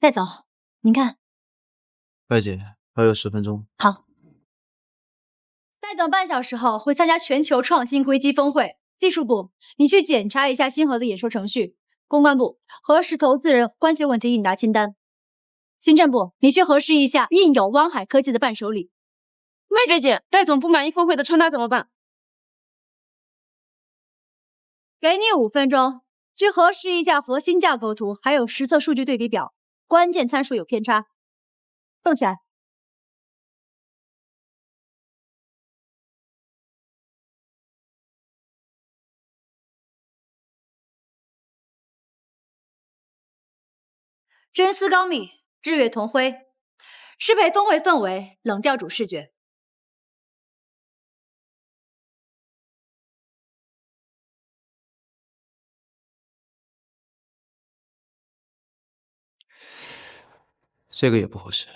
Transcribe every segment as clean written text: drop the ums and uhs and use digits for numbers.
戴总，您看。外姐，还有10分钟。好。戴总半小时后会参加全球创新硅基峰会。技术部，你去检查一下星河的演说程序。公关部，核实投资人关系问题应答清单。行政部，你去核实一下印有汪海科技的伴手礼。外姐姐，戴总不满意峰会的穿搭怎么办？给你5分钟，去核实一下核心架构图，还有实测数据对比表，关键参数有偏差。动起来。真丝高密，日月同辉，适配峰会氛围，冷调主视觉。这个也不合适。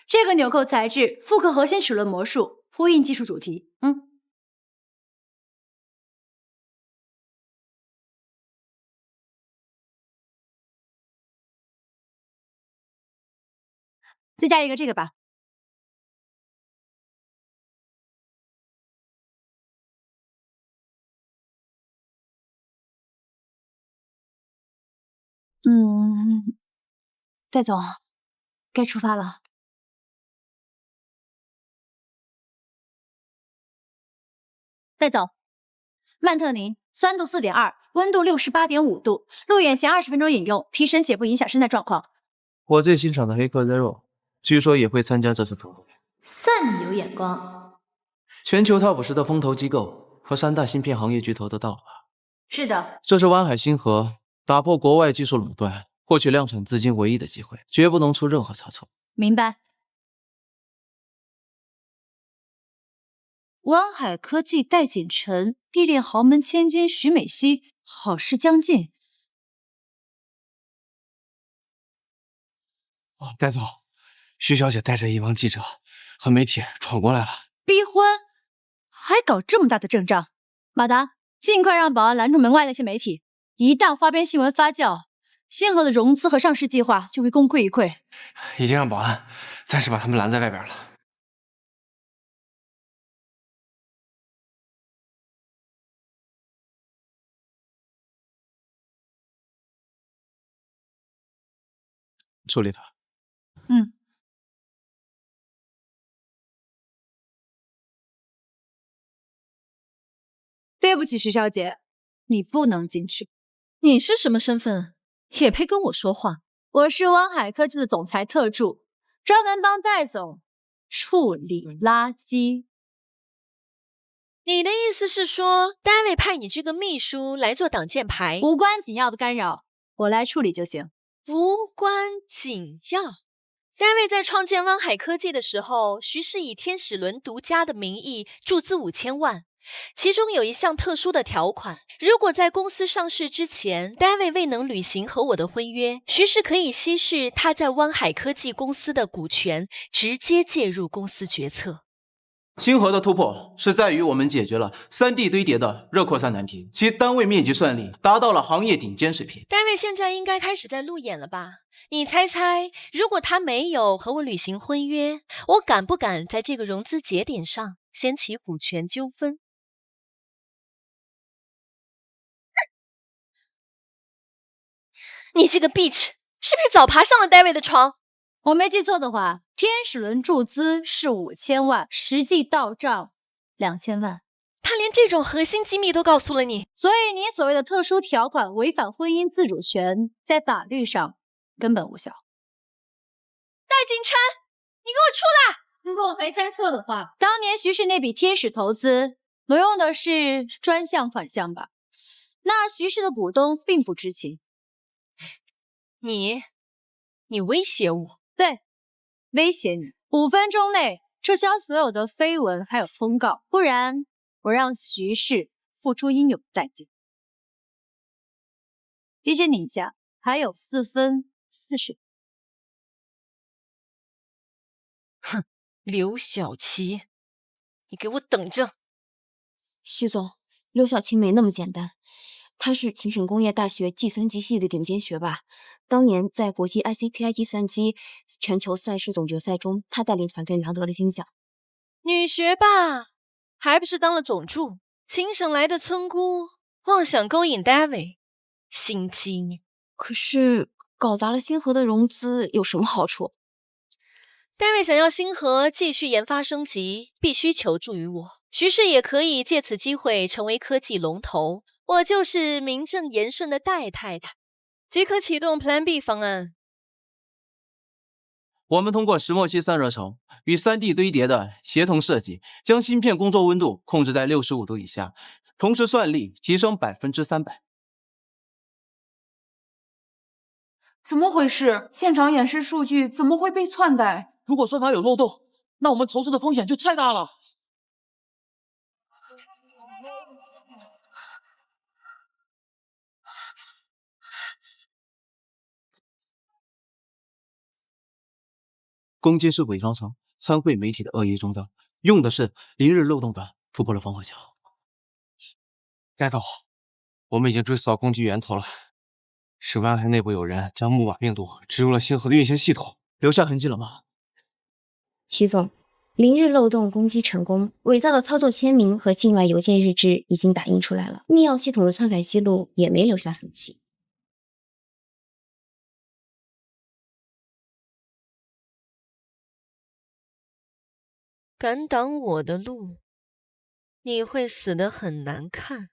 这个纽扣材质复刻核心齿轮模术，呼应技术主题。再加一个这个吧。戴总，该出发了。戴总，曼特宁，酸度4.2，温度68.5度，入眼前20分钟饮用，提神且不影响声带状况。我最欣赏的黑客 Zero， 据说也会参加这次峰会。算你有眼光。全球 TOP10的风投机构和3大芯片行业巨头都到了吧？是的，这是湾海星河打破国外技术垄断、获取量产资金唯一的机会，绝不能出任何差错。明白。湾海科技戴锦晨，历练豪门千金徐美熙，好事将近。戴总，徐小姐带着一帮记者和媒体闯过来了。逼婚，还搞这么大的阵仗？马达，尽快让保安拦住门外那些媒体，一旦花边新闻发酵，星河的融资和上市计划就会功亏一篑。已经让保安暂时把他们拦在外边了。处理他。对不起，徐小姐，你不能进去。你是什么身份，也配跟我说话？我是湾海科技的总裁特助，专门帮戴总处理垃圾。你的意思是说，单位派你这个秘书来做挡箭牌？无关紧要的干扰，我来处理就行。无关紧要。单位在创建湾海科技的时候，徐氏以天使轮独家的名义注资5000万，其中有一项特殊的条款，如果在公司上市之前，单位未能履行和我的婚约，徐氏可以稀释他在湾海科技公司的股权，直接介入公司决策。星河的突破是在于我们解决了3D 堆叠的热扩散难题，其单位面积算力达到了行业顶尖水平。单位现在应该开始在路演了吧？你猜猜，如果他没有和我履行婚约，我敢不敢在这个融资节点上掀起股权纠纷？你这个 bitch 是不是早爬上了单位的床？我没记错的话，天使轮注资是5000万，实际到账2000万。他连这种核心机密都告诉了你，所以你所谓的特殊条款违反婚姻自主权，在法律上根本无效。戴锦晨，你给我出来！如果我没猜错的话，当年徐氏那笔天使投资挪用的是专项款项吧？那徐氏的股东并不知情。你威胁我？对，威胁你5分钟内撤销所有的绯闻还有通告，不然我让徐氏付出应有的代价。提醒你一下，还有4分40。哼，刘晓琪，你给我等着！徐总，刘晓琪没那么简单，他是秦省工业大学计算机系的顶尖学霸，当年在国际 ICPI 计算机全球赛事总决赛中，他带领团队拿得了金奖。女学霸，还不是当了总助？秦省来的村姑，妄想勾引 David， 心机。可是搞砸了星河的融资有什么好处？David 想要星河继续研发升级，必须求助于我。徐氏也可以借此机会成为科技龙头，我就是名正言顺的戴太太，即可启动 Plan B 方案。我们通过石墨烯散热层与 3D 堆叠的协同设计，将芯片工作温度控制在65度以下，同时算力提升300%。怎么回事？现场演示数据怎么会被篡改？如果算法有漏洞，那我们投资的风险就太大了。攻击是伪装成参会媒体的恶意终章，用的是零日漏洞的突破了防火墙。戴总，我们已经追溯到攻击源头了，是湾海内部有人将木马病毒植入了星河的运行系统，留下痕迹了吗？徐总，零日漏洞攻击成功，伪造的操作签名和境外邮件日志已经打印出来了，密钥系统的篡改记录也没留下痕迹。敢挡我的路，你会死得很难看。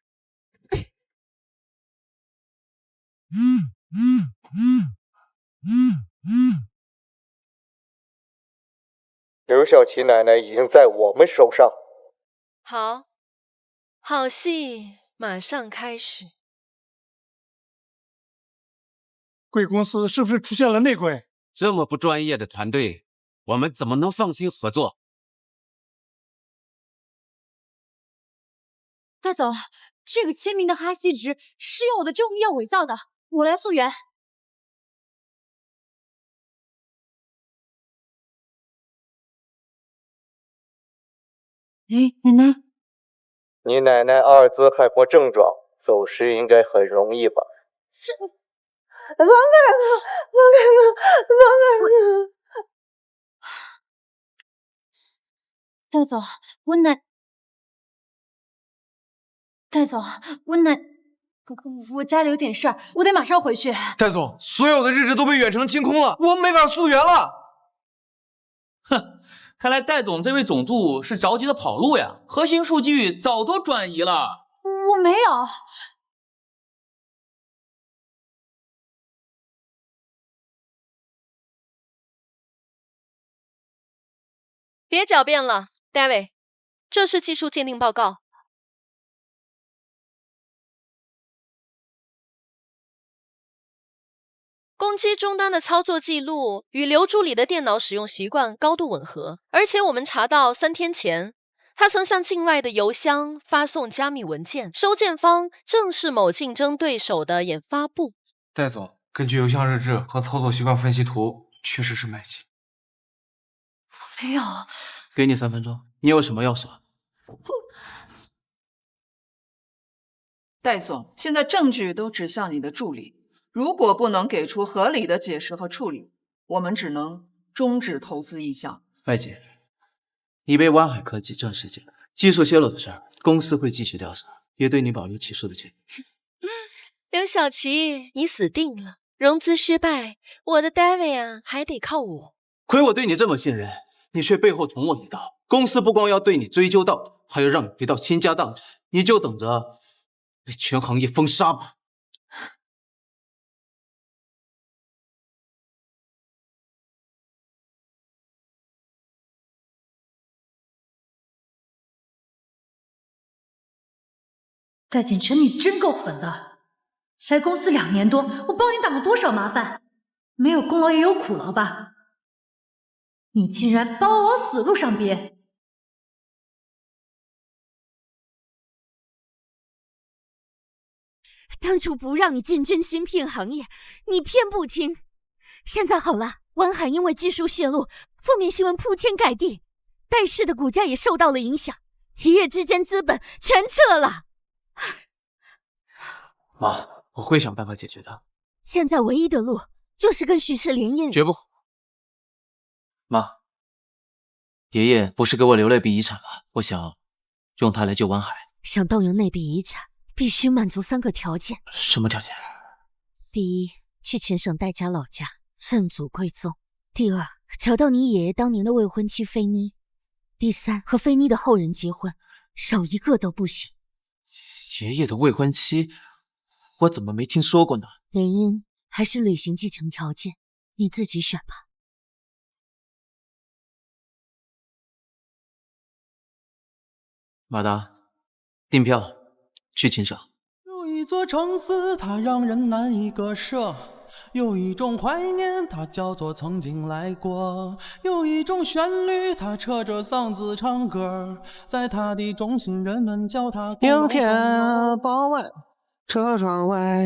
刘小琪奶奶已经在我们手上。好，好戏马上开始。贵公司是不是出现了内鬼？这么不专业的团队，我们怎么能放心合作？戴总，这个签名的哈希值是用我的救命药伪造的，我来溯源。哎，奶奶，你奶奶阿尔兹海默症状，走失应该很容易吧？是，王大哥，戴总，戴总，我家里有点事儿，我得马上回去。戴总，所有的日志都被远程清空了，我们没法溯源了。哼，看来戴总这位总助是着急的跑路呀，核心数据早都转移了。我没有。别狡辩了 ，David， 这是技术鉴定报告。攻击终端的操作记录与刘助理的电脑使用习惯高度吻合，而且我们查到3天前，他曾向境外的邮箱发送加密文件，收件方正是某竞争对手的研发部。戴总，根据邮箱日志和操作习惯分析图，确实是麦基。我没有。给你3分钟，你有什么要说？戴总，现在证据都指向你的助理。如果不能给出合理的解释和处理，我们只能终止投资意向。麦姐，你被湾海科技正式解了，技术泄露的事儿，公司会继续调查，也对你保留起诉的权利。刘小琪，你死定了！融资失败，我的 David 啊，还得靠我。亏我对你这么信任，你却背后捅我一刀。公司不光要对你追究到底，还要让你回到倾家荡产，你就等着被全行业封杀吧。戴锦晨，你真够狠的！来公司2年多，我帮你挡了多少麻烦？没有功劳也有苦劳吧？你竟然把我往死路上憋！当初不让你进军芯片行业，你偏不听。现在好了，湾海因为技术泄露，负面新闻铺天盖地，戴氏的股价也受到了影响，一夜之间资本全撤了。妈，我会想办法解决的。现在唯一的路就是跟徐氏联姻。绝不。妈，爷爷不是给我留了一笔遗产吗？我想用它来救湾海。想动用那笔遗产，必须满足3个条件。什么条件？第一，去前省戴家老家认祖归宗；第二，找到你爷爷当年的未婚妻菲妮；第三，和菲妮的后人结婚，少一个都不行。爷爷的未婚妻，我怎么没听说过呢？联姻还是履行继承条件，你自己选吧。马达，订票去秦省。有一座城市，它让人难以割舍；有一种怀念，它叫做曾经来过；有一种旋律，它扯着嗓子唱歌，在它的中心，人们叫它。明天傍晚，车窗外，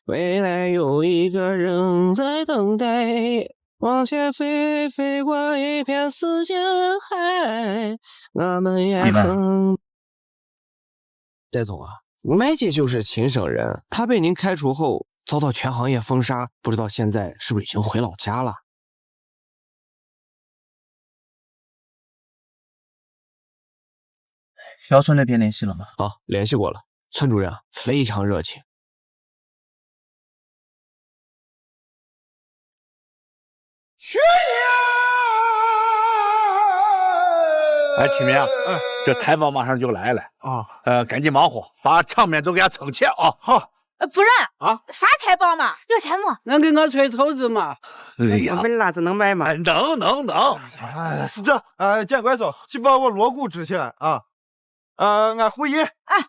未来有一个人在等待。往前飞，飞过一片四界海，我们也曾。戴总啊，麦姐就是秦省人，她被您开除后遭到全行业封杀，不知道现在是不是已经回老家了？姚村那边联系了吗？好，联系过了，村主任非常热情。去呀！哎，启明，这台宝马上就来了啊，赶紧忙活，把场面都给他撑起啊！好。夫人啊，啥台宝嘛？有钱吗？能给我吹头子吗？哎呀，我们辣子能买吗？能。是这，见怪兽，去把我锣鼓支起来啊！俺胡一，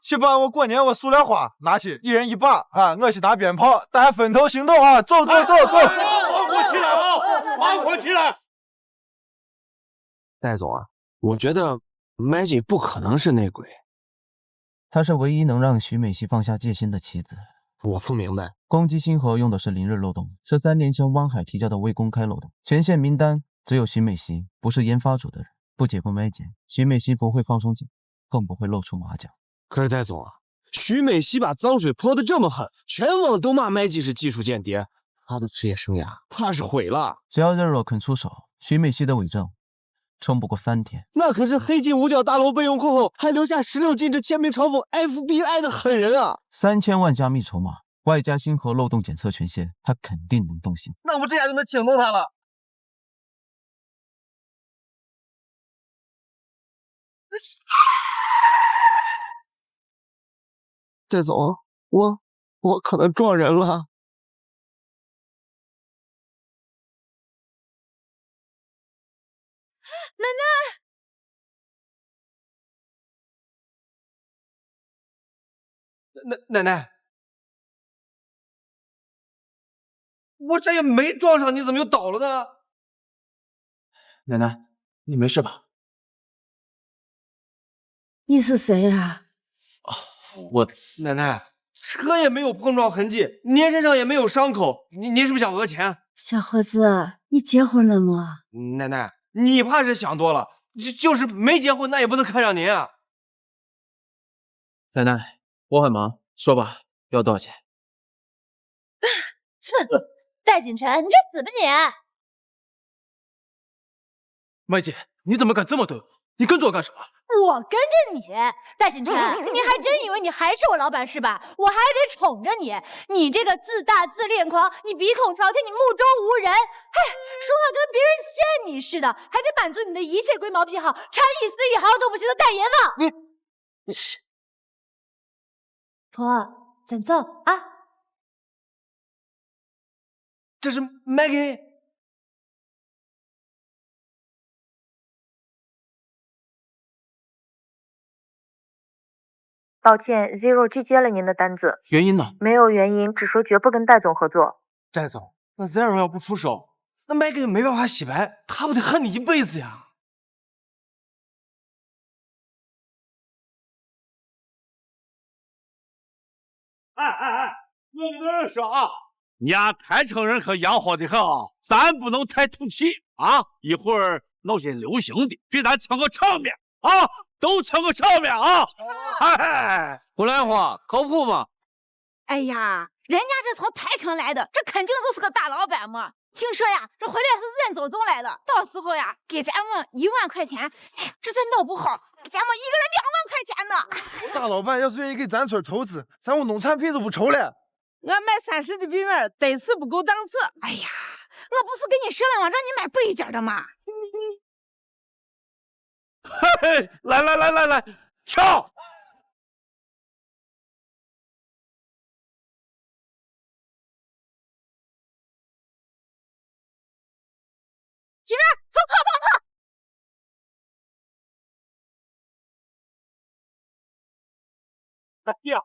去把我过年塑料花拿去，一人一把啊！我去拿鞭炮，大家分头行动啊！走！忙活起来啊！忙活起来！戴总啊，我觉得麦姐不可能是内鬼，她是唯一能让徐美熙放下戒心的棋子。我不明白，攻击星河用的是零日漏洞，是3年前湾海提交的未公开漏洞，前线名单只有徐美熙，不是研发组的人，不解雇麦姐，徐美熙不会放松警，更不会露出马脚。可是戴总啊，徐美熙把脏水泼得这么狠，全网都骂麦姐是技术间谍，她的职业生涯怕是毁了。只要热若肯出手，徐美熙的伪证撑不过3天。那可是黑金五角大楼备用库后，还留下16禁止签名嘲讽 FBI 的狠人啊！3000万加密筹码，外加星河漏洞检测权限，他肯定能动心。那我这下就能请动他了。戴总，我可能撞人了。奶奶，我这也没撞上，你怎么又倒了呢？奶奶，你没事吧？你是谁呀？我奶奶，车也没有碰撞痕迹，您身上也没有伤口，您是不是想讹钱？小伙子，你结婚了吗？奶奶，你怕是想多了，就是没结婚，那也不能看上您啊。奶奶，我很忙，说吧，要多少钱？戴锦晨，你去死吧你！麦姐，你怎么敢这么对我？你跟着我干什么？我跟着你，戴锦晨，你还真以为你还是我老板是吧？我还得宠着你，你这个自大自恋狂，你鼻孔朝天，你目中无人，嘿，说话跟别人陷你似的，还得满足你的一切龟毛癖好，差一丝一毫都不行的代言王。你，婆，咱走啊。这是麦给。抱歉 ，Zero 拒接了您的单子。原因呢？没有原因，只说绝不跟戴总合作。戴总，那 Zero 要不出手，那麦给没办法洗白，他不得恨你一辈子呀！我跟你说啊，你家开城人可养活的很啊，咱不能太土气啊！一会儿闹些流行的，给咱抢个场面啊！都抢个场面啊！不赖话，靠谱吗？哎呀，人家这从台城来的，这肯定就是个大老板嘛。听说呀，这回来是认祖宗来的，到时候呀，给咱们1万块钱。哎呀，这再闹不好，给咱们一个人2万块钱呢。大老板要是愿意给咱村投资，咱屋农产品都不愁了。俺卖30的饼面，得是不够档次。哎呀，我不是跟你说了吗？让你买贵一点的嘛。嘿，来，跳！姐妹，走跑！哎呀，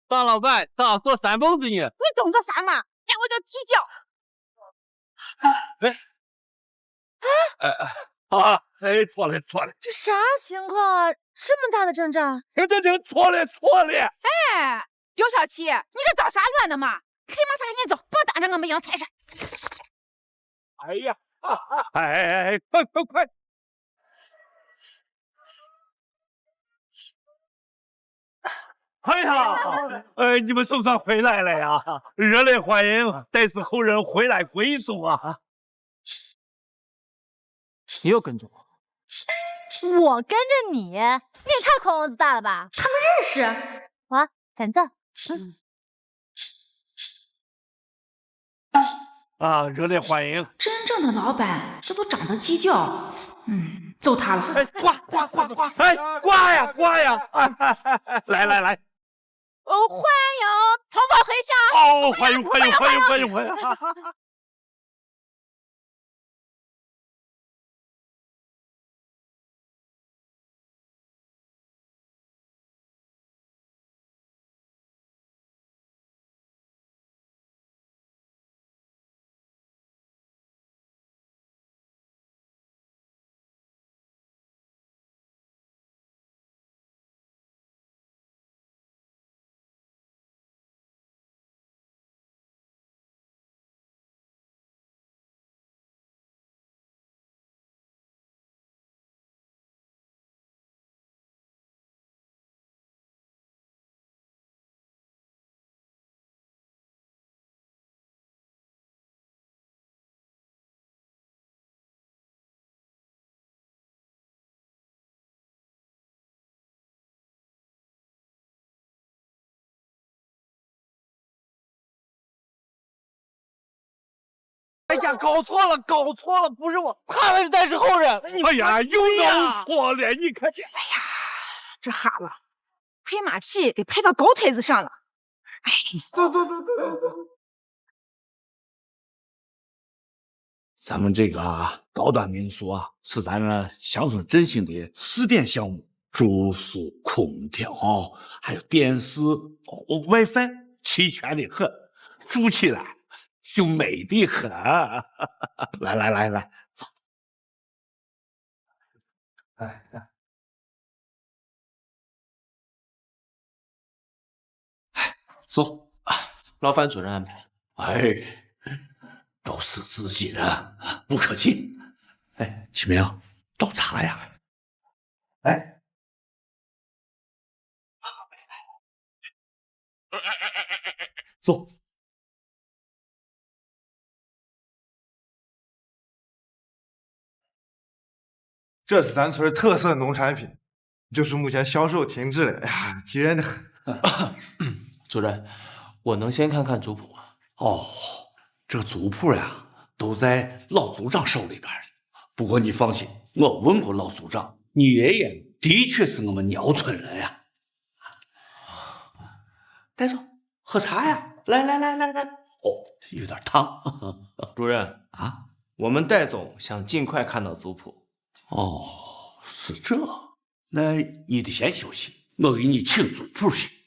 大老板，咋说3蹦子呢？你懂个啥嘛？让我就计较。错了，这啥情况？这么大的阵仗？这错了。哎，刘小七，你这捣啥乱的嘛？立马赶紧走，别挡着我们养财神。哎呀，快！哎呀，你们总算回来了呀！热烈欢迎戴氏后人回来归宿啊！你又跟着我？我跟着你？你也太孔笼子大了吧？他们认识？哇，反正，热烈欢迎！真正的老板，这都长得鸡叫。揍他了！哎，挂！哎，挂呀！来！欢迎同胞回乡！哦，欢迎！哎呀，搞错了，不是我，他才是戴氏后人。哎呀，又弄错了，你看这。哎呀，这哈了，拍马屁给拍到狗腿子上了。哎，走。咱们这个高端民宿啊，是咱这乡村振兴的试点项目，住宿、空调，还有电视、WiFi， 齐全的很，住起来就美得很。来，走。走，劳烦主任安排。哎，都是自己人，不客气。哎，启明，倒茶呀。哎，走。这是咱村特色农产品，就是目前销售停滞了。哎呀，急人的很。主任，我能先看看族谱吗？哦，这族谱呀，都在老族长手里边。不过你放心，我问过老族长，你爷爷的确是我们鸟村人呀。戴总，喝茶呀！来。哦，有点烫。主任啊，我们戴总想尽快看到族谱。哦，是这，那你得先休息，我给你请族谱去。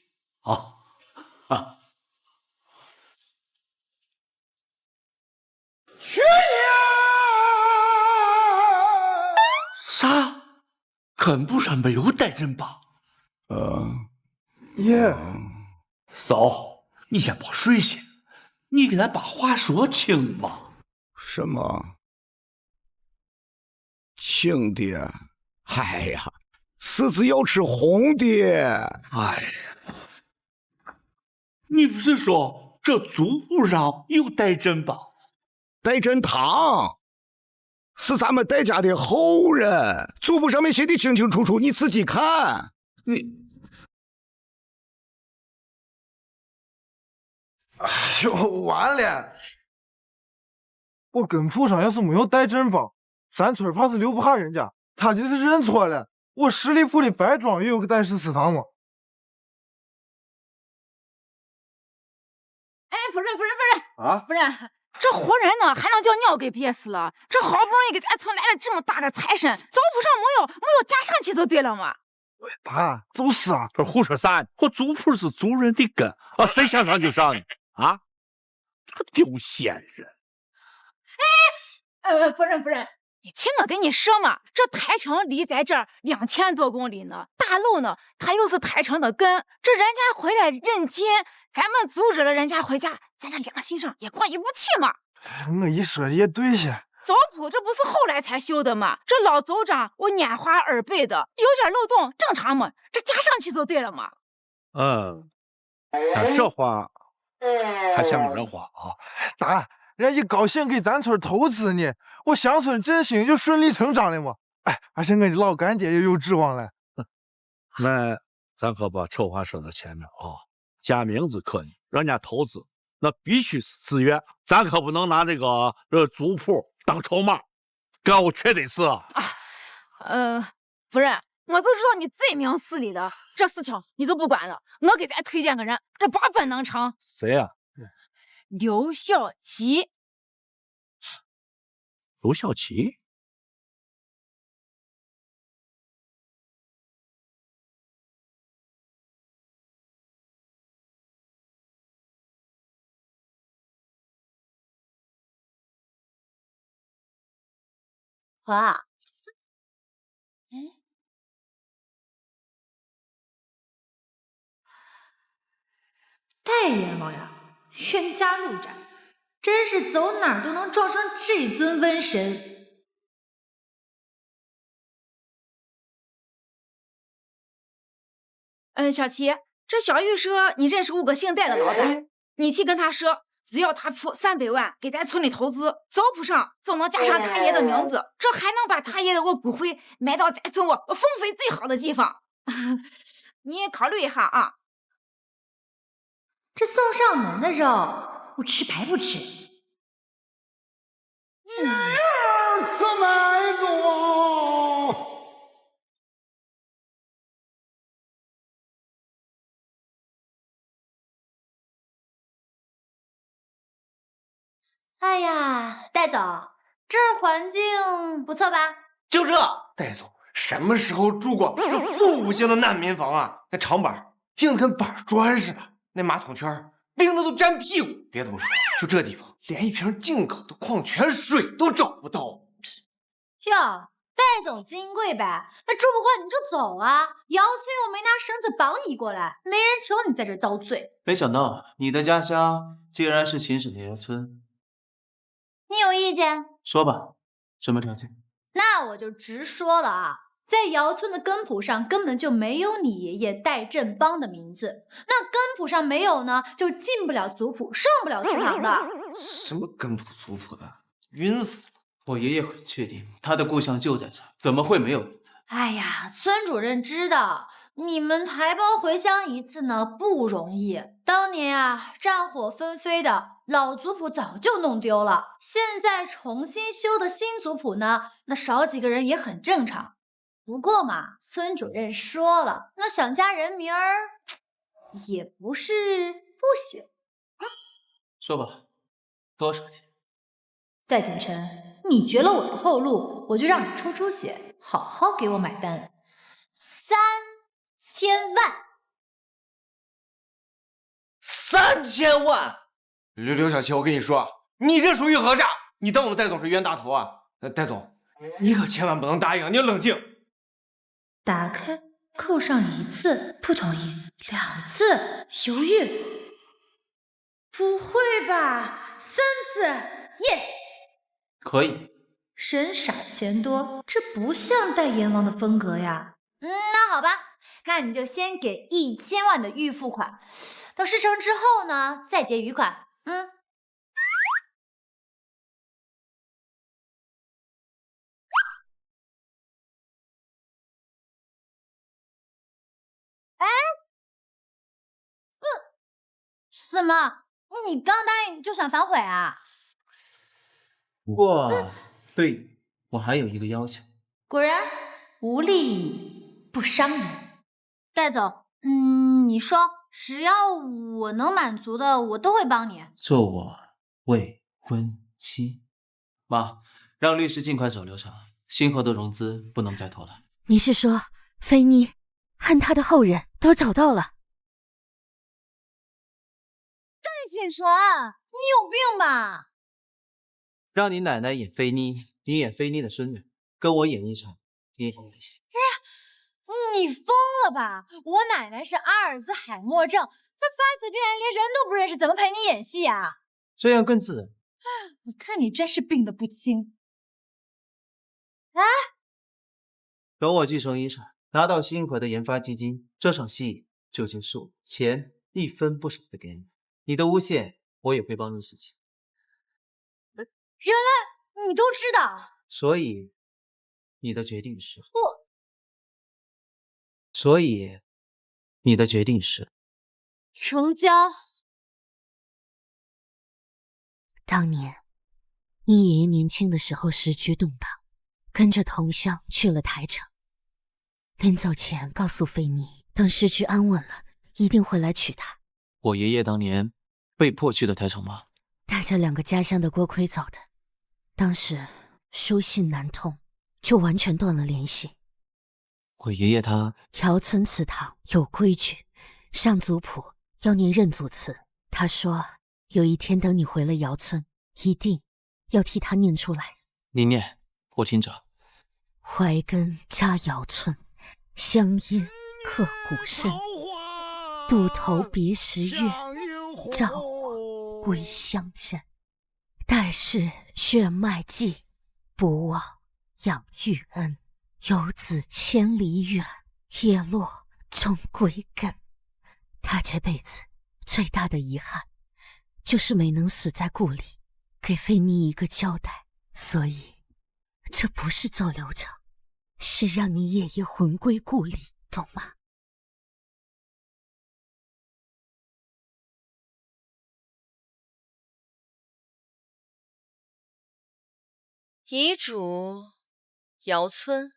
去你！啥？根部上没有带人吧？爷，嫂，你先别睡下，你给咱把话说清嘛。什么？青的？哎呀，柿子要吃红的。哎呀，你不是说这族谱上有戴震帮？戴震堂是咱们戴家的后人，族谱上面写的清清楚楚，你自己看。哎呦，完了！我根谱上要是没有戴震帮，咱村怕是留不下人家。他这是认错了。我十里铺的白庄也有个戴氏祠堂吗？哎，夫人啊，夫人，这活人呢还能叫尿给憋死了？这好不容易给咱村来了这么大个财神，族谱上没有加上去就对了嘛。爸，就是啊，这胡说啥呢？我族谱是族人的根啊，谁想上就上呢？啊，这个丢仙人！夫人，请我跟你说嘛，这台城离咱这儿2000多公里呢，大路呢，它又是台城的根，这人家回来认亲，咱们阻止了人家回家，咱这良心上也过意不去嘛。我一说的也对些。族谱这不是后来才修的吗？这老族长我拈花耳背的，有点漏洞正常嘛，这加上去就对了嘛。像这话还像人话啊！打人一高兴给咱村投资呢，我乡村振兴就顺理成章了嘛。哎，还是我的老干爹也有指望了。那咱可把丑话说到前面啊，加名字可以，人家投资那必须是自愿，咱可不能拿这个族谱当筹码，干我缺得是。夫人，我就知道你最明事理的，这事情你就不管了。我给咱推荐个人，这8分能成。谁呀？刘孝奇。刘孝奇？哇，太冤枉呀！冤家路窄，真是走哪儿都能撞上这尊瘟神。小齐，这小玉说你认识5个姓戴的老板，你去跟他说，只要他出300万给咱村里投资，族谱上就能加上他爷的名字，这还能把他爷的骨灰埋到咱村风水最好的地方。你考虑一下啊。这送上门的肉，我吃白不吃？是白种。哎呀，戴总，这儿环境不错吧？就这，戴总什么时候住过这负5星的难民房啊？那长板硬的跟板砖似的，那马桶圈冰的都粘屁股。别的不说，就这地方连一瓶进口的矿泉水都找不到。哟，戴总金贵呗，那住不惯你就走啊！姚翠又没拿绳子绑你过来，没人求你在这遭罪。没想到你的家乡竟然是秦省的姚村。你有意见？说吧，什么条件？那我就直说了啊，在姚村的根谱上根本就没有你爷爷戴震帮的名字，那根谱上没有呢，就进不了族谱，上不了祠堂的。什么根谱族谱的，晕死了！我爷爷很确定，他的故乡就在这儿，怎么会没有名字？哎呀，村主任知道你们台胞回乡一次呢不容易，当年啊战火纷飞的老族谱早就弄丢了，现在重新修的新族谱呢，那少几个人也很正常。不过嘛，村主任说了，那想加人名儿也不是不行。说吧，多少钱？戴锦晨，你绝了我的后路，我就让你出血，好好给我买单。3000万！3000万！刘小七，我跟你说，你这属于讹诈！你当我们戴总是冤大头啊？戴总，你可千万不能答应，你要冷静。打开，扣上1次，不同意；2次，犹豫。不会吧？3次，耶！可以。人傻钱多，这不像代阎王的风格呀。那好吧，那你就先给1000万的预付款，等事成之后呢，再结余款。哎，什么？你刚答应就想反悔啊？不过，对我还有一个要求。果然无利不伤人。戴总，你说，只要我能满足的，我都会帮你。做我未婚妻。妈，让律师尽快走流程，星河的融资不能再拖了。你是说菲妮和她的后人都找到了？戴锦纯，你有病吧？让你奶奶演菲妮，你演菲妮的孙女，跟我演一场爹娘的戏。你疯了吧？我奶奶是阿尔兹海默症，这发死病人连人都不认识，怎么陪你演戏啊？这样更自然。我看你真是病得不轻。哎，等我继承遗产，拿到星河的研发基金，这场戏就结束，钱一分不少的给你。你的诬陷我也会帮你洗清。原来你都知道，所以你的决定是？成交。当年你爷爷年轻的时候时局动荡，跟着同乡去了台城，临走前告诉菲妮，等时局安稳了，一定会来娶她。我爷爷当年被迫去的台城吗？带着2个家乡的锅盔走的，当时书信难通，就完全断了联系。我爷爷他姚村祠堂有规矩，上族谱要念认祖词。他说有一天等你回了姚村，一定要替他念出来。你念，我听着。怀根扎姚村，香烟刻骨深。渡头别时月，照我归乡人。待世血脉记，不忘养育恩。游子千里远，叶落终归根。他这辈子最大的遗憾，就是没能死在故里，给菲妮一个交代。所以，这不是走流程，是让你爷爷魂归故里，懂吗？遗嘱，姚村，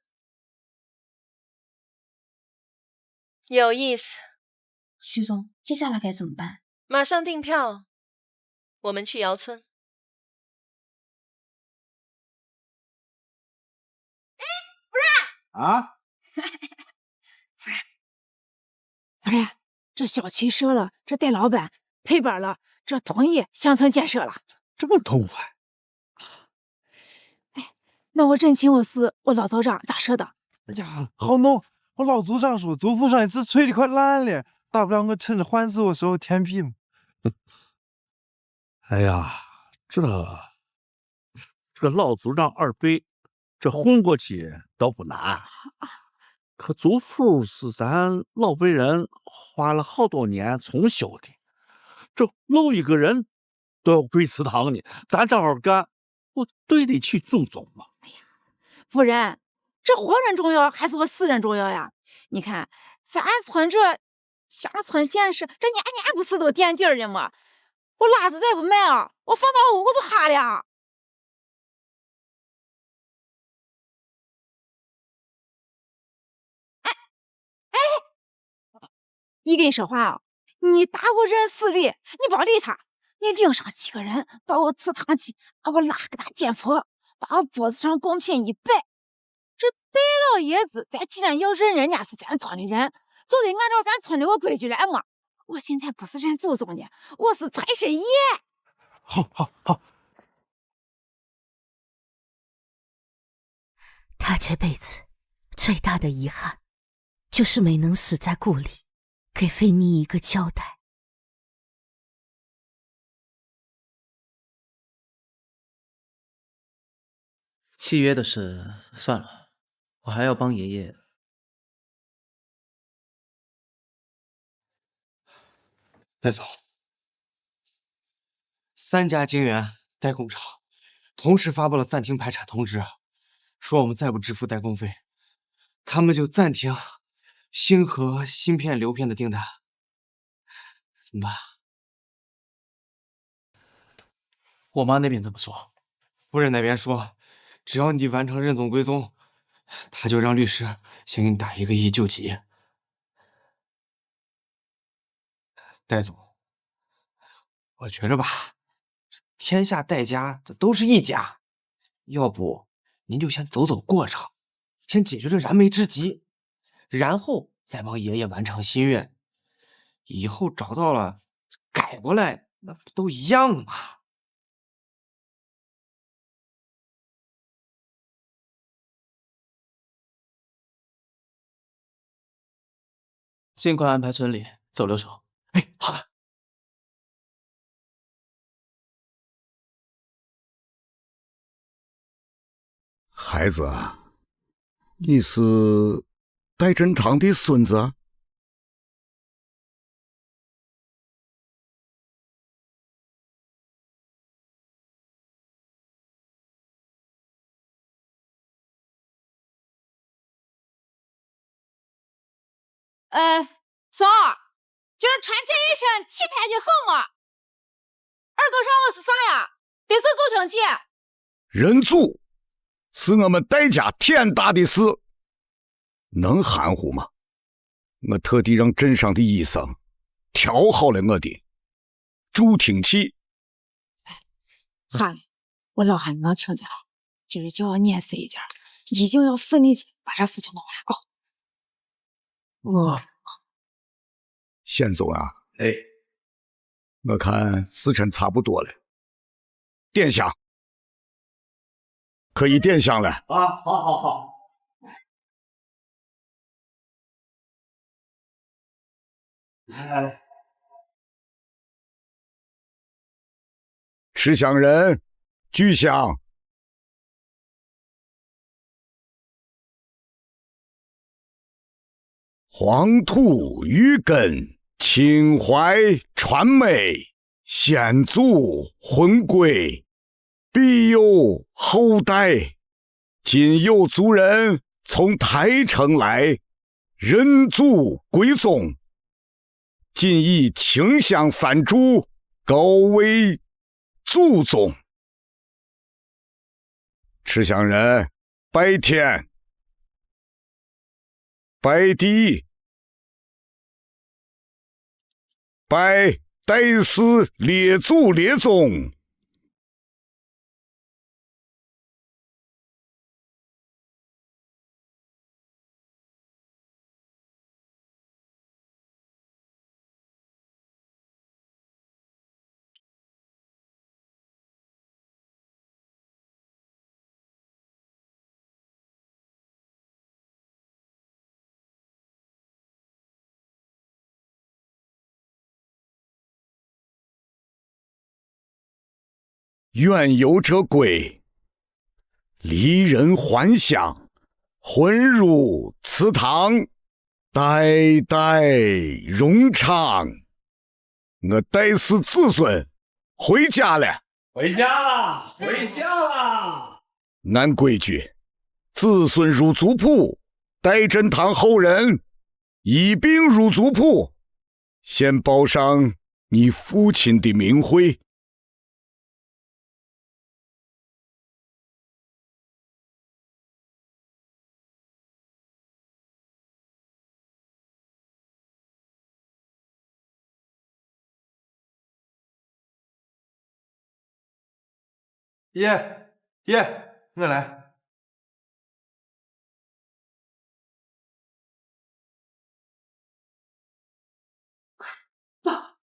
有意思。徐总，接下来该怎么办？马上订票，我们去姚村。哎，夫人啊，夫人，这小区设了，这戴老板赔本了，这同意乡村建设了，这么痛快。那我真请我老组长咋说的？哎呀，好弄！我老组长说，族谱上一次吹的快烂了，大不了我趁着换字的时候填笔嘛。哎呀，这个老组长二辈，这混过去倒不难，可族谱是咱老辈人花了好多年重修的，这漏一个人都要跪祠堂呢，咱这好干，我对得起祖宗嘛。夫人，这活人重要还是我死人重要呀？你看咱村这乡村建设，这年年不是都垫底儿的吗？我辣子再不卖啊，我放到屋子哈了。哎，你跟你说话啊，你打我认死理，你别理他，你领上几个人到我祠堂去，把我拉给他见佛，把我脖子上贡品一摆。这戴老爷子，咱既然要认人家是咱村的人，就得按照咱村的规矩来嘛。我现在不是认祖宗的，我是财神爷。好。他这辈子最大的遗憾，就是没能死在故里，给菲妮一个交代。契约的事算了，我还要帮爷爷戴总，3家晶圆代工厂同时发布了暂停排产通知，说我们再不支付代工费，他们就暂停星河芯片流片的订单，怎么办？我妈那边怎么说？夫人那边说，只要你完成认祖归宗，他就让律师先给你打1个亿救急。戴总，我觉着吧，天下戴家这都是一家，要不您就先走走过程，先解决这燃眉之急，然后再帮爷爷完成心愿。以后找到了改过来，那不都一样吗？尽快安排村里走流程。哎，好的。孩子，你是戴振堂的孙子？嫂儿，今儿穿这一身气派的很嘛？耳朵上我是啥呀？得是走亲戚。认祖是我们戴家天大的事，能含糊吗？我特地让镇上的医生调好了我的助听器。喊，我老汉能听见了，今儿叫我撵死一家，一定要奋力去把这事情弄完啊！县总啊，哎，我看时辰差不多了，点香，可以点香了啊！好。来，持香人举香。黄土育根，情怀传媒，先祖魂归，必有后代。今有族人从台城来，认祖归宗，今以清香3炷，高为祖宗。持香人拜天，拜地，拜戴氏列祖列宗。远游者归，离人还乡，魂入祠堂，代代荣昌。我戴氏子孙回家了，回家了，回家了。按规矩，子孙入族谱，戴振堂后人一并入族谱，先报上你父亲的名讳。爷，我来。爸，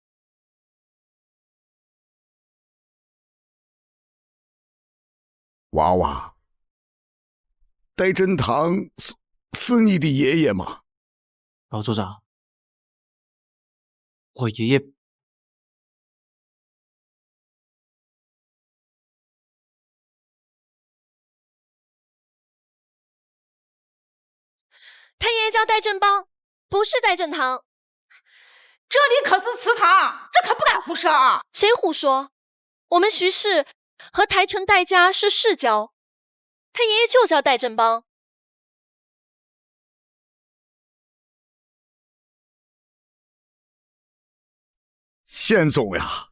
娃娃，戴振堂是你的爷爷吗？老组长，我爷爷他爷爷叫戴振邦，不是戴振堂。这里可是祠堂，这可不敢胡说啊！谁胡说？我们徐氏和台城戴家是世交，他爷爷就叫戴振邦。宪宗呀，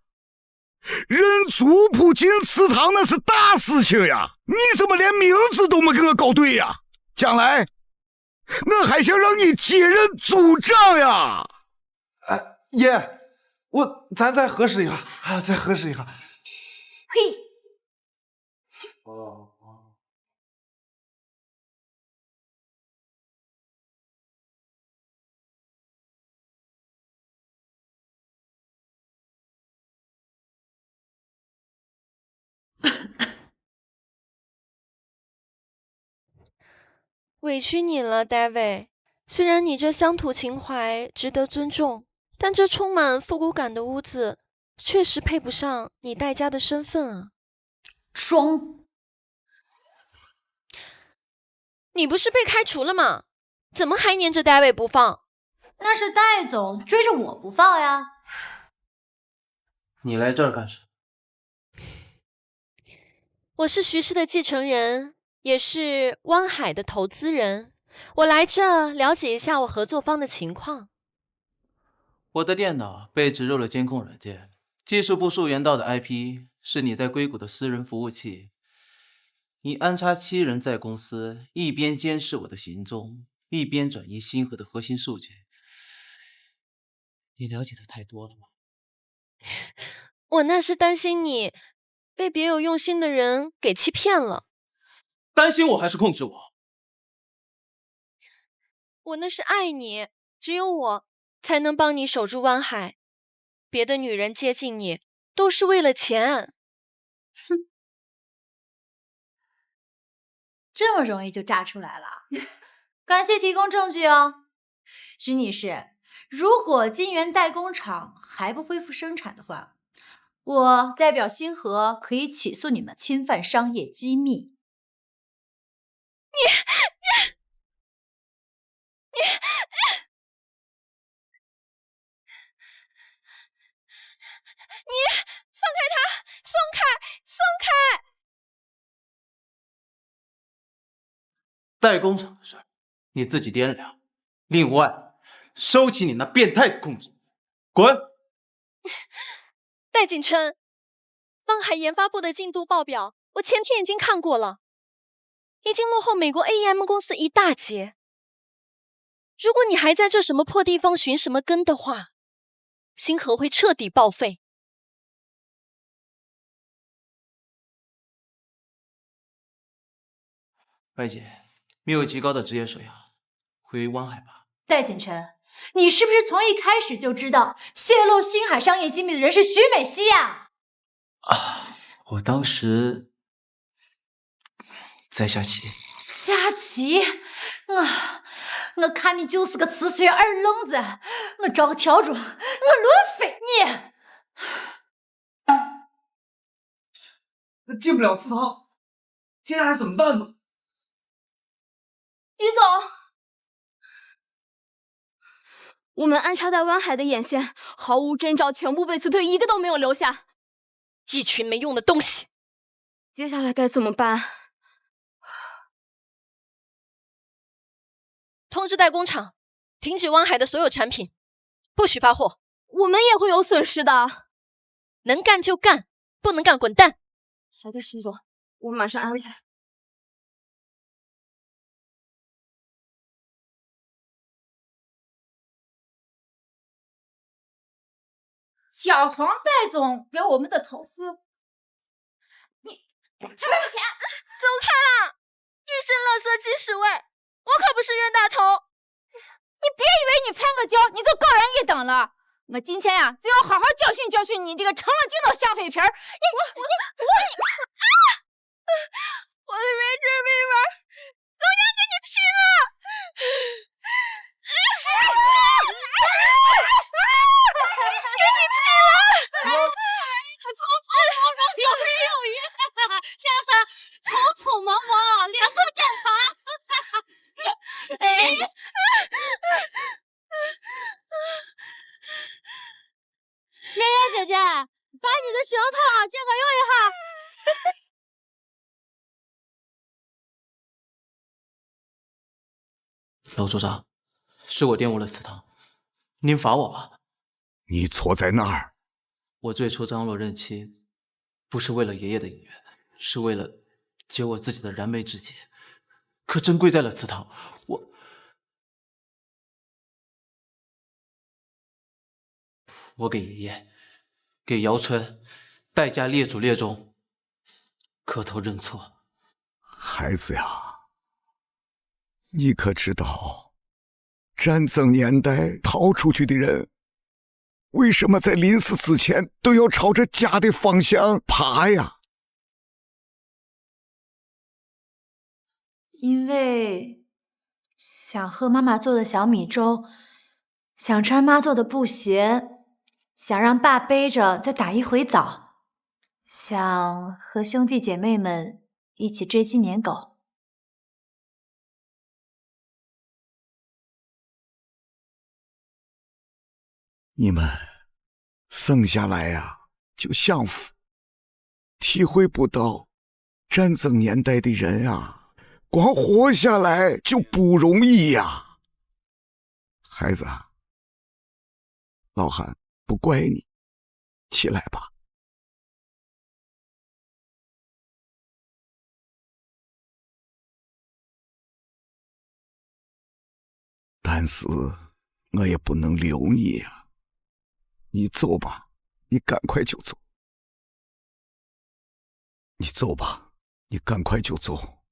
认族谱进祠堂那是大事情呀，你怎么连名字都没跟我搞对呀？将来我还想让你接任族长呀！爷，咱再核实一下啊，再核实一下。嘿，委屈你了，戴维。虽然你这乡土情怀值得尊重，但这充满复古感的屋子确实配不上你戴家的身份啊！装！你不是被开除了吗？怎么还黏着戴维不放？那是戴总追着我不放呀！你来这儿干什么？我是徐氏的继承人，也是湾海的投资人。我来这了解一下我合作方的情况。我的电脑被植入了监控软件，技术部溯源到的 IP 是你在硅谷的私人服务器。你安插7人在公司，一边监视我的行踪，一边转移星河的核心数据。你了解的太多了吗？我那是担心你被别有用心的人给欺骗了。担心我还是控制我？我那是爱你，只有我才能帮你守住湾海。别的女人接近你都是为了钱。哼，这么容易就炸出来了？感谢提供证据哦，徐女士。如果金源代工厂还不恢复生产的话，我代表星河可以起诉你们侵犯商业机密。你放开他！松开！松开！代工厂的事儿你自己掂量。另外，收起你那变态的控制，滚！戴锦琛，湾海研发部的进度报表，我前天已经看过了，已经落后美国 AEM 公司一大截。如果你还在这什么破地方寻什么根的话，星河会彻底报废。外姐，你有极高的职业素养，回湾海吧。戴锦琛，你是不是从一开始就知道泄露星海商业机密的人是徐美熙呀？我当时在下棋。下棋？我看你就是个吃碎二愣子，我找个笤帚，我抡飞你！那进不了祠堂，接下来怎么办呢？于总，我们安插在湾海的眼线毫无征兆，全部被辞退，一个都没有留下。一群没用的东西。接下来该怎么办？通知代工厂，停止湾海的所有产品，不许发货。我们也会有损失的。能干就干，不能干滚蛋。好的，徐总，我马上安排。小黄戴总给我们的投资，你还没有钱？走开啦！一身垃圾鸡屎味，我可不是冤大头。你别以为你攀个跤你就高人一等了。我今天呀，就要好好教训教训你这个成了精的橡皮皮儿！我的 Ranger River 都要给你劈了！给你劈了！匆匆忙忙有没有约？先生，匆匆忙忙连过电话。把你的行头借我用一下。老组长，是我玷污了祠堂，您罚我吧。你错在哪儿？我最初张罗任期，不是为了爷爷的姻缘，是为了解我自己的燃眉之急。可真跪在了祠堂，我给爷爷、给姚春代驾列祖列宗，磕头认错。孩子呀，你可知道，战争年代逃出去的人，为什么在临死之前都要朝着家的方向爬呀？因为想喝妈妈做的小米粥，想穿妈做的布鞋，想让爸背着再打一回澡，想和兄弟姐妹们一起追鸡撵狗。你们生下来呀，就享福，体会不到战争年代的人啊，光活下来就不容易呀。孩子，老汉不怪你，起来吧。但是我也不能留你呀。你走吧，你赶快就走。你走吧，你赶快就走。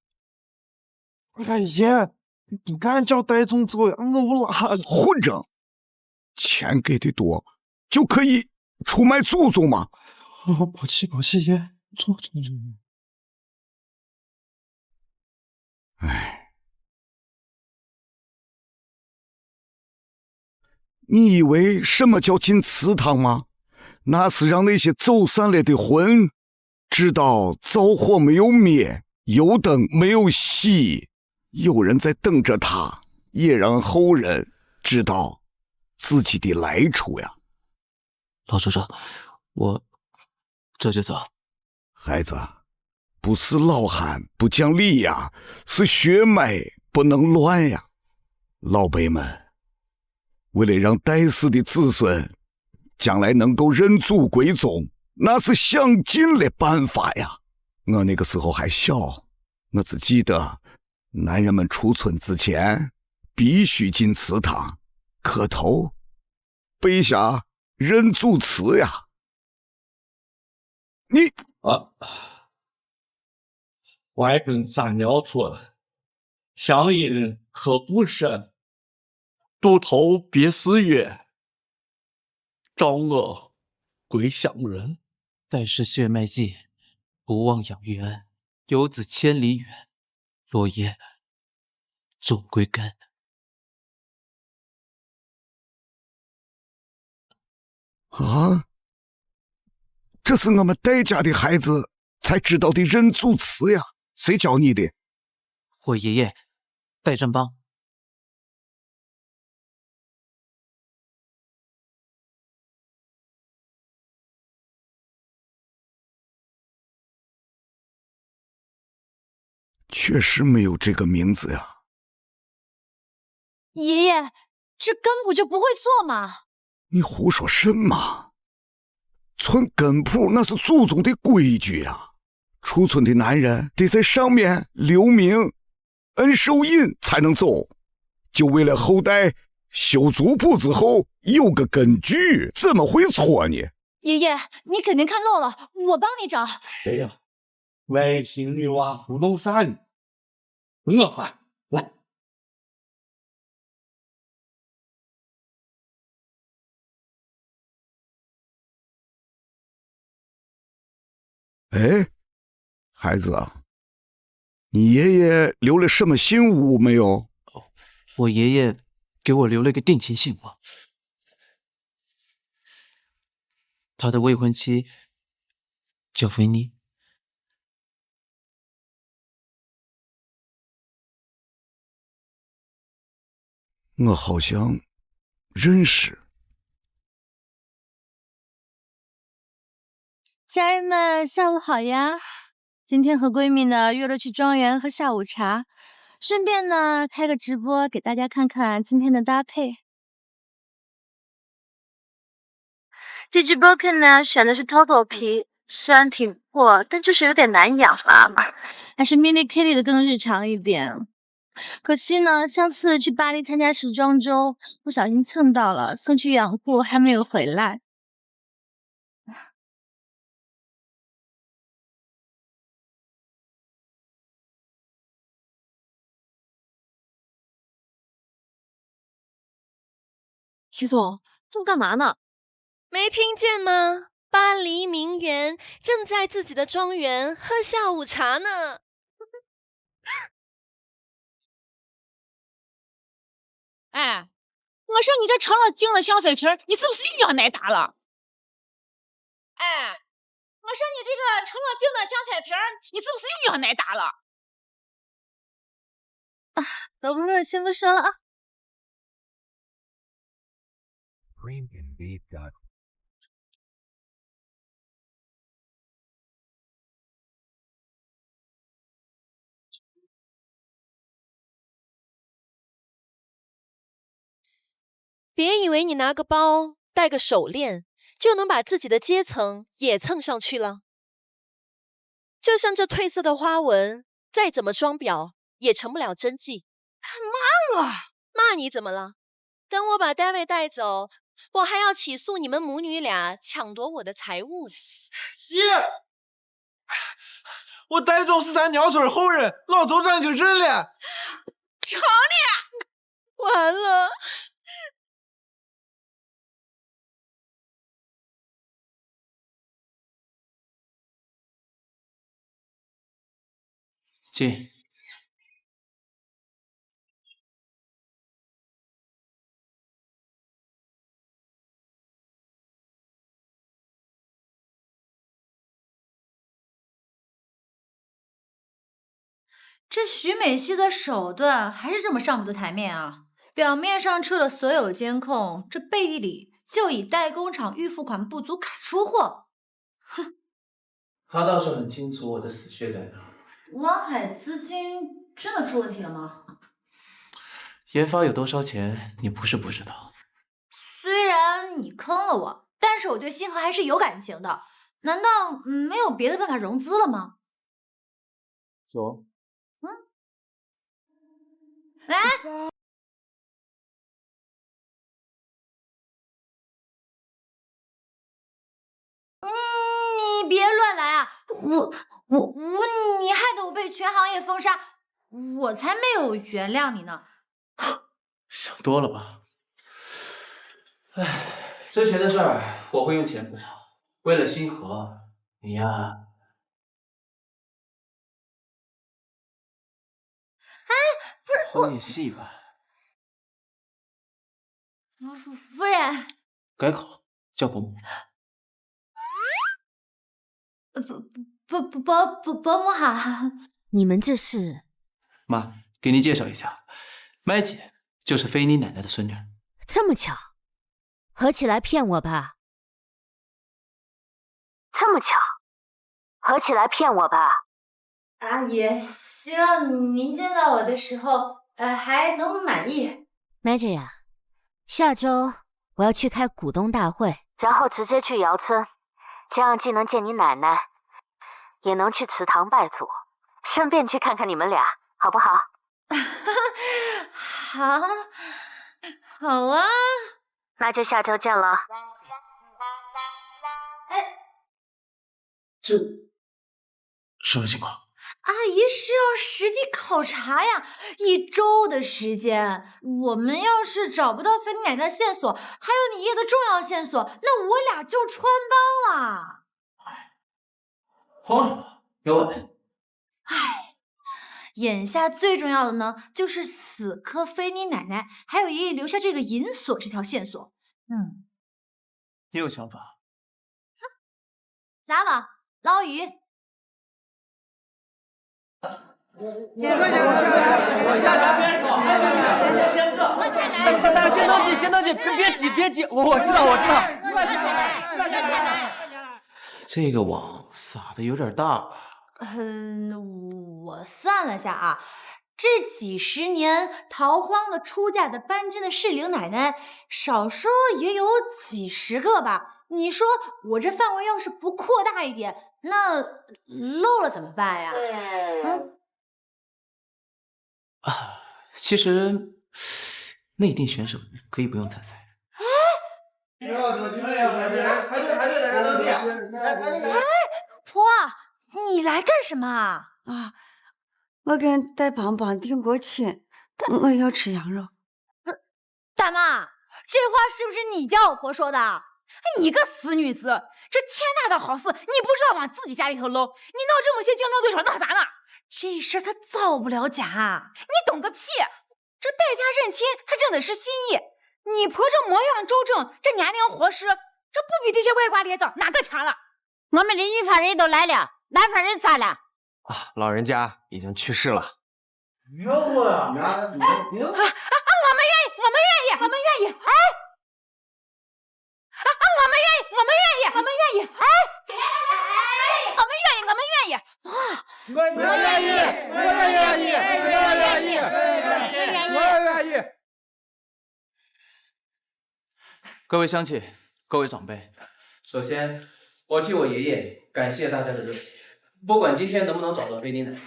哎爷，你不敢叫戴总走呀，我拉混账！钱给的多，就可以出卖祖宗吗？抱歉爷，走。哎，你以为什么叫进祠堂吗？那是让那些走散了的魂知道灶火没有灭，油灯没有熄，有人在等着他，也让后人知道自己的来处呀。老组长，我这就走。孩子，不是老汉不讲理呀，是血脉不能乱呀。老辈们，为了让待死的子孙将来能够认祖归宗，那是想尽了办法呀。我那个时候还小，我只记得男人们出村之前必须进祠堂磕头，背下认祖词呀。你外根斩鸟村，乡音可不深，渡头别思月，召我归乡人。待世血脉尽，不忘养育恩。游子千里远，落叶总归根。啊，这是我们戴家的孩子才知道的认祖词呀，谁教你的？我爷爷戴振邦。确实没有这个名字呀。爷爷，这根本就不会做嘛！你胡说什么？存根谱那是祖宗的规矩呀。出村的男人得在上面留名，摁手印才能走，就为了后代修族谱之后有个根据，怎么会错呢？爷爷，你肯定看漏了，我帮你找。哎呀，外星女娲糊弄啥呢？我翻来。哎，孩子啊，你爷爷留了什么信物没有？我爷爷给我留了个定情信物，他的未婚妻叫菲妮。我好像认识。家人们，下午好呀！今天和闺蜜呢约了去庄园喝下午茶，顺便呢开个直播给大家看看今天的搭配。这只 Birkin 呢选的是 Toto 皮，虽然挺破，但就是有点难养吧，还是 Mini Kitty 的更日常一点。可惜呢，上次去巴黎参加时装周，不小心蹭到了，送去养护还没有回来。徐总，这么干嘛呢？没听见吗？巴黎名媛正在自己的庄园喝下午茶呢。哎，我说你这成了精的小废品，你是不是又要挨打了？哎，我说你这个成了精的小废品，你是不是又要挨打了？啊，走不，先不说了啊。别以为你拿个包、戴个手链，就能把自己的阶层也蹭上去了。就像这褪色的花纹，再怎么装裱，也成不了真迹。骂我？骂你怎么了？等我把 David 带走，我还要起诉你们母女俩抢夺我的财物呢。爷，我戴总是咱娘孙后人，老头长就认了。成了，完了。进。这徐美熙的手段还是这么上不得台面啊！表面上撤了所有监控，这背地里就以代工厂预付款不足卡出货。哼，他倒是很清楚我的死穴在哪。汪海资金真的出问题了吗？研发有多烧钱，你不是不知道。虽然你坑了我，但是我对星河还是有感情的。难道没有别的办法融资了吗？走。来。你别乱来啊！你害得我被全行业封杀，我才没有原谅你呢。想多了吧？哎，之前的事儿我会用钱补偿。为了星河，你呀……哎，不是好演戏吧？夫人，改口叫伯母。伯母好。你们这是？妈，给您介绍一下，麦姐就是菲妮奶奶的孙女。这么巧，合起来骗我吧？这么巧，合起来骗我吧？阿姨，希望您见到我的时候，还能满意。麦姐呀，下周我要去开股东大会，然后直接去瑶村，这样既能见你奶奶，也能去祠堂拜祖，顺便去看看你们俩，好不好？好啊，那就下周见了。哎，这什么情况？阿姨是要实地考察呀，1周的时间。我们要是找不到菲妮奶奶的线索，还有你爷的重要线索，那我俩就穿帮了。慌什么？有我们。哎，眼下最重要的呢，就是死磕菲妮奶奶，还有爷爷留下这个银锁这条线索。你有想法？撒网捞鱼。大家先登记，先登记，别急，我知道。这个网撒的有点大吧？我算了下啊，这几十年逃荒的、出嫁的、搬迁的适龄奶奶，少说也有几十个吧。你说我这范围要是不扩大一点，那漏了怎么办呀？其实内定选手可以不用参赛。婆，你来干什么啊？我跟戴邦邦定过亲，我要吃羊肉。大妈，这话是不是你叫我婆说的？你个死女子，这钱大的好事，你不知道往自己家里头搂，你闹这么些竞争对手弄啥呢？这事儿他造不了假，你懂个屁！这戴家认亲，他认的是心意。你婆这模样周正，这年龄活实，这不比这些歪瓜裂枣哪个强了？我们的女方人都来了，男方人咋了？啊，老人家已经去世了。别说呀！我们愿意，我们愿意，我们愿意。哎，我们愿意，我们愿意，我们愿意。哎，我们愿意，我们愿意。哇，我愿意，我也愿意，我愿意，我也愿意。各位乡亲，各位长辈，首先我替我爷爷感谢大家的热情。不管今天能不能找到菲尼奶奶，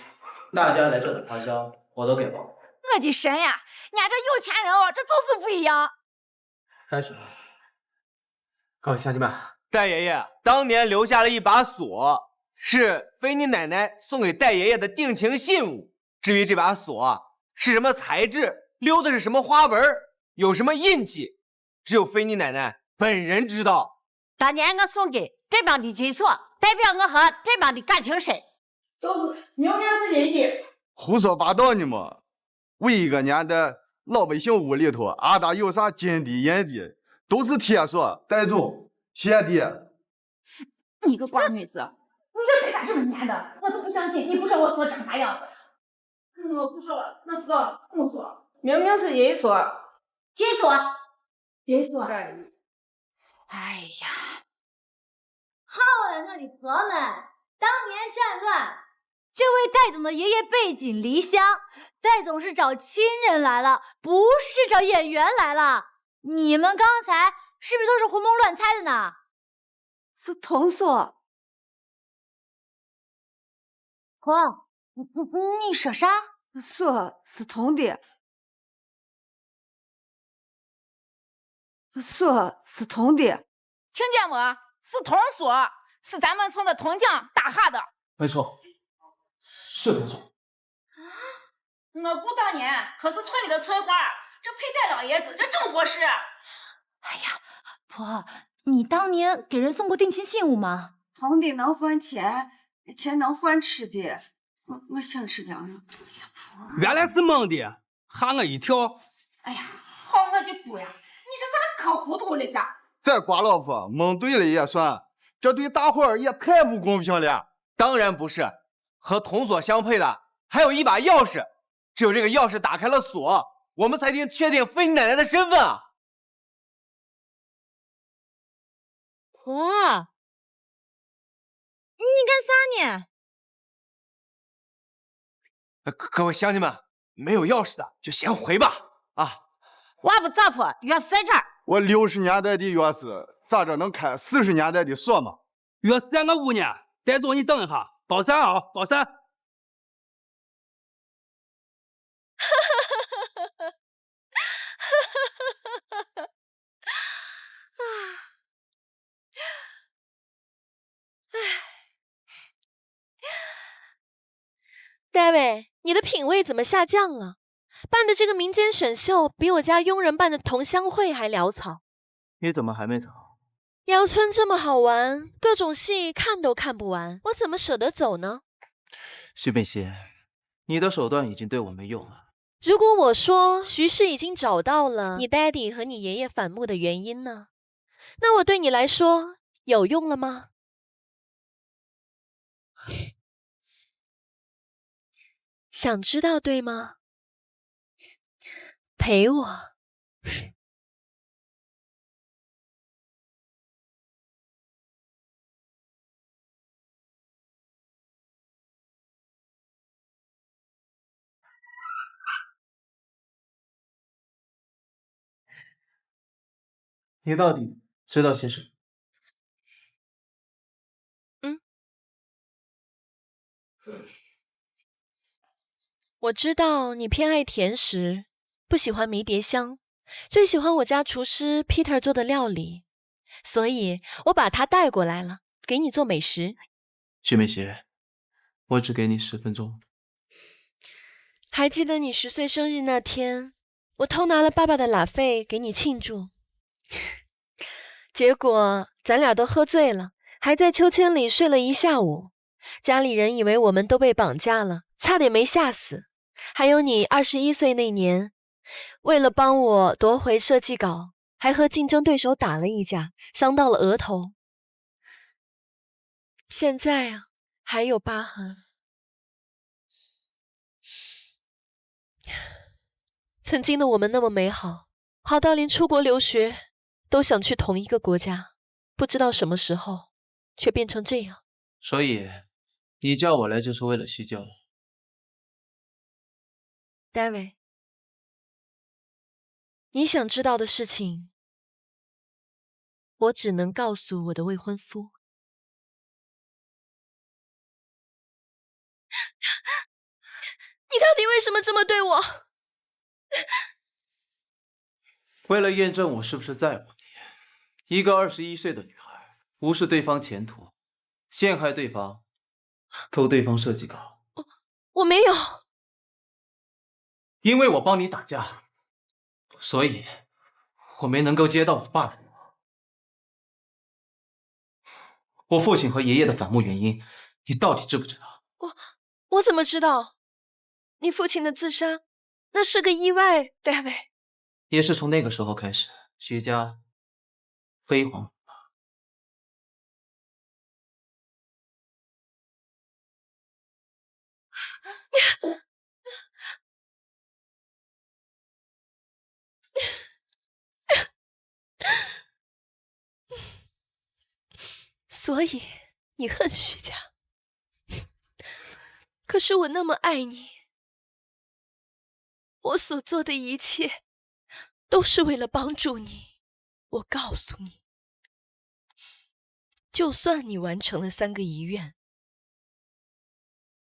大家来这的花销我都给报。我的神呀，俺这有钱人哦，这就是不一样。开始了。各位乡亲们，戴爷爷当年留下了一把锁，是菲尼奶奶送给戴爷爷的定情信物。至于这把锁是什么材质，溜的是什么花纹，有什么印记，只有菲尼奶奶本人知道。当年我送给这帮的金锁，代表我和这帮的感情深。都是明明是人的。胡说八道呢嘛！51年的老百姓屋里头，俺家有啥金的银的，都是铁锁。戴总，谢的。你个瓜女子，你这嘴咋这么黏的？我就不相信你不知道我锁长啥样子。我不说了，那是个木锁，明明是银锁，金锁，银锁。哎呀，好了，我的婆们，当年战乱，这位戴总的爷爷背井离乡，戴总是找亲人来了，不是找演员来了。你们刚才是不是都是胡蒙乱猜的呢？是铜锁。婆，你说啥？锁是铜的。锁是铜的，听见没？是铜锁，是咱们村的铜匠打下的。没错，是铜锁。我姑当年可是村里的村花，这陪戴老爷子这正合适。哎呀，婆，你当年给人送过定情信物吗？铜的能换钱，钱能换吃的。我想吃羊肉。哎呀，婆，原来是蒙的，吓我一跳。哎呀，好我的姑呀！你这咋可糊涂了下？这瓜老夫蒙对了也算，这对大伙儿也太不公平了。当然不是，和铜锁相配的还有一把钥匙，只有这个钥匙打开了锁，我们才能确定菲尼奶奶的身份啊！婆，你干啥呢？各位乡亲们，没有钥匙的就先回吧。啊，我不丈夫钥匙在这儿。我60年代的钥匙咋着能开40年代的锁吗？钥匙在我屋呢。戴总，你等一下，包伞啊，包伞。戴维，你的品味怎么下降了？办的这个民间选秀比我家佣人办的同乡会还潦草。你怎么还没走？瑶村这么好玩，各种戏看都看不完，我怎么舍得走呢？徐美熙，你的手段已经对我没用了。如果我说徐氏已经找到了你爹地和你爷爷反目的原因呢？那我对你来说有用了吗？想知道对吗？陪我。你到底知道些什么？我知道你偏爱甜食，不喜欢迷迭香，最喜欢我家厨师 Peter 做的料理，所以我把他带过来了，给你做美食。徐美琪，我只给你10分钟。还记得你10岁生日那天，我偷拿了爸爸的拉费给你庆祝，结果咱俩都喝醉了，还在秋千里睡了一下午。家里人以为我们都被绑架了，差点没吓死。还有你21岁那年，为了帮我夺回设计稿，还和竞争对手打了一架，伤到了额头。现在啊，还有疤痕。曾经的我们那么美好，好到连出国留学都想去同一个国家，不知道什么时候却变成这样。所以，你叫我来就是为了叙旧。David， 你想知道的事情，我只能告诉我的未婚夫。你到底为什么这么对我？为了验证我是不是在乎你，一个21岁的女孩无视对方前途，陷害对方，偷对方设计稿。我没有。因为我帮你打架，所以我没能够接到我爸的。我父亲和爷爷的反目原因，你到底知不知道？我怎么知道？你父亲的自杀，那是个意外 ，David。也是从那个时候开始，徐家飞黄。所以你恨徐家，可是我那么爱你，我所做的一切都是为了帮助你。我告诉你，就算你完成了3个遗愿，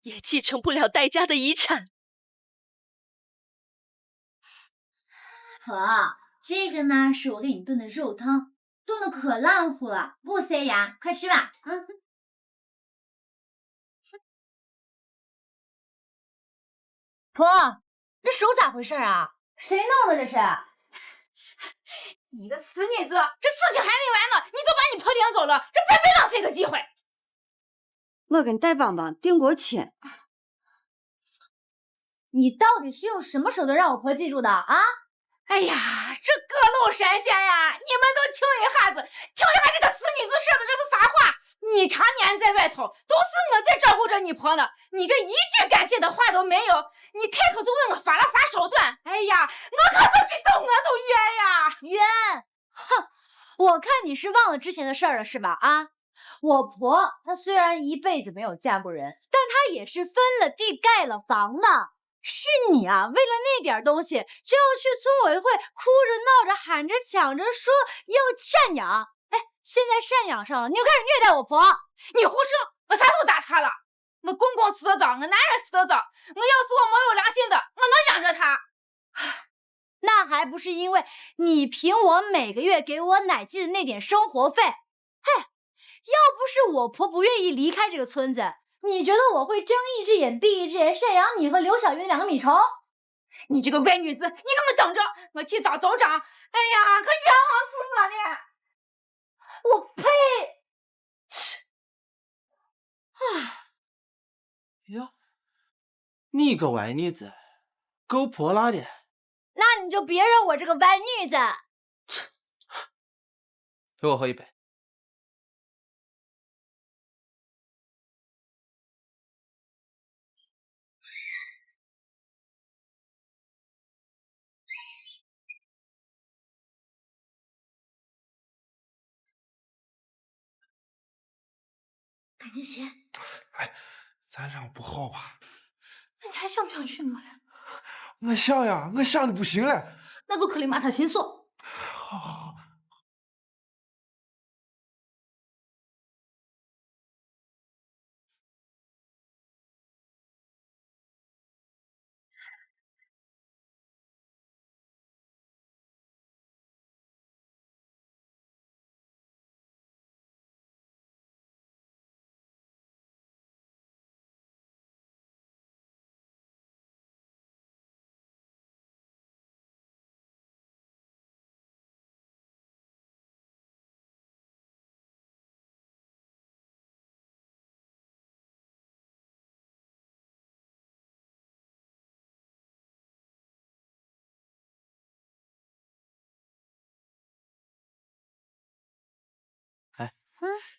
也继承不了戴家的遗产。婆，这个呢是我给你炖的肉汤，炖的可烂乎了，不塞牙，快吃吧。婆，这手咋回事啊？谁弄的这是？你个死女子，这事情还没完呢，你就把你婆领走了，这白白浪费个机会。我跟戴邦邦定过亲，你到底是用什么手段让我婆记住的啊？哎呀，这各路神仙呀，你们都听一下子，听一下这个死女子说的这是啥话？你常年在外头，都是我在照顾着你婆呢，你这一句感谢的话都没有，你开口就问我发了啥手段？哎呀，我可是比动我都冤呀！冤！哼，我看你是忘了之前的事儿了是吧？啊，我婆她虽然一辈子没有嫁过人，但她也是分了地盖了房的。是你啊，为了那点东西就要去村委会哭着闹着喊着抢着说要赡养，哎，现在赡养上了，你又开始虐待我婆。你胡说，我啥时候打她了？我公公死得早，我男人死得早，我要是我没有良心的，我能养着他？那还不是因为你凭我每个月给我奶寄的那点生活费。嘿，要不是我婆不愿意离开这个村子，你觉得我会睁一只眼闭一只眼赡养你和刘小云2个米虫？你这个歪女子，你给我等着，我去找州长。哎呀，可冤枉死我了！我呸！哟，你个歪女子，够泼辣的！那你就别惹我这个歪女子！陪我喝一杯。感情鞋。哎，咱这样不好吧？那你还想不想娶我呀？我想呀，我想的不行了。那就可立马上新说。好好好。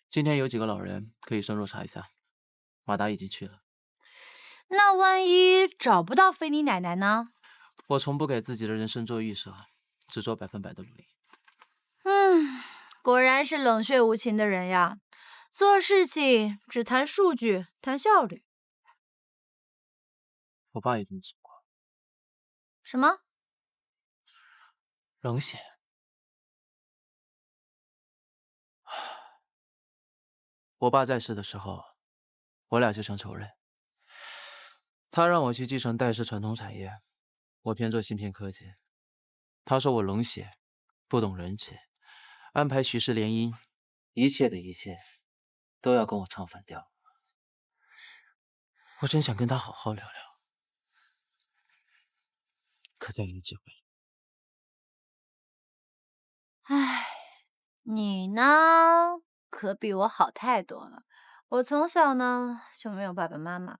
今天有几个老人可以深入查一下，马达已经去了。那万一找不到菲尼奶奶呢？我从不给自己的人生做预设，只做100%的努力。果然是冷血无情的人呀！做事情只谈数据，谈效率。我爸也这么说过。什么？冷血。我爸在世的时候，我俩就成仇人。他让我去继承戴氏传统产业，我偏做芯片科技。他说我冷血，不懂人情，安排徐氏联姻，一切的一切都要跟我唱反调。我真想跟他好好聊聊，可再没机会。唉，你呢，可比我好太多了。我从小呢就没有爸爸妈妈，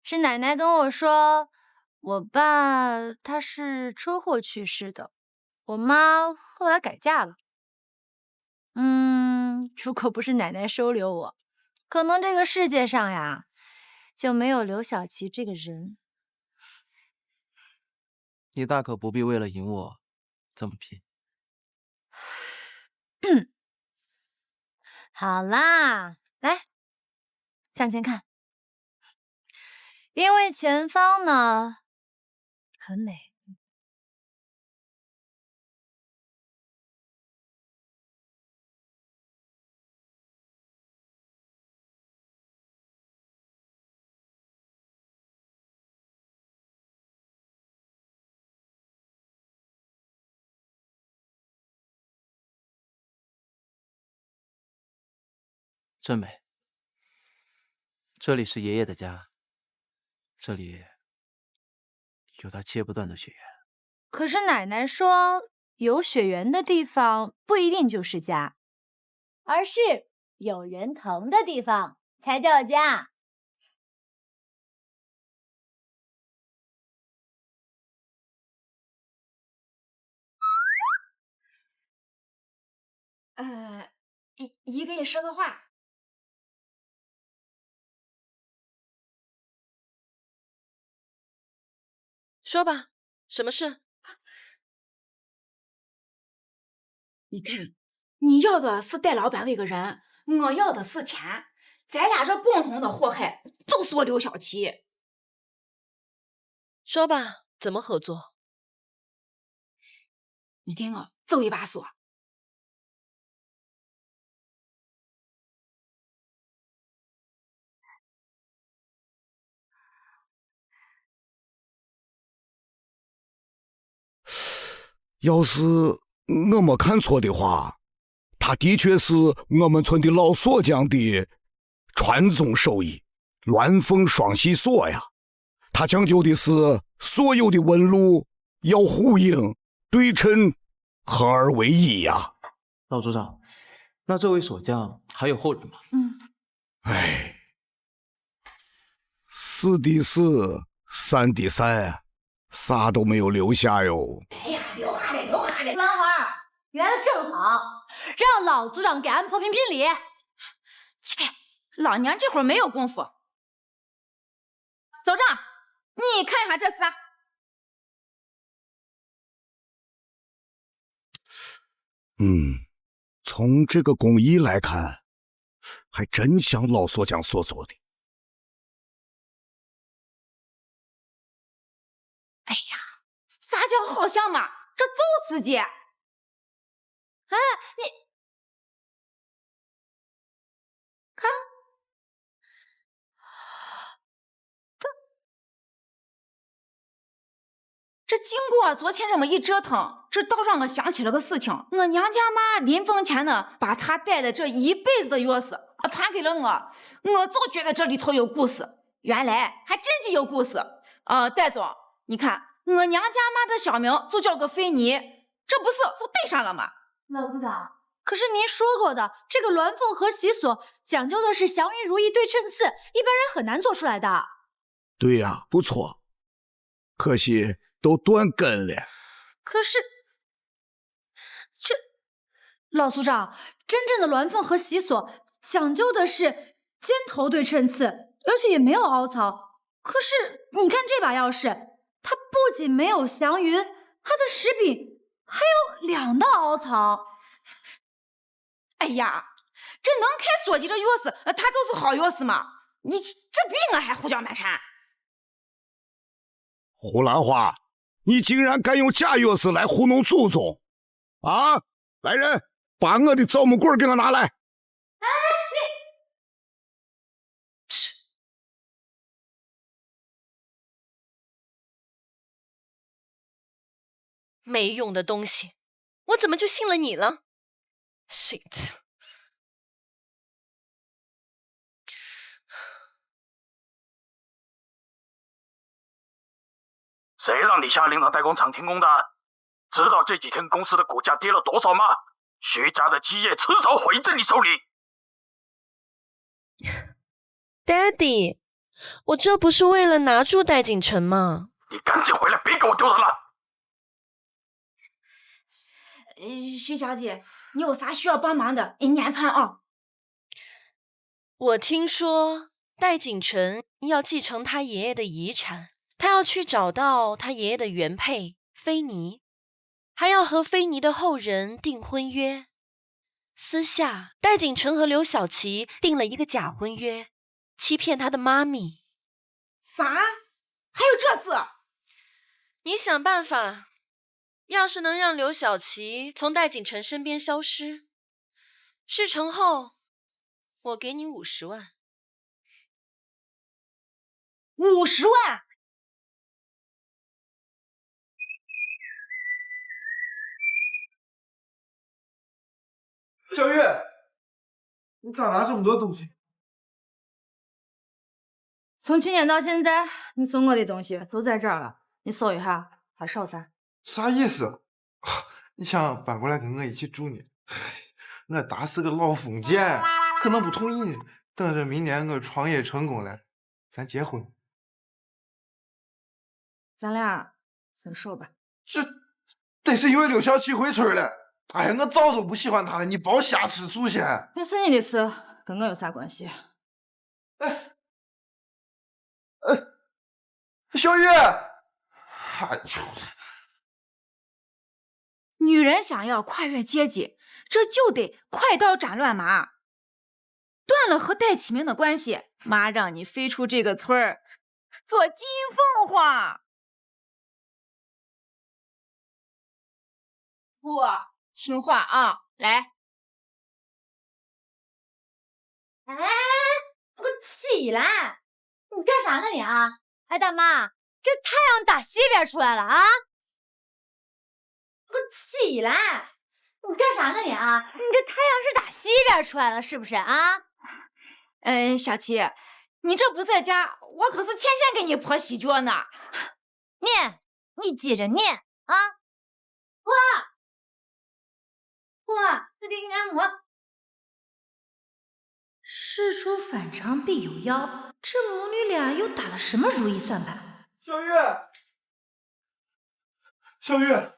是奶奶跟我说，我爸他是车祸去世的，我妈后来改嫁了。如果不是奶奶收留我，可能这个世界上呀就没有刘晓琪这个人。你大可不必为了赢我这么拼。好啦，来，向前看，因为前方呢很美。真美。这里是爷爷的家，这里有他切不断的血缘。可是奶奶说，有血缘的地方不一定就是家，而是有人疼的地方才叫家。姨给你说个话。说吧，什么事？你看，你要的是戴老板这个人，我要的是钱，咱俩这共同的祸害就是我刘晓琪。说吧，怎么合作？你给我走一把说。要是我没看错的话，他的确是我们村的老锁匠的传宗手艺，鸾凤双喜锁呀。他讲究的是所有的纹路要呼应、对称、合二为一呀。老组长，那这位锁匠还有后人吗？哎，死的死，散的散，啥都没有留下哟。哎呀，留下来，留下来！兰花，你来的正好，让老组长给俺婆评评理。起开，老娘这会儿没有功夫。组长，你看一下这是啥？从这个工艺来看，还真像老锁匠所做的。哎呀，啥叫好像嘛？这就是姐。哎，你看，这经过昨天这么一折腾，这倒让我想起了个事情。我娘家妈临终前呢，把她带的这一辈子的钥匙传给了我，我就觉得这里头有故事。原来还真就有故事。戴总，你看我娘家妈这小名就叫个菲尼，这不是就对上了吗？老组长，可是您说过的，这个鸾凤和喜锁讲究的是祥云如意对称四，一般人很难做出来的。对呀，不错，可惜都断根了。可是，这老组长，真正的鸾凤和喜锁讲究的是尖头对称刺，而且也没有凹槽。可是你看这把钥匙，它不仅没有祥云，它的石柄还有2道凹槽。哎呀，这能开锁机的钥匙，它就是好钥匙吗？你这比我还胡搅蛮缠。胡兰花，你竟然敢用假钥匙来糊弄祖宗！啊！来人，把我的枣木棍给我拿来！没用的东西，我怎么就信了你了 ？shit！ 谁让你下令让代工厂停工的？知道这几天公司的股价跌了多少吗？徐家的基业迟早毁在你手里。Daddy， 我这不是为了拿住戴锦城吗？你赶紧回来，别给我丢人了！徐小姐，你有啥需要帮忙的？你安排啊。我听说戴锦城要继承他爷爷的遗产，他要去找到他爷爷的原配菲尼，还要和菲尼的后人订婚约。私下，戴锦城和刘晓琪订了一个假婚约，欺骗他的妈咪。啥？还有这事？你想办法。要是能让刘晓琪从戴锦城身边消失，事成后，我给你50万。50万？小月，你咋拿这么多东西？从去年到现在，你送我的东西都在这儿了，你搜一下，还少啥？啥意思？你想搬过来跟我一起住呢？我大是个老封建，可能不同意呢。等着明年我创业成功了，咱结婚。咱俩分手吧。这得是因为刘晓琪回村了。哎呀，我早就不喜欢他了，你别瞎吃醋先。那是你的事，跟我有啥关系？小月，哎呦！女人想要跨越阶级，这就得快刀斩乱麻。断了和戴启明的关系，妈让你飞出这个村儿，做金凤凰。不，听话啊，来。哎，我起来！你干啥呢你啊？哎，大妈，这太阳打西边出来了啊！给我起来！你干啥呢你啊？你这太阳是打西边出来了是不是啊？小七，你这不在家，我可是天天给你婆洗脚呢。念，你接着念啊！哇，这给你按摩。事出反常必有妖，这母女俩又打了什么如意算盘？小月，小月，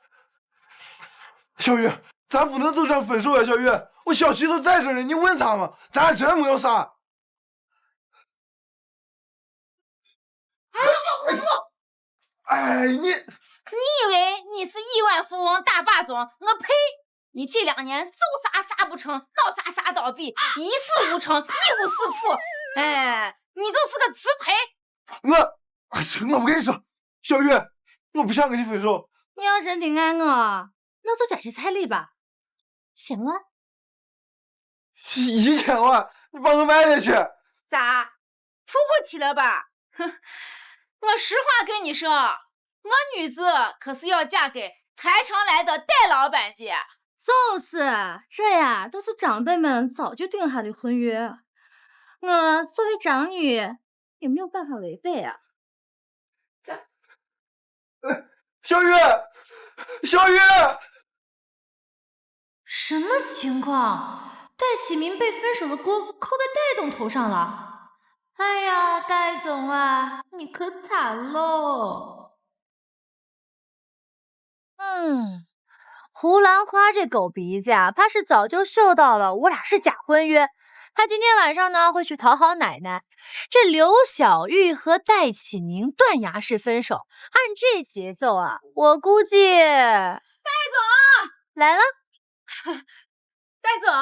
小月，咱不能就这样分手呀！小月，我小琪都在这呢，你问他嘛，咱俩真没有啥。哎，你以为你是亿万富翁大霸总？我呸！你这2年做啥啥不成，闹啥啥倒闭，一事无成，一无是处。哎，你就是个词胚。我不跟你说，小月，我不想跟你分手。你要真的爱我，那就加些彩礼吧，1000万。1000万，你帮我买下去。咋，付不起了吧？哼，我实话跟你说，我女子可是要嫁给台城来的戴老板家。就是这呀，都是长辈们早就定下的婚约，我作为长女也没有办法违背啊。小月，小月，什么情况？戴启明被分手的锅扣在戴总头上了。哎呀，戴总啊，你可惨喽。胡兰花这狗鼻子呀，怕是早就嗅到了我俩是假婚约，他今天晚上呢会去讨好奶奶。这刘小玉和戴启明断崖式分手，按这节奏啊，我估计戴总来了。戴总，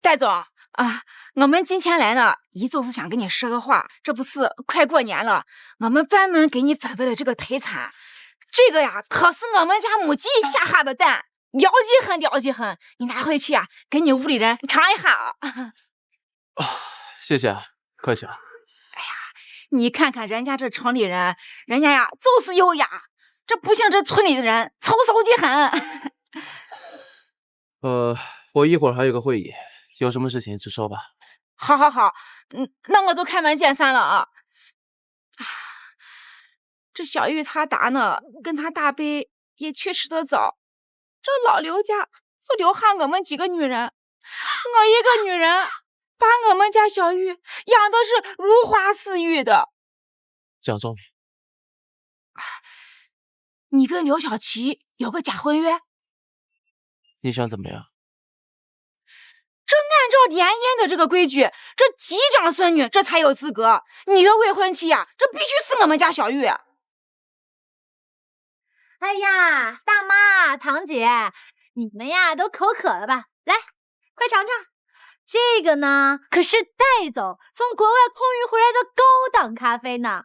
戴总啊，我们今天来呢，一就是想跟你说个话。这不是快过年了，我们专门给你准备了这个特产。这个呀，可是我们家母鸡下的蛋，了不很了不很。你拿回去啊，给你屋里人尝一下啊。谢谢，客气了。哎呀，你看看人家这城里人，人家呀就是优雅，这不像这村里的人臭手的很。我一会儿还有个会议，有什么事情直说吧。好，那我就开门见山了啊。这小玉她打呢，跟她大伯也去世的早，这老刘家就留下我们几个女人，我一个女人把我们家小玉养的是如花似玉的。蒋仲明，你跟刘小琪有个假婚约，你想怎么样？这按照联姻的这个规矩，这几长孙女这才有资格，你的未婚妻呀，这必须是我们家小玉。哎呀，大妈、堂姐，你们呀都口渴了吧？来，快尝尝，这个呢可是戴总从国外空运回来的高档咖啡呢，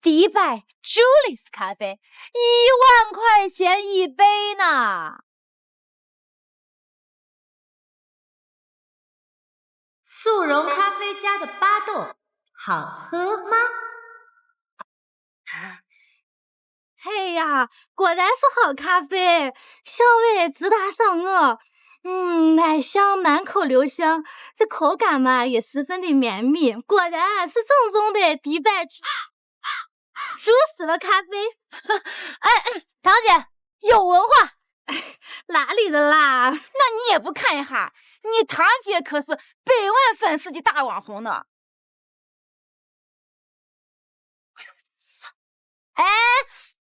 迪拜 Julius 咖啡，1万块钱一杯呢。速溶咖啡加的巴豆，好喝吗？嘿呀，果然是好咖啡，香味直达上颚，奶香满口留香，这口感嘛也十分的绵密，果然是正宗的迪拜猪死了咖啡。哎，堂姐有文化，哪里的啦？那你也不看一下，你堂姐可是100万粉丝的大网红呢。哎，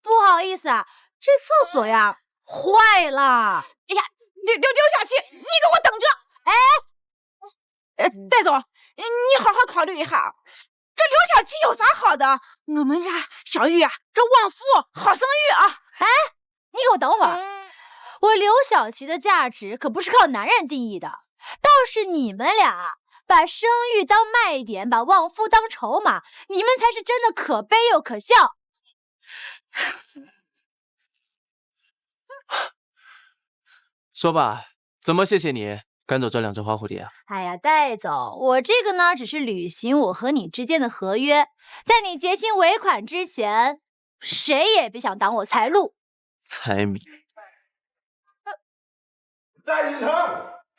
不好意思啊，这厕所呀坏了。哎呀，刘小琪，你给我等着！哎，戴总，你好好考虑一下，这刘小琪有啥好的？我们家小玉啊，这旺夫好生育啊！哎，你给我等会儿，我刘小琪的价值可不是靠男人定义的，倒是你们俩把生育当卖点，把旺夫当筹码，你们才是真的可悲又可笑。说吧，怎么谢谢你赶走这2只花蝴蝶啊？哎呀，戴总，我这个呢只是履行我和你之间的合约，在你结清尾款之前，谁也别想挡我财路。财迷，戴锦成，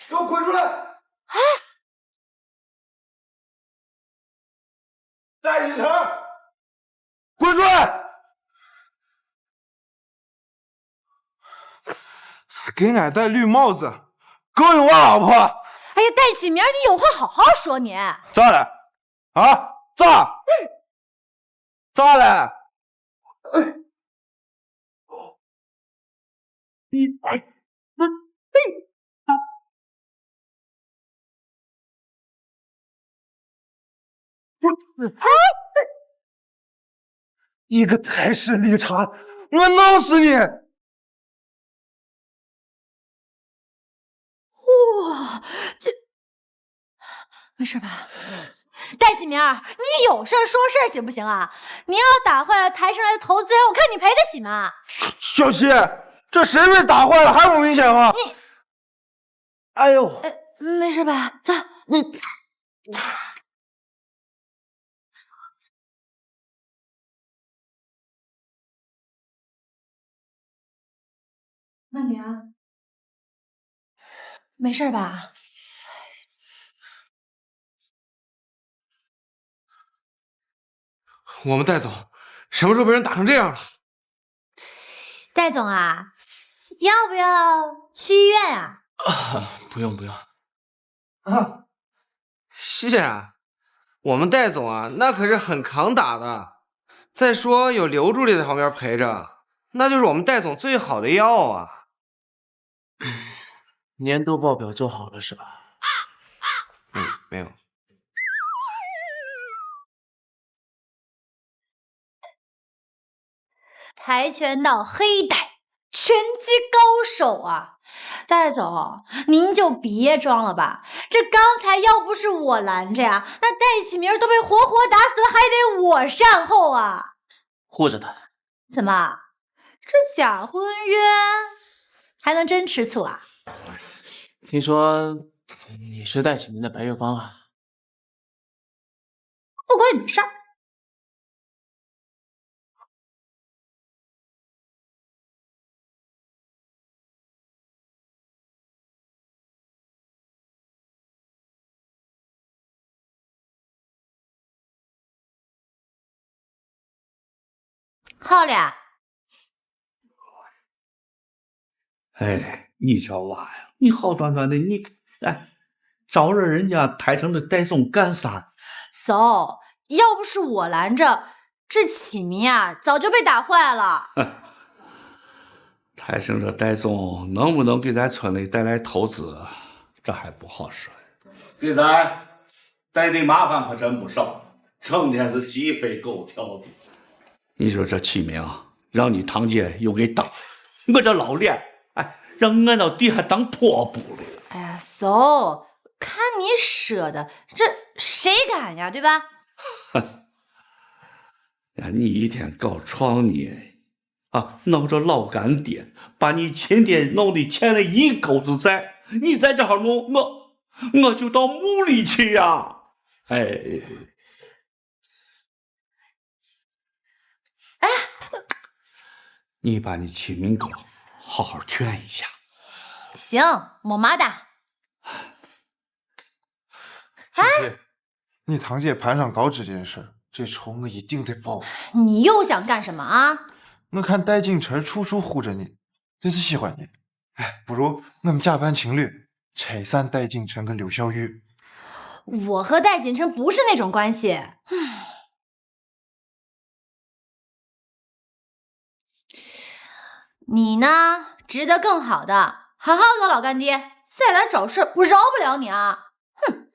给我滚出来！哎，戴锦成，滚出来！给俺戴绿帽子，勾引我老婆！哎呀，戴启明，你有话好好说你。咋了？啊？咋了？一个台式绿茶，我弄死你！哇，这没事吧？戴启明，你有事说事行不行啊？你要打坏了台上来的投资人，我看你赔得起吗？小七，这谁被打坏了还不明显吗？你，哎呦，没事吧？走，你。曼玲，没事吧？我们戴总什么时候被人打成这样了？戴总啊，要不要去医院啊？不用啊，谢谢啊。我们戴总啊，那可是很扛打的。再说有刘助理在旁边陪着，那就是我们戴总最好的药啊。年度报表做好了是吧？没有。跆拳道黑带，拳击高手啊！戴总，您就别装了吧，这刚才要不是我拦着呀，那戴启明都被活活打死了，还得我善后啊！护着他。怎么，这假婚约还能真吃醋啊？听说你是戴启明的白月光啊？不关你的事儿。好了，哎，你这娃呀，你好端端的你，招惹人家台城的戴总干啥？嫂，要不是我拦着，这启明啊早就被打坏了。台城这戴总能不能给咱村里带来投资，这还不好说。给咱带的麻烦可真不少，成天是鸡飞狗跳的。你说这启明让你堂姐又给打了，我这老脸，让俺到底下当拖布了。哎呀，嫂，看你舍得，这谁敢呀，对吧？你一天搞创业闹着老干爹，把你亲爹弄得欠了一沟子债，你在这儿弄我就到墓里去呀！你把你启明哥好好劝一下。行，么么哒。小七，你堂姐攀上高枝这件事，这仇我一定得报。你又想干什么啊？我看戴锦城处处护着你，真是喜欢你。不如我们假扮情侣，拆散戴锦城跟刘小玉。我和戴锦城不是那种关系。你呢，值得更好的，好好做老干爹，再来找事我饶不了你啊！哼。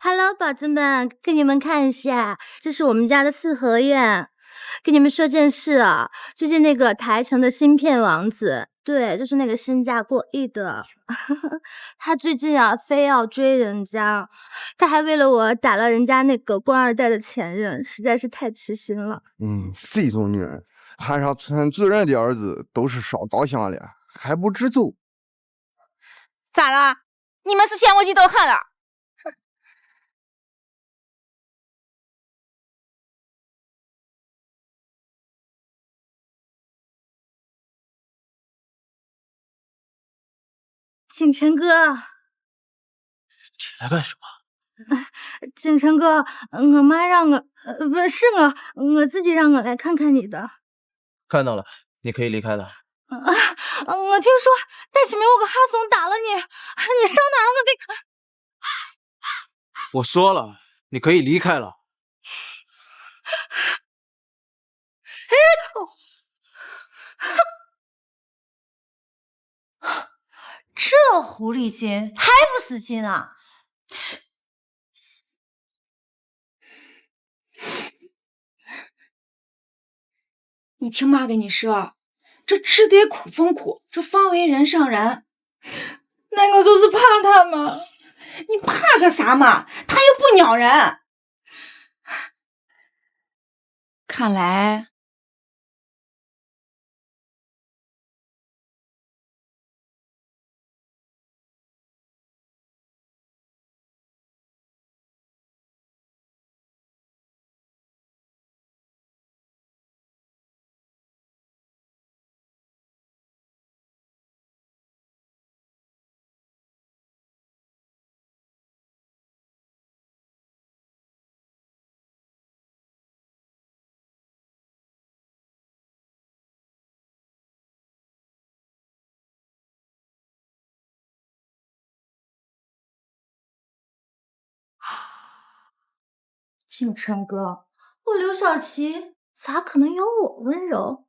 Hello， 宝子们，给你们看一下，这是我们家的四合院。跟你们说件事啊，最近那个台城的芯片王子，对，就是那个身价过亿的，他最近啊非要追人家，他还为了我打了人家那个官二代的前任，实在是太痴心了。这种女人攀上村主任的儿子都是烧刀香了，还不知足。咋了？你们是嫌我嫉妒恨了？景晨哥，起来干什么？景晨哥，我妈让我，不是我自己让我来看看你的。看到了，你可以离开了。我听说戴启明我个哈怂打了你，你上哪让我给看？我说了，你可以离开了。这狐狸精还不死心啊！切！你听妈跟你说，这只得苦逢苦，这方为人上人。那我就是怕他嘛，你怕个啥嘛？他又不鸟人。看来。景晨哥，我刘小琪咋可能有我温柔？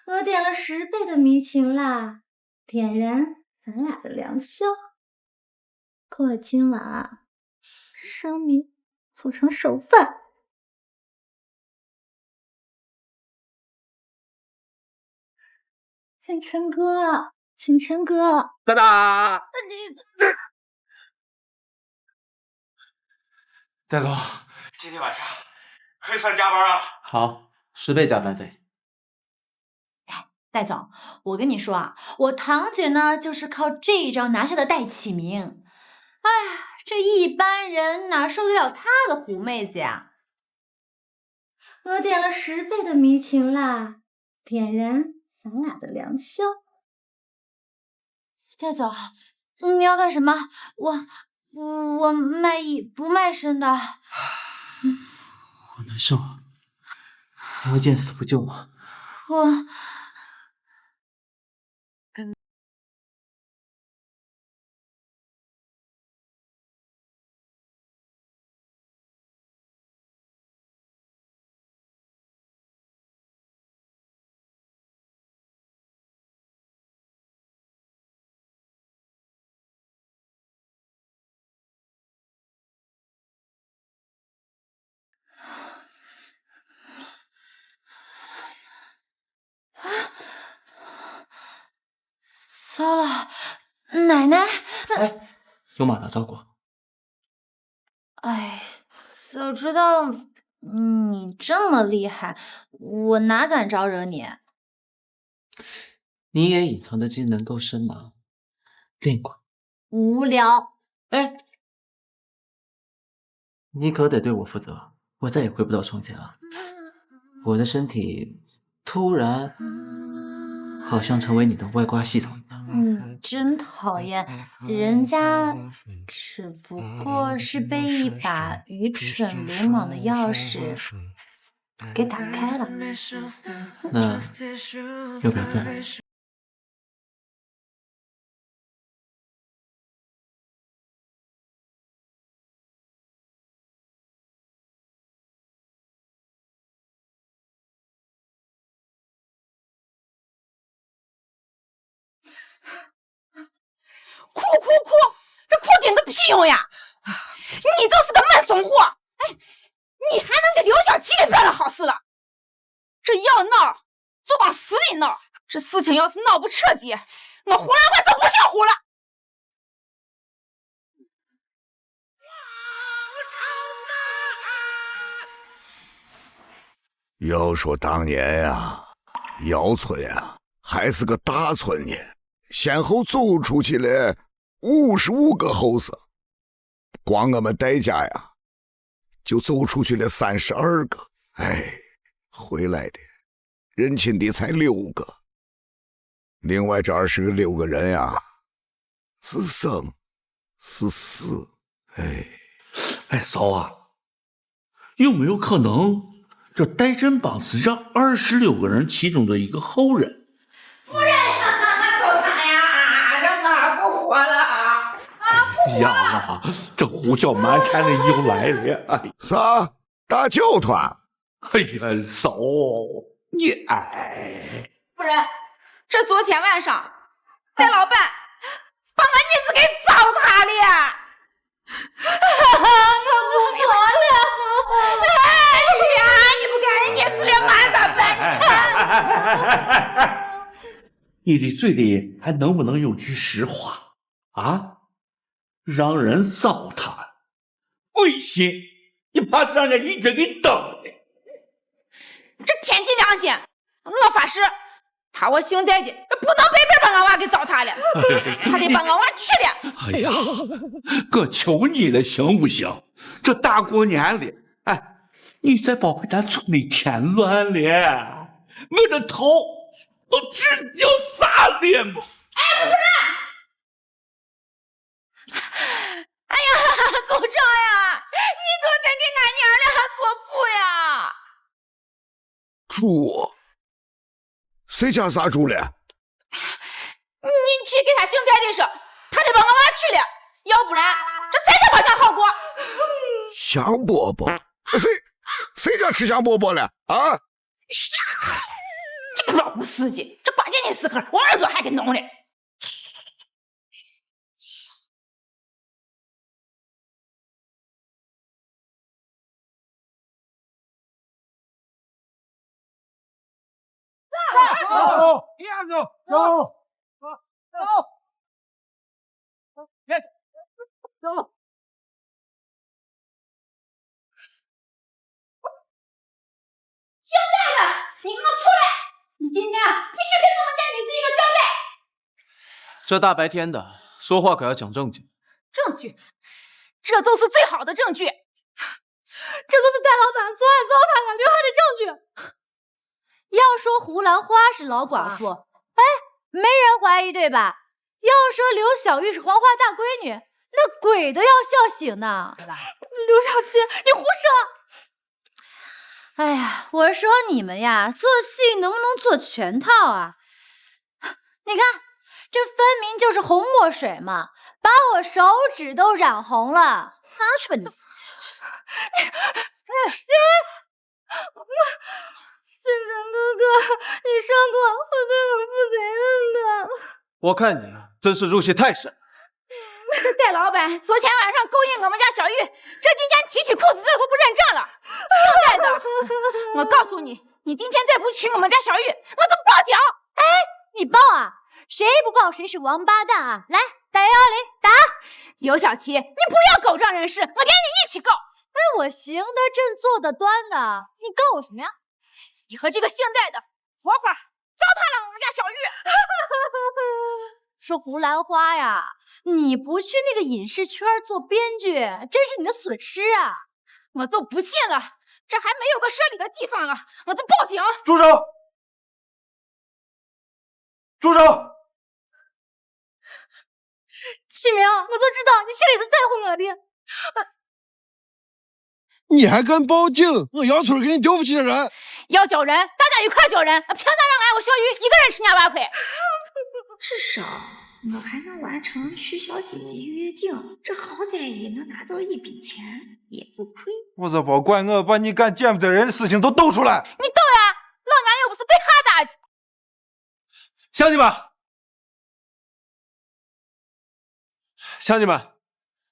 我点了10倍的迷情蜡，点燃咱俩的良宵。可我今晚啊，生米煮成熟饭。景琛哥，景琛哥，哒哒。戴总，今天晚上可以算加班啊。好，10倍加班费。戴总，我跟你说啊，我堂姐呢就是靠这一招拿下的戴启明。哎呀，这一般人哪受得了她的狐妹子呀？我点了10倍的迷情蜡，点燃咱俩的良宵。戴总，你要干什么？我卖艺不卖身的。我难受，你会见死不救吗？糟了，奶奶！哎，有马达照顾。哎，早知道你这么厉害，我哪敢招惹你？你也隐藏的技能够深吗？练过。无聊。哎，你可得对我负责，我再也回不到从前了。我的身体突然好像成为你的外挂系统一样。真讨厌，人家只不过是被一把愚蠢鲁莽的钥匙给打开了。那要不要再来？哭，这哭顶个屁用呀！你就是个慢怂货，哎，你还能给刘小七给办了好事了？这要闹就往死里闹，这事情要是闹不彻底，我胡兰花就不姓胡了。要说当年呀，姚村呀还是个大村呢，先后走出去了55个后生，光我们戴家呀就走出去了32个，哎，回来的认亲的才6个，另外这26个人呀是生是死，哎，嫂啊，有没有可能这戴振邦是这26个人其中的一个后人？夫人，走啥呀？这哪不活了啊？呀，这呼叫蛮缠的又来了！哎，啥大教团？哎呀，嫂，你哎，夫人，这昨天晚上戴老板把俺女子给糟蹋了。我不漂亮！哎呀，你不赶紧死了妈咋办？你的嘴里还能不能有句实话啊？让人糟蹋，违心，你怕是让人家一脚给蹬了。这天地良心，我发誓，他我姓戴的，不能白白把俺娃给糟蹋了，他得把俺娃娶了。哎呀，我求你了，行不行？这大过年了，哎，你再别给咱村里添乱了，我这头都直要炸了嘛！哎，夫人！哎呀，组长呀，你可得给俺娘俩做铺呀！猪？谁家杀猪了？你去给他姓戴的说，他得把俺娃娶了，要不然这谁都不想好过。香饽饽？谁家吃香饽饽了啊？这个老不司机，这关键的时刻我耳朵还给弄了。走，一样走，走，走。现在的，你给我出来！你今天必须给我们家女子一个交代。这大白天的，说话可要讲正经。证据，这就是最好的证据。这就是戴老板昨晚糟蹋了刘海的证据。要说胡兰花是老寡妇，哎，没人怀疑对吧？要说刘小玉是黄花大闺女，那鬼都要笑醒呢。刘小七，你胡说！哎呀，我说你们呀，做戏能不能做全套啊？你看，这分明就是红墨水嘛，把我手指都染红了。拿去吧你！志成哥哥，你说过会对我负责任的。我看你真是入戏太深。这戴老板昨天晚上勾引我们家小玉，这今天提起裤子这都不认账了。姓戴的，我告诉你，你今天再不娶我们家小玉，我就报警！哎，你报啊？谁不报谁是王八蛋啊！来，打110，打！刘小七，你不要狗仗人势，我连你一起告。哎，我行得正，坐得端的，你告我什么呀？你和这个姓戴的活活糟蹋了我们家小玉。说胡兰花呀，你不去那个影视圈做编剧，真是你的损失啊！我就不信了，这还没有个说理的地方了，我就报警！住手！住手！启明，我都知道你心里是在乎我的。你还敢报警？我姚村给你丢不起的人。要叫人，大家一块叫人，凭啥让俺我小玉一个人吃200块？至少我还能完成徐小姐姐约境，这好歹也能拿到一笔钱，也不亏。我这包怪我把你干见不得人的事情都抖出来。你抖呀，老娘又不是被哈打的。乡亲们，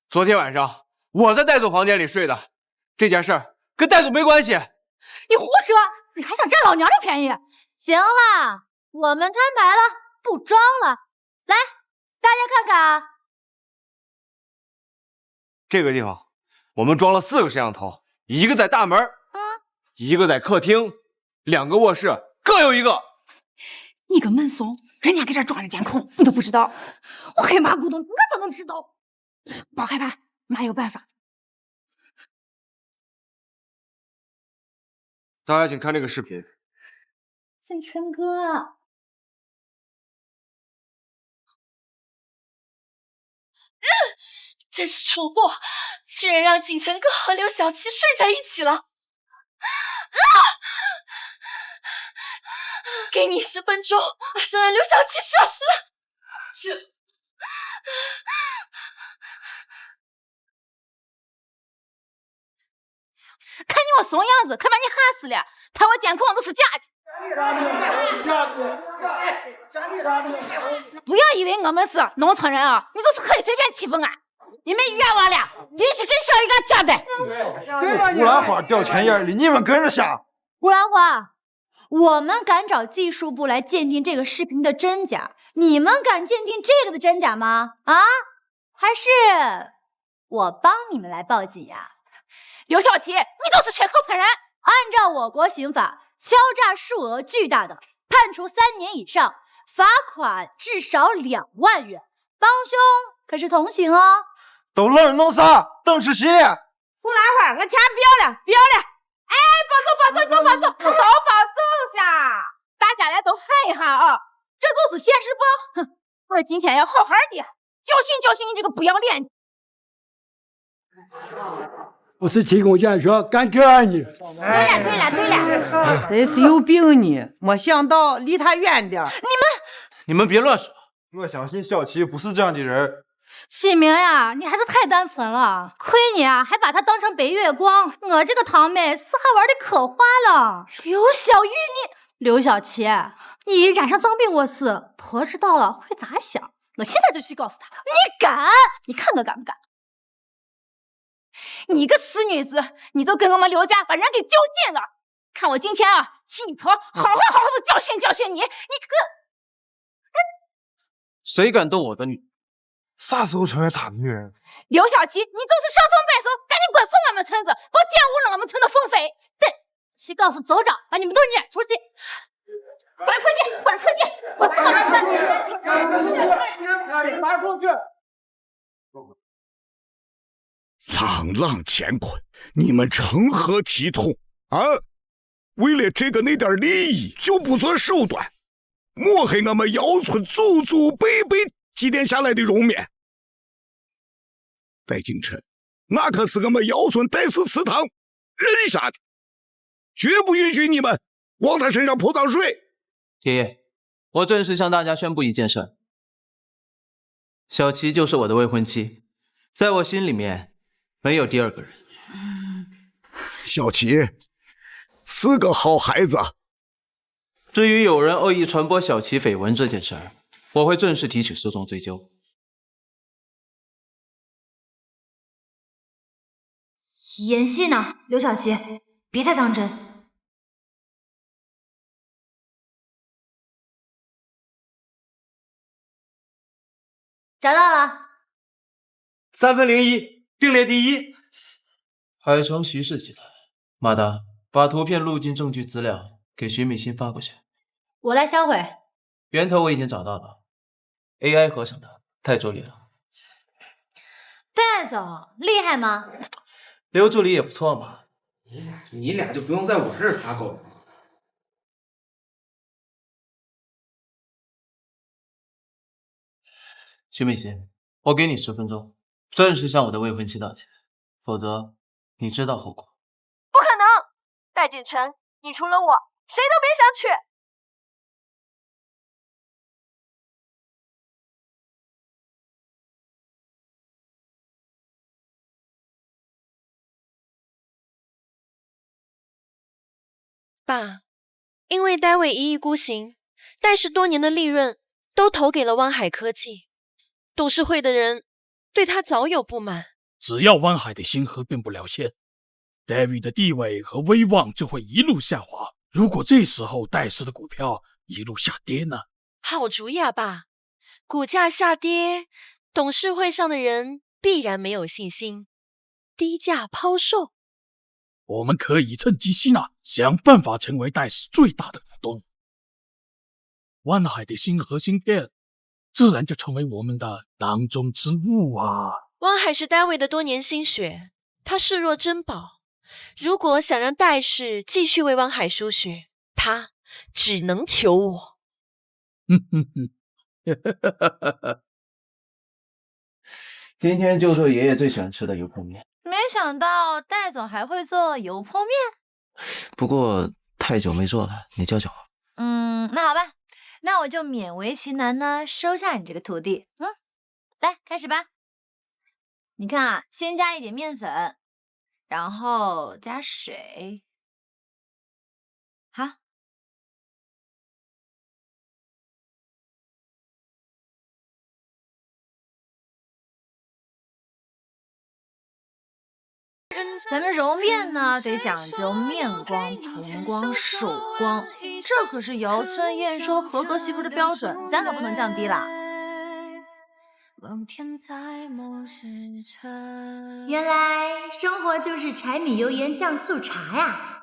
昨天晚上我在戴总房间里睡的，这件事儿跟戴总没关系。你胡说！你还想占老娘的便宜？行了，我们摊牌了，不装了。来，大家看看啊，这个地方我们装了4个摄像头，一个在大门，一个在客厅，2个卧室，各有一个。你个闷怂，人家给这装着监控，你都不知道？我黑马咕咚，我咋能知道？别害怕，妈有办法。大家请看这个视频。景琛哥，真是蠢货，居然让景琛哥和刘小七睡在一起了！给你10分钟，马上让刘小七射死！是。看你我怂样子，可把你吓死了！他我监控都是假的。不要以为我们是农村人啊，你就是可以随便欺负俺。你们冤枉了，必须跟小玉个交代。胡兰花掉钱眼里，你们跟着瞎。胡兰花，我们敢找技术部来鉴定这个视频的真假，你们敢鉴定这个的真假吗？啊？还是我帮你们来报警呀？刘小七，你都是血口喷人！按照我国刑法，敲诈数额巨大的，判处3年以上，罚款至少2万元。帮凶可是同刑哦。都愣着弄啥？等吃席呢？胡兰花，我钱不要了，不要了！哎，保重，都保重下！大家来都喊一喊啊！这就是现实报。哼，我今天要好好的教训教训你这个不要脸！我是提供建设，干这样呢。对了，真是有病呢！没想到离他远点。你们别乱说。我相信小七不是这样的人。启明呀，你还是太单纯了，亏你啊，还把她当成白月光。我这个堂妹私下玩的可花了。刘小玉，刘小琪，你染上脏病我死，婆知道了会咋想？我现在就去告诉他。你敢？你看我敢不敢？你个死女子，你就跟我们刘家把人给纠禁了！看我今天啊，替你婆好好的教训教训你！你个谁敢动我的女？啥时候成了他的女人？刘小琪，你就是伤风败俗，赶紧滚出我们村子，别玷污了我们村的风水！对，去告诉族长，把你们都撵出去！滚出去！滚出去！滚出我们村！拿出去！朗朗乾坤，你们成何体统啊？为了这个那点利益就不择手段，抹黑我们姚村祖祖辈辈积淀下来的荣面。戴景琛，那可是我们姚村代祀祠堂认下的，绝不允许你们往他身上泼脏水。爷爷，我正式向大家宣布一件事：小琪就是我的未婚妻，在我心里面没有第二个人。小琪是个好孩子。至于有人恶意传播小琪绯闻这件事儿，我会正式提起诉讼追究。演戏呢，刘小琪，别太当真。找到了，3分01，并列第一。海城徐氏集团，马达，把图片路径证据资料给徐美心发过去。我来销毁。源头我已经找到了 ，AI 合成的，太拙劣了。戴总厉害吗？刘助理也不错嘛。你俩就不用在我这儿撒狗了。徐美心，我给你10分钟，正式向我的未婚妻道歉，否则你知道后果。不可能，戴景琛，你除了我，谁都别想娶。爸，因为戴伟一意孤行，戴氏多年的利润都投给了湾海科技，董事会的人对他早有不满。只要湾海的星河变不了线，戴维的地位和威望就会一路下滑。如果这时候戴氏的股票一路下跌呢？好主意啊，爸！股价下跌，董事会上的人必然没有信心，低价抛售。我们可以趁机吸纳，想办法成为戴氏最大的股东。湾海的星河芯片自然就成为我们的囊中之物啊！湾海是戴维的多年心血，他视若珍宝。如果想让戴氏继续为湾海输血，他只能求我。今天就做爷爷最喜欢吃的油泼面。没想到戴总还会做油泼面。不过太久没做了，你教教我。那好吧，那我就勉为其难呢，收下你这个徒弟。来，开始吧。你看啊，先加一点面粉，然后加水。好。咱们揉面呢，得讲究面光、盆光、手光，这可是姚村验收合格媳妇的标准，咱可不能降低啦。原来生活就是柴米油盐酱醋茶呀。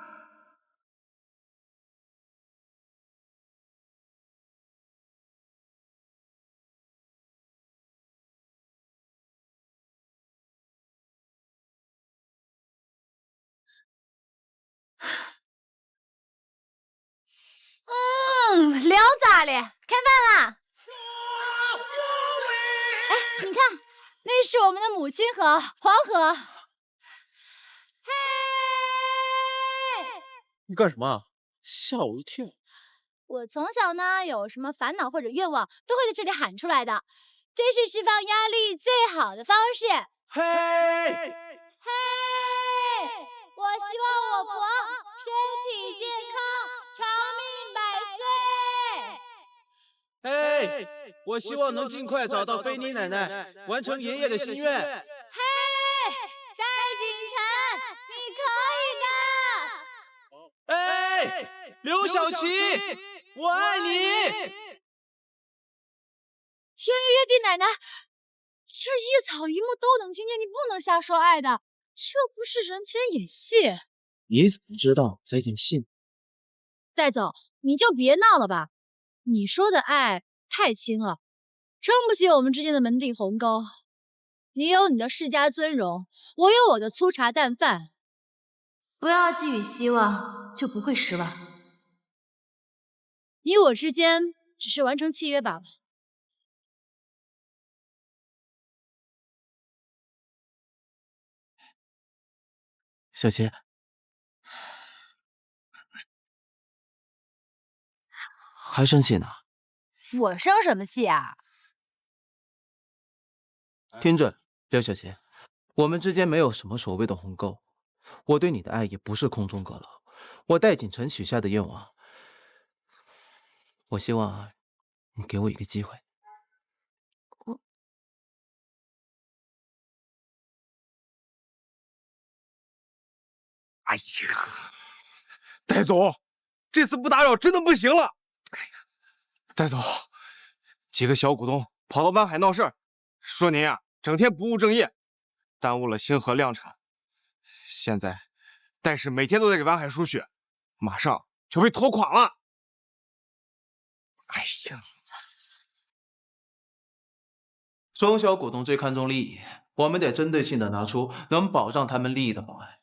聊咋哩？开饭啦！哎，你看，那是我们的母亲河黄河。嘿，你干什么？吓我一跳！我从小呢，有什么烦恼或者愿望，都会在这里喊出来的，这是释放压力最好的方式。嘿，嘿，我希望我婆身体健康，长命百嘿，我希望能尽快找到菲妮奶奶，完成爷爷的心愿。嘿，戴锦城，你可以的。哎，刘小琪，我爱你！听爷爷地奶奶，这一草一木都能听见，你不能瞎说爱的，这不是人前演戏。你怎么知道在演戏？戴总，你就别闹了吧，你说的爱太轻了，撑不起我们之间的门第鸿沟。你有你的世家尊荣，我有我的粗茶淡饭。不要寄予希望，就不会失望。你我之间只是完成契约罢了。小琪，还生气呢？我生什么气啊？听着，刘小琪，我们之间没有什么所谓的鸿沟，我对你的爱也不是空中阁楼。我戴锦城许下的愿望，我希望你给我一个机会。哎呀，戴总，这次不打扰真的不行了。哎呀，戴总，几个小股东跑到湾海闹事儿，说您啊整天不务正业，耽误了星河量产。现在戴氏每天都在给湾海输血，马上就被拖垮了。哎呀，中小股东最看重利益，我们得针对性的拿出能保障他们利益的方案。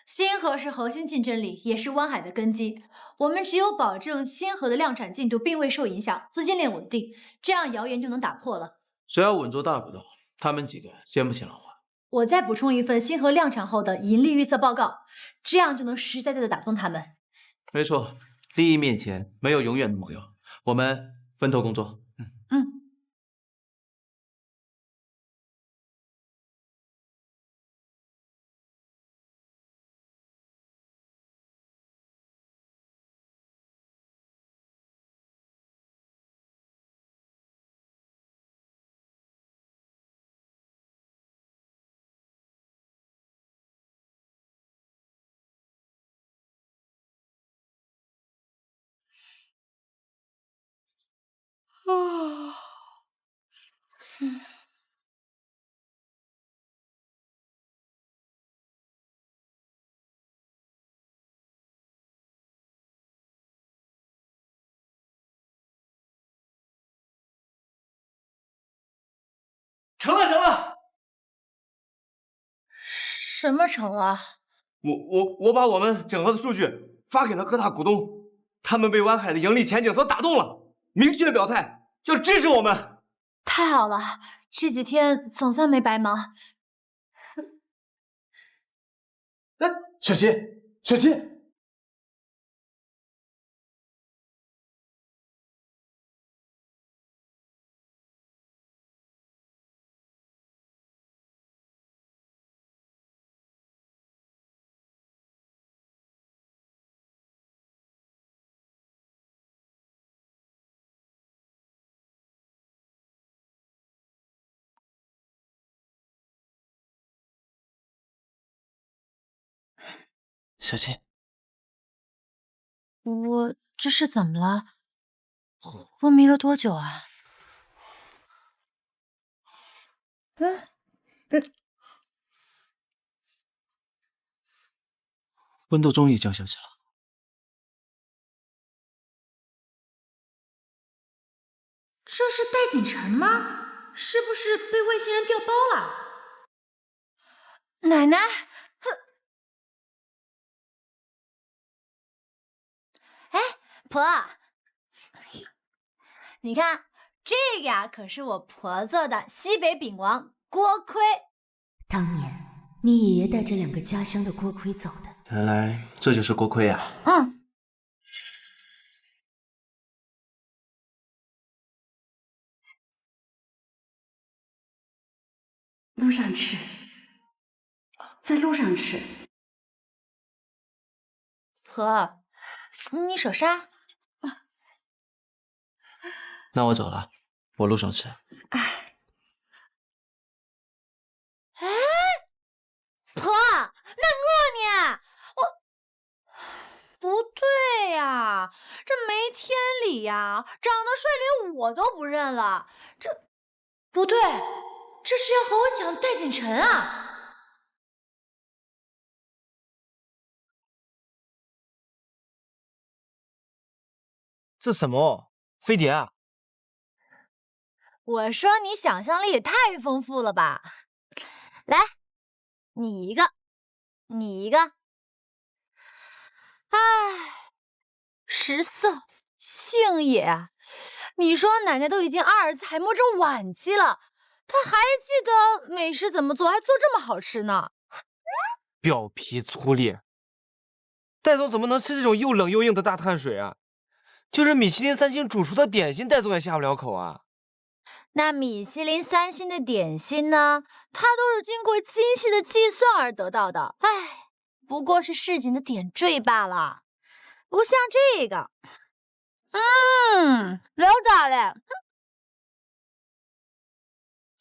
星河是核心竞争力，也是湾海的根基。我们只有保证星河的量产进度并未受影响，资金链稳定，这样谣言就能打破了。只要稳住大股东，他们几个先不嫌老话。我再补充一份星河量产后的盈利预测报告，这样就能实实在在的打动他们。没错，利益面前没有永远的盟友，我们分头工作。成了！什么成啊？我把我们整合的数据发给了各大股东，他们被湾海的盈利前景所打动了，明确表态要支持我们。太好了，这几天总算没白忙。哎，小琪，小琪。小琪，我这是怎么了？昏迷了多久啊？温度终于降下去了。这是戴锦城吗？是不是被外星人调包了？奶奶，哎，婆，你看这个呀，可是我婆做的西北饼王锅盔。当年你爷爷带着2个家乡的锅盔走的。原来这就是锅盔啊！路上吃，在路上吃。婆，你手刹。那我走了，我路上吃。哎，婆，那我呢？不对呀，这没天理呀！长得帅连我都不认了，这不对，这是要和我抢戴锦晨啊！这什么飞碟啊？我说你想象力也太丰富了吧！来，你一个，你一个。哎，食色性也。你说奶奶都已经阿尔茨海默症晚期了，她还记得美食怎么做，还做这么好吃呢。表皮粗劣，戴总怎么能吃这种又冷又硬的大碳水啊？就是米其林3星主厨的点心，戴总也下不了口啊。那米其林3星的点心呢？它都是经过精细的计算而得到的。哎，不过是市井的点缀罢了，不像这个。聊咋了？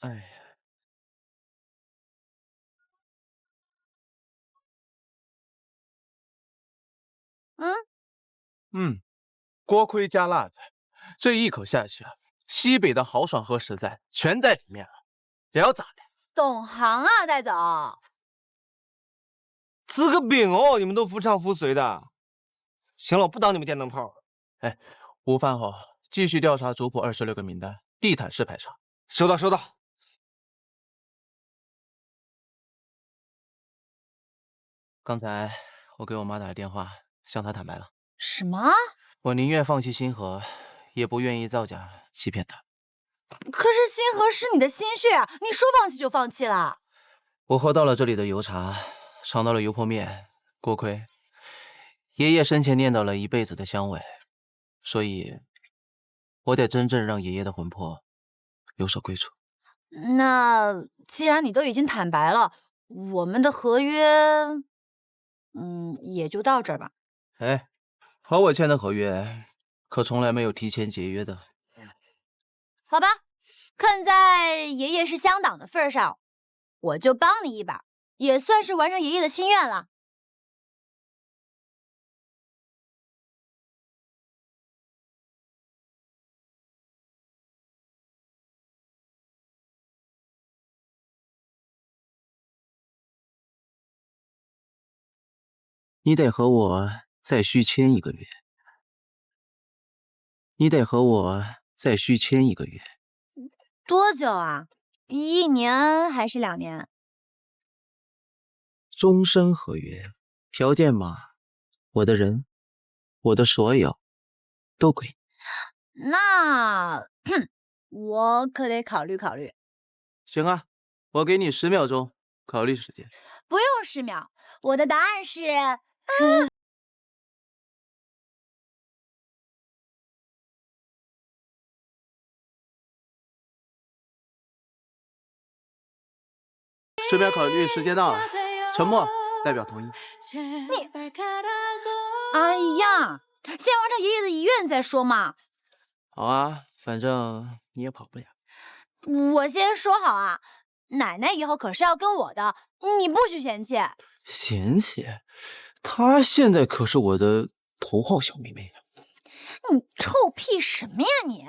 哎呀，锅盔加辣子，这一口下去啊，西北的豪爽和实在全在里面了。聊咋的？懂行啊，戴总。吃个饼哦，你们都夫唱妇随的。行了，我不当你们电灯泡。哎，午饭后继续调查族谱26个名单，地毯式排查。收到，收到。刚才我给我妈打了电话，向她坦白了。什么？我宁愿放弃星河，也不愿意造假欺骗她。可是星河是你的心血啊，你说放弃就放弃了。我喝到了这里的油茶，尝到了油泼面、锅盔，爷爷生前念叨了一辈子的香味，所以，我得真正让爷爷的魂魄有所归处。那既然你都已经坦白了，我们的合约，也就到这儿吧。哎，和我签的合约可从来没有提前解约的。好吧，看在爷爷是乡党的份上，我就帮你一把，也算是完成爷爷的心愿了。你得和我再续签1个月。你得和我再续签1个月。多久啊？1年还是2年？终身合约，条件嘛，我的人，我的所有，都归你。那我可得考虑考虑。行啊，我给你10秒钟考虑时间。不用10秒，我的答案是。10秒考虑时间到了，沉默代表同意。你，哎呀，先完成爷爷的遗愿再说嘛。好啊，反正你也跑不了。我先说好啊，奶奶以后可是要跟我的，你不许嫌弃。嫌弃？她现在可是我的头号小妹妹。你臭屁什么呀你？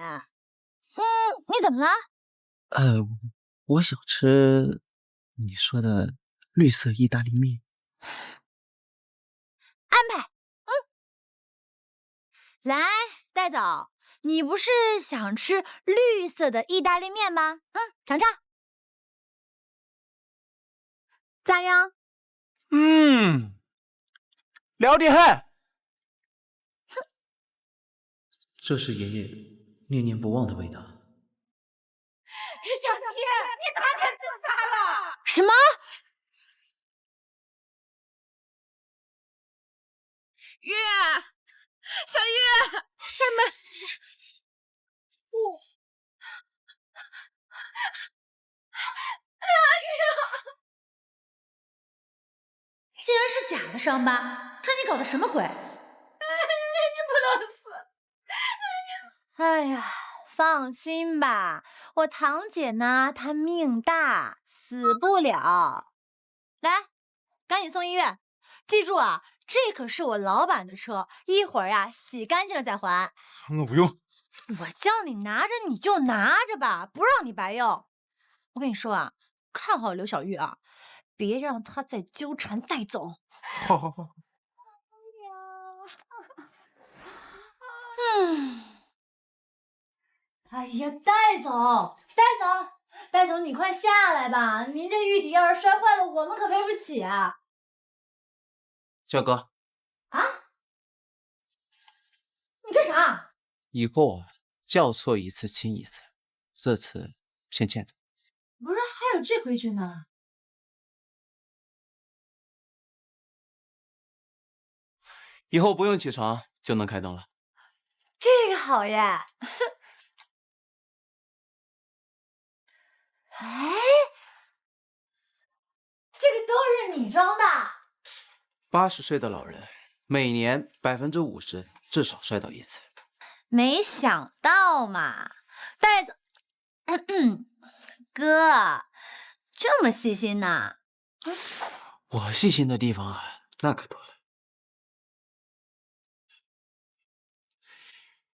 你怎么了？我想吃你说的绿色意大利面。安排。来，戴总，你不是想吃绿色的意大利面吗？尝尝，咋样？聊得很。这是爷爷念念不忘的味道。小七，你哪天自杀了？什么？月，小月，开门！竟然是假的伤疤，看你搞的什么鬼！你不能死！哎呀，放心吧，我堂姐呢，她命大，死不了。来，赶紧送医院。记住啊，这可是我老板的车，一会儿呀洗干净了再还。我不用。我叫你拿着你就拿着吧，不让你白用。我跟你说啊，看好刘小玉啊，别让她再纠缠戴总。好。哎呀，戴总，你快下来吧！您这玉体要是摔坏了，我们可赔不起啊！小哥啊，你干啥？以后啊，叫错一次亲一次，这次先欠着。不是还有这规矩呢？以后不用起床就能开灯了。这个好呀！哎，这个都是你装的？80岁的老人，每年50%至少摔倒一次。没想到嘛，戴总，哥这么细心呐！我细心的地方啊，那可多了。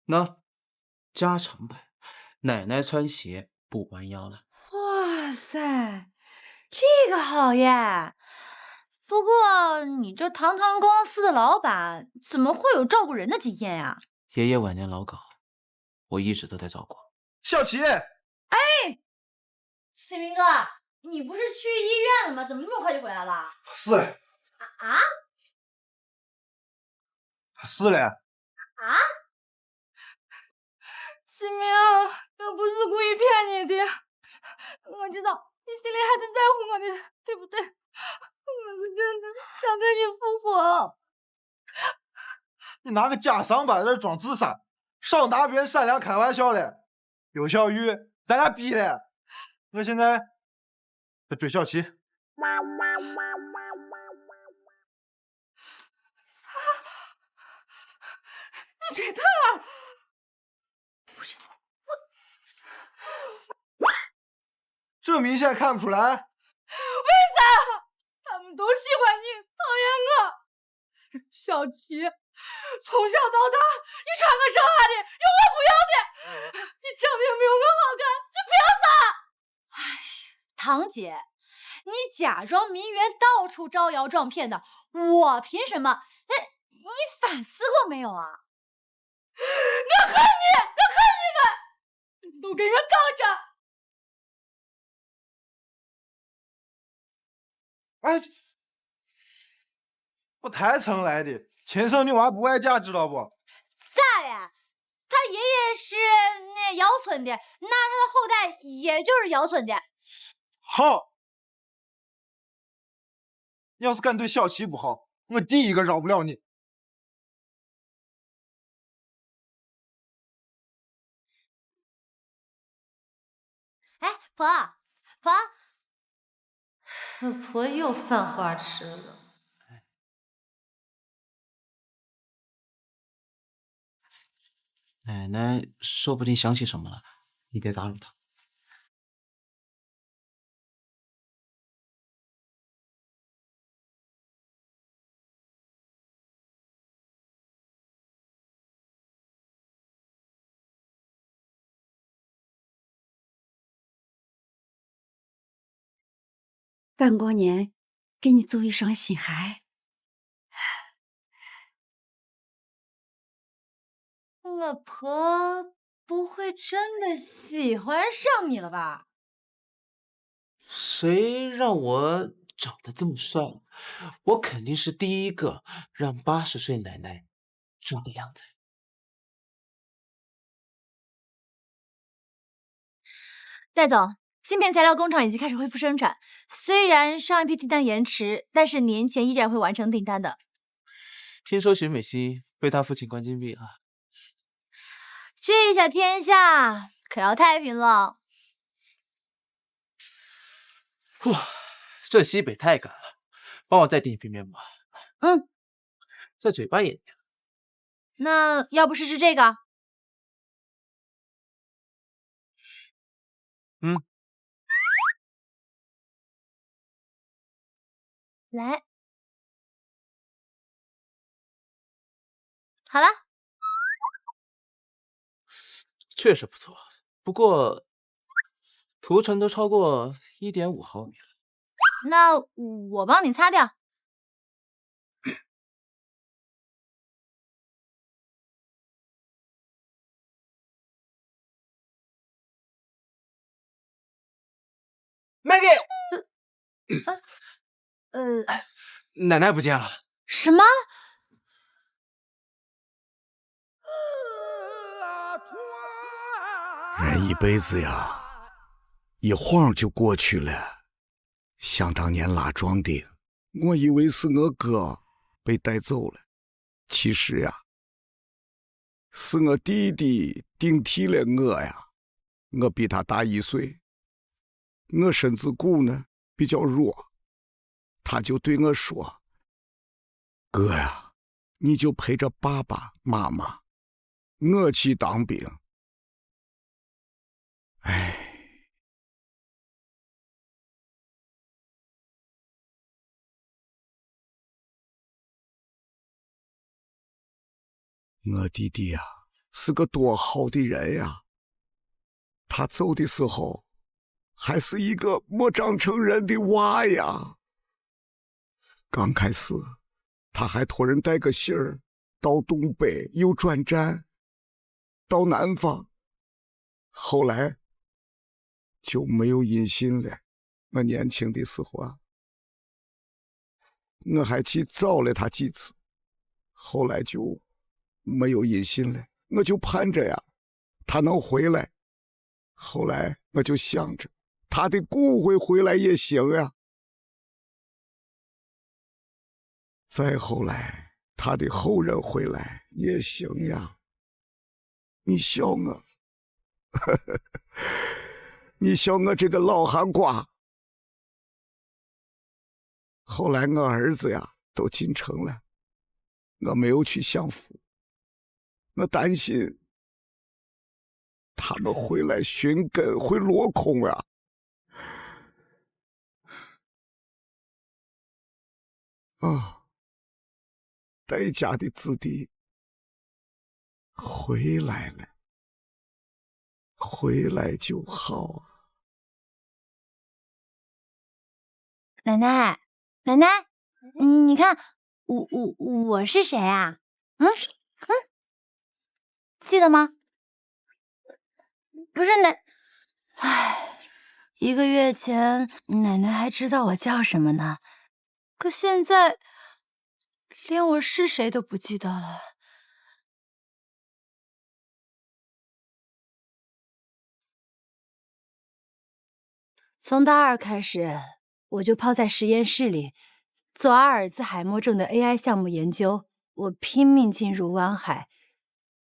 那加长版，奶奶穿鞋不弯腰了。哇塞，这个好耶！不过你这堂堂公司的老板，怎么会有照顾人的经验呀？爷爷晚年老狗，我一直都在照顾。小齐，哎，启明哥，你不是去医院了吗？怎么这么快就回来了？是嘞。啊？是嘞。啊？启明，我不是故意骗你的，我知道你心里还是在乎我的，对不对？我是真的想跟你复活。你拿个假伤疤在这装自杀，少拿别人善良开玩笑嘞！刘小玉，咱俩逼了，我现在在追小齐。啥？你追他？不是我，这明显看不出来。为啥？他们都喜欢你，讨厌我。小齐，从小到大，你穿个啥的，有我不要的。你长得也没有我好看，你凭啥？哎，堂姐，你假装名媛，到处招摇撞骗的，我凭什么？哎，你反思过没有啊？我恨你们，都给我等着！哎，我太蹭来的，亲生女娃不外嫁，知道不？咋呀？他爷爷是那姚村的，那他的后代也就是姚村的。好，你要是敢对小齐不好，我第一个饶不了你。哎，婆，我婆又犯花痴了。奶奶说不定想起什么了，你别打扰她。刚过年，给你做一双新鞋。我婆不会真的喜欢上你了吧？谁让我长得这么帅？我肯定是第一个让80岁奶奶住的样子。戴总，芯片材料工厂已经开始恢复生产，虽然上一批订单延迟，但是年前依然会完成订单的。听说徐美熙被他父亲关禁闭了。这下天下可要太平了。哇，这西北太赶了，帮我再订一瓶面膜。嗯，这嘴巴也凉。那要不试试这个？来，好了。确实不错，不过涂层都超过1.5毫米了。那我帮你擦掉。Maggie，奶奶不见了。什么？人一辈子呀，一晃就过去了。想当年拉庄的，我以为是我哥被带走了，其实呀，是我弟弟顶替了我呀。我比他大1岁，我身子骨呢比较弱，他就对我说：“哥呀，你就陪着爸爸妈妈，我去当兵。”哎，我弟弟呀，是个多好的人呀！他走的时候，还是一个没长成人的娃呀。刚开始，他还托人带个信儿，到东北又转站，到南方，后来就没有音信了。我年轻的时候啊，我还去找了他几次，后来就没有音信了。我就盼着呀，他能回来。后来我就想着，他的骨灰回来也行呀。再后来，他的后人回来也行呀。你笑我，你笑我这个老寒瓜。后来我儿子呀都进城了，我没有去享福，我担心他们回来寻根会落空呀。啊，待嫁的子弟回来了，回来就好啊。奶奶，奶奶，你看我是谁啊？记得吗？不是奶，唉，1个月前奶奶还知道我叫什么呢，可现在连我是谁都不记得了。从大2开始，我就泡在实验室里做阿尔兹海默症的 AI 项目研究，我拼命进入湾海，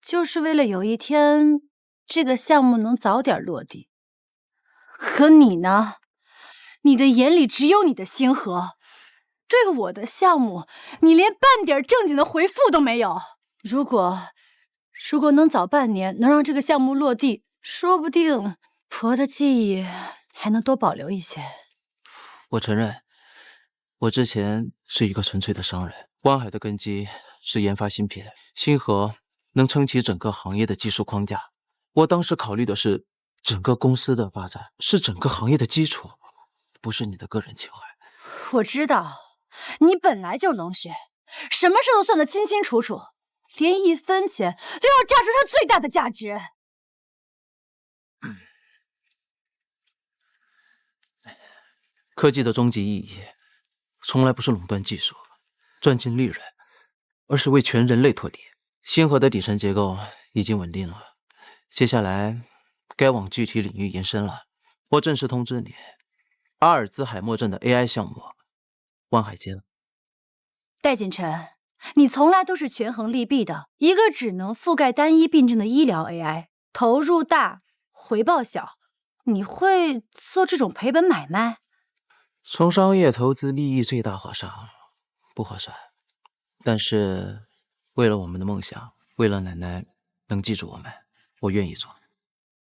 就是为了有一天这个项目能早点落地。可你呢？你的眼里只有你的星河，对我的项目，你连半点正经的回复都没有。如果能早半年能让这个项目落地，说不定婆的记忆还能多保留一些。我承认，我之前是一个纯粹的商人。湾海的根基是研发芯片，星河能撑起整个行业的技术框架。我当时考虑的是整个公司的发展，是整个行业的基础，不是你的个人情怀。我知道，你本来就冷血，什么事都算得清清楚楚，连1分钱都要榨出它最大的价值。科技的终极意义，从来不是垄断技术、赚尽利润，而是为全人类拓地。星河的底层结构已经稳定了，接下来该往具体领域延伸了。我正式通知你，阿尔兹海默症的 AI 项目，湾海接了。戴锦晨，你从来都是权衡利弊的，一个只能覆盖单一病症的医疗 AI， 投入大，回报小，你会做这种赔本买卖？从商业投资利益最大化上，不划算。但是，为了我们的梦想，为了奶奶能记住我们，我愿意做。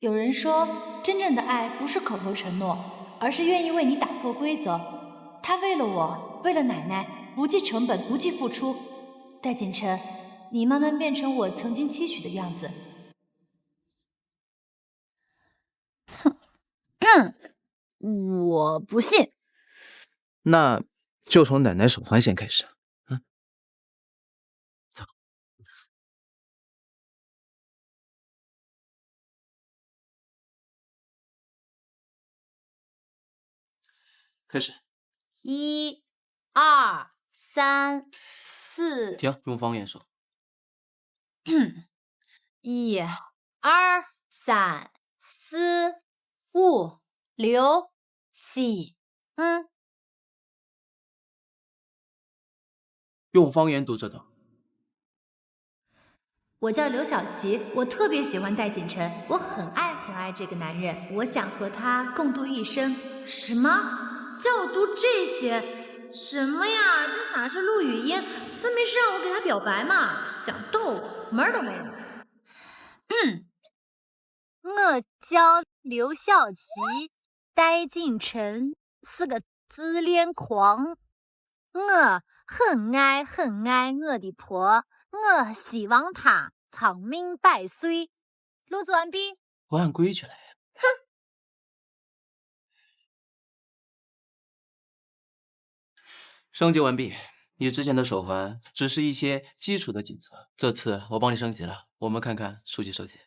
有人说，真正的爱不是口头承诺，而是愿意为你打破规则。他为了我，为了奶奶，不计成本，不计付出。戴锦晨，你慢慢变成我曾经期许的样子。我不信。那就从奶奶手环先开始。走。开始。1、2、3、4。停，用方言说。1、2、3、4、5、6、7。用方言读这段。我叫刘晓琪，我特别喜欢戴锦晨，我很爱这个男人，我想和他共度一生。什么？叫我读这些？什么呀？这哪是录语音？分明是让我给他表白嘛！想逗我，门儿都没有。我叫刘晓琪，戴锦晨是个自恋狂。我很爱我的婆，我希望她长命百岁。录制完毕。不按规矩来。哼！升级完毕。你之前的手环只是一些基础的检测，这次我帮你升级了。我们看看数据收集。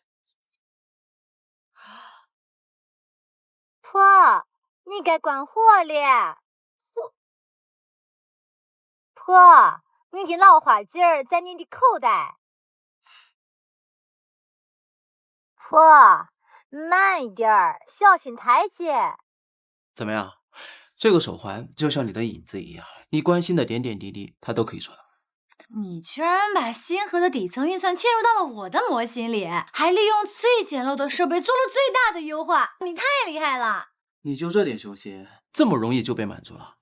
婆，你该关火了。婆，你的老花镜儿在你的口袋。婆，慢一点儿，小心台阶。怎么样？这个手环就像你的影子一样，你关心的点点滴滴，它都可以做到。你居然把星河的底层运算嵌入到了我的模型里，还利用最简陋的设备做了最大的优化，你太厉害了！你就这点雄心，这么容易就被满足了？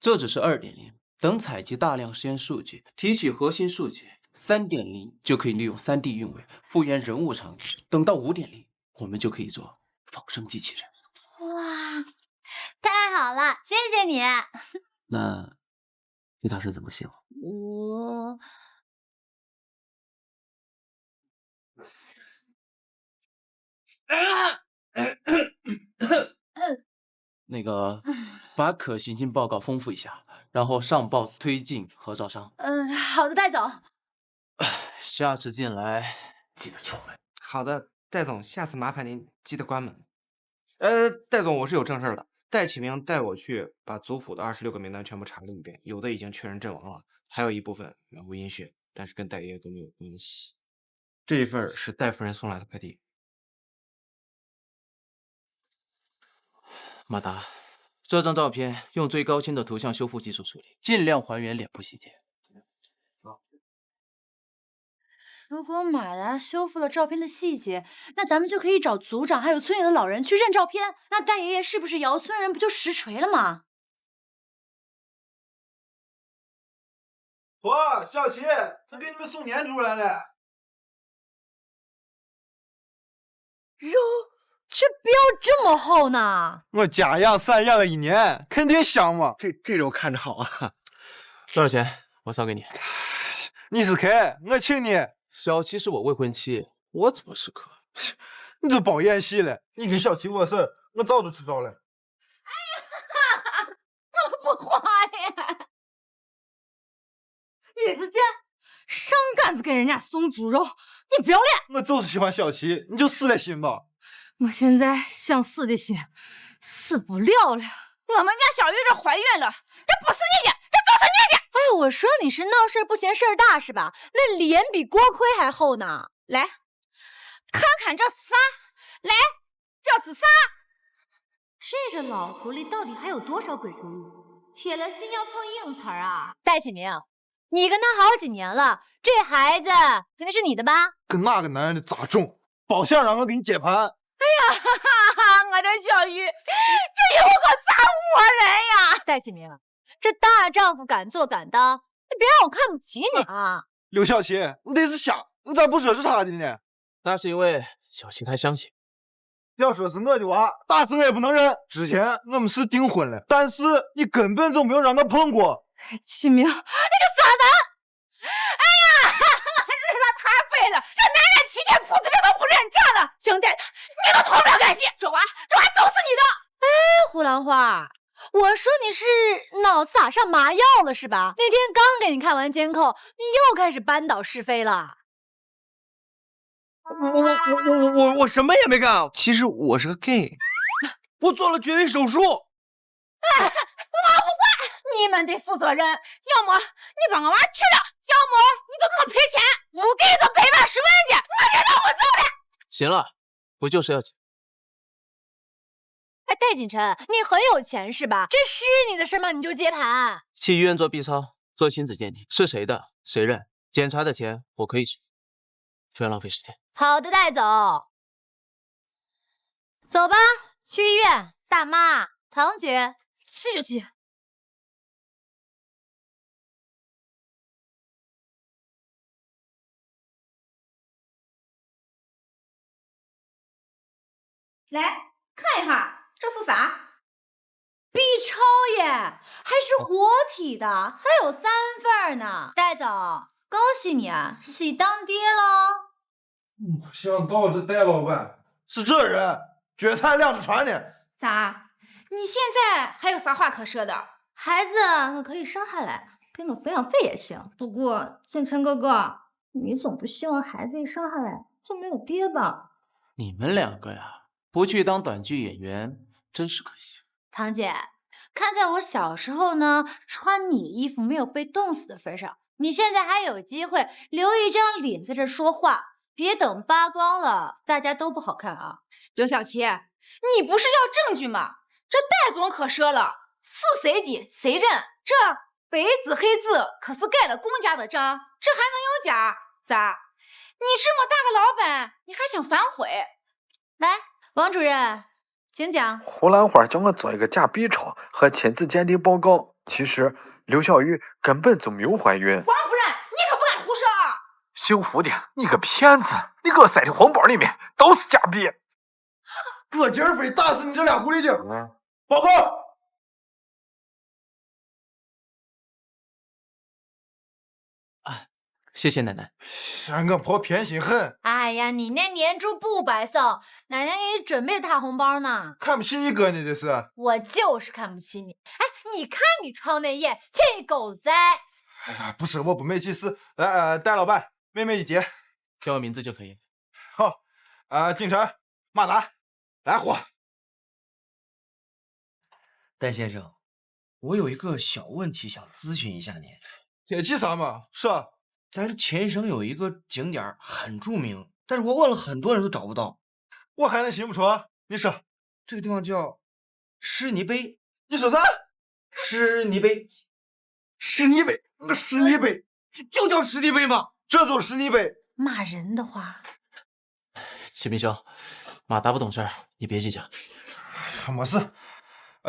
这只是 2.0， 等采集大量实验数据，提取核心数据 3.0 就可以利用 3D 运维复原人物场景，等到 5.0 我们就可以做仿生机器人。哇，太好了，谢谢你。那对他是怎么想？那个，把可行性报告丰富一下，然后上报推进合照商。好的，戴总。下次进来记得敲门。好的，戴总，下次麻烦您记得关门。戴总，我是有正事儿的。戴启明带我去把族谱的26个名单全部查了一遍，有的已经确认阵亡了，还有一部分渺无音讯，但是跟戴爷爷都没有关系。这一份是戴夫人送来的快递。马达，这张照片用最高清的图像修复技术处理，尽量还原脸部细节。如果马达修复了照片的细节，那咱们就可以找组长还有村里的老人去认照片。那戴爷爷是不是姚村人，不就实锤了吗？婆，小琪，他给你们送年猪来了。肉，这膘这么厚呢？我家养3养了1年，肯定香嘛。这肉看着好啊。多少钱？我扫给你。你是客，我请你。小琪是我未婚妻，我怎么是客？你这包演戏了！你跟小琪过事，我早就知道了。哎呀，我不花了。叶子姐，上杆子给人家送猪肉，你不要脸！我就是喜欢小琪，你就死了心吧。我现在想死的心死不了了。我们家小玉这怀孕了，这不是你家，这就是你家。哎，我说你是闹事不嫌事儿大是吧？那脸比锅盔还厚呢。来，看看这是啥？来，这是啥？这个老狐狸到底还有多少鬼主意？铁了心要碰硬茬啊！戴启明，你跟他好几年了，这孩子肯定是你的吧？跟那个男人的咋中？保相让我给你接盘。哎呀，哈哈，我的小玉，这以后可咋活人呀？戴启明，这大丈夫敢做敢当，你别让我看不起你啊！刘小琪，你得是瞎，你咋不说是他的呢？那是因为小琪太相信。要说是我的娃，打死我也不能认。之前我们是订婚了，但是你根本就没有让我碰过。启明，你个渣男！哎呀，日子太废了，这男人7件裤子这都不认账了。兄弟，你都脱不了干系，这娃都是你的。哎，胡兰花，我说你是脑子打上麻药了是吧？那天刚给你看完监控，你又开始扳倒是非了。我什么也没干，其实我是个 gay， 我做了绝育手术。哎，我不管，你们得负责任，要么你把我娃去了，要么你就给我赔钱，我给个180万去，我这都不走了。行了，不就是要钱？哎，戴锦晨，你很有钱是吧？这是你的事吗？你就接盘？去医院做 B 超，做亲子鉴定，是谁的谁认，检查的钱我可以取，不要浪费时间。好的，戴总，走吧，去医院。大妈，堂姐，去就去。来看一下，这是啥 ？B 超耶，还是活体的，还有3份呢。戴总，恭喜你啊，喜当爹喽！没想到这戴老板是这人，蕨菜晾着船呢。咋？你现在还有啥话可说的？孩子我可以生下来，给我抚养费也行。不过建成哥哥，你总不希望孩子一生下来就没有爹吧？你们2个呀，不去当短剧演员，真是可惜。堂姐，看在我小时候呢，穿你衣服没有被冻死的份上，你现在还有机会留一张脸在这说话。别等扒光了，大家都不好看啊！刘小琪，你不是要证据吗？这戴总可说了，是谁的谁认，这白纸黑字可是盖了公家的章，这还能有假？咋？你这么大个老板，你还想反悔？来，王主任，请讲。胡兰花叫我做一个假 B 超和亲子鉴定报告，其实刘小玉根本就没有怀孕。王主任，你可不敢胡说啊！姓胡的，你个骗子！你给我塞的红包里面都是假币。我今儿非打死你这俩狐狸精！报告。啊，谢谢奶奶。我婆偏心很。哎呀，你那年猪不白送，奶奶给你准备的大红包呢。看不起你哥呢，这是。我就是看不起你。哎，你看你创那业，欠狗灾。哎呀，不是，我不没气势。来，戴老板。妹妹的爹，叫我名字就可以。好，京城马南，来货。戴先生，我有一个小问题想咨询一下您。天气啥嘛？说，咱前省有一个景点很著名，但是我问了很多人都找不到。我还能信不出？你说，这个地方叫湿泥碑。你说啥？湿泥碑。湿泥碑，那湿泥碑就叫湿泥碑吗？这就是湿泥碑。骂人的话。启明兄，马达不懂事儿，你别计较。没事。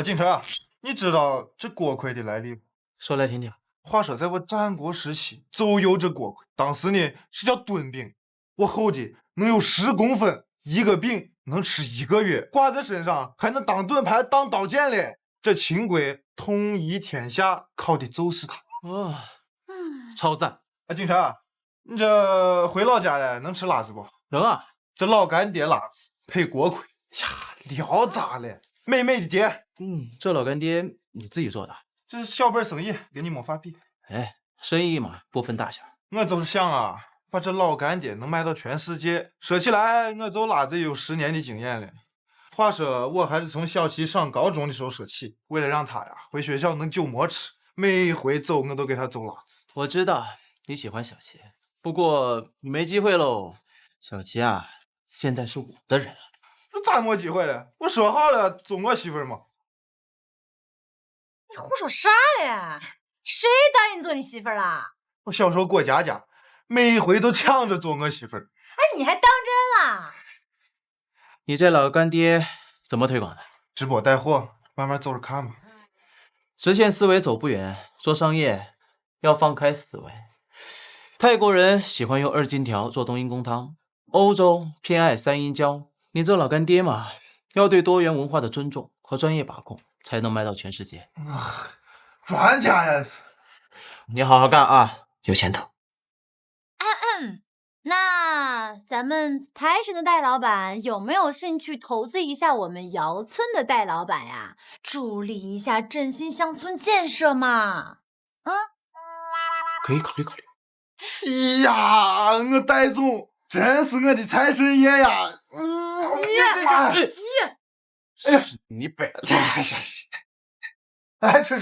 京城啊，你知道这锅盔的来历吗？说来听听。话说在我战国时期就有这锅盔，当时呢是叫墩柄，我厚的能有10公分，一个柄能吃1个月，挂在身上还能当盾牌、当刀剑嘞。这秦国统一天下靠的就是它。哦，超赞。京城，你这回老家了，能吃辣子不？能啊。这老干爹辣子配锅盔呀，聊咋了？妹妹的爹，这老干爹你自己做的？这是小本生意，给你没法比。哎，生意嘛，不分大小。我就是想啊，把这老干爹能卖到全世界。说起来，我做辣子有10年的经验了。话说，我还是从小七上高中的时候说起，为了让他呀回学校能就馍吃，每回走我都给他做辣子。我知道你喜欢小七，不过你没机会喽。小七啊，现在是我的人了。这咋没机会了？我说好了做我媳妇儿嘛。你胡说啥嘞？谁答应你做你媳妇儿了？我小时候过家家，每回都抢着做我媳妇儿。哎，你还当真了？你这老干爹怎么推广的？直播带货，慢慢走着看吧。直线思维走不远，做商业要放开思维。泰国人喜欢用2金条做冬阴功汤，欧洲偏爱3阴交，你这老干爹嘛，要对多元文化的尊重和专业把控，才能卖到全世界。专家呀！你好好干啊，有前途。那咱们台省的戴老板有没有兴趣投资一下我们姚村的戴老板呀？助力一下振兴乡村建设嘛？可以考虑考虑。哎呀，我戴总真是我的财神爷呀！你摆，哎，吃。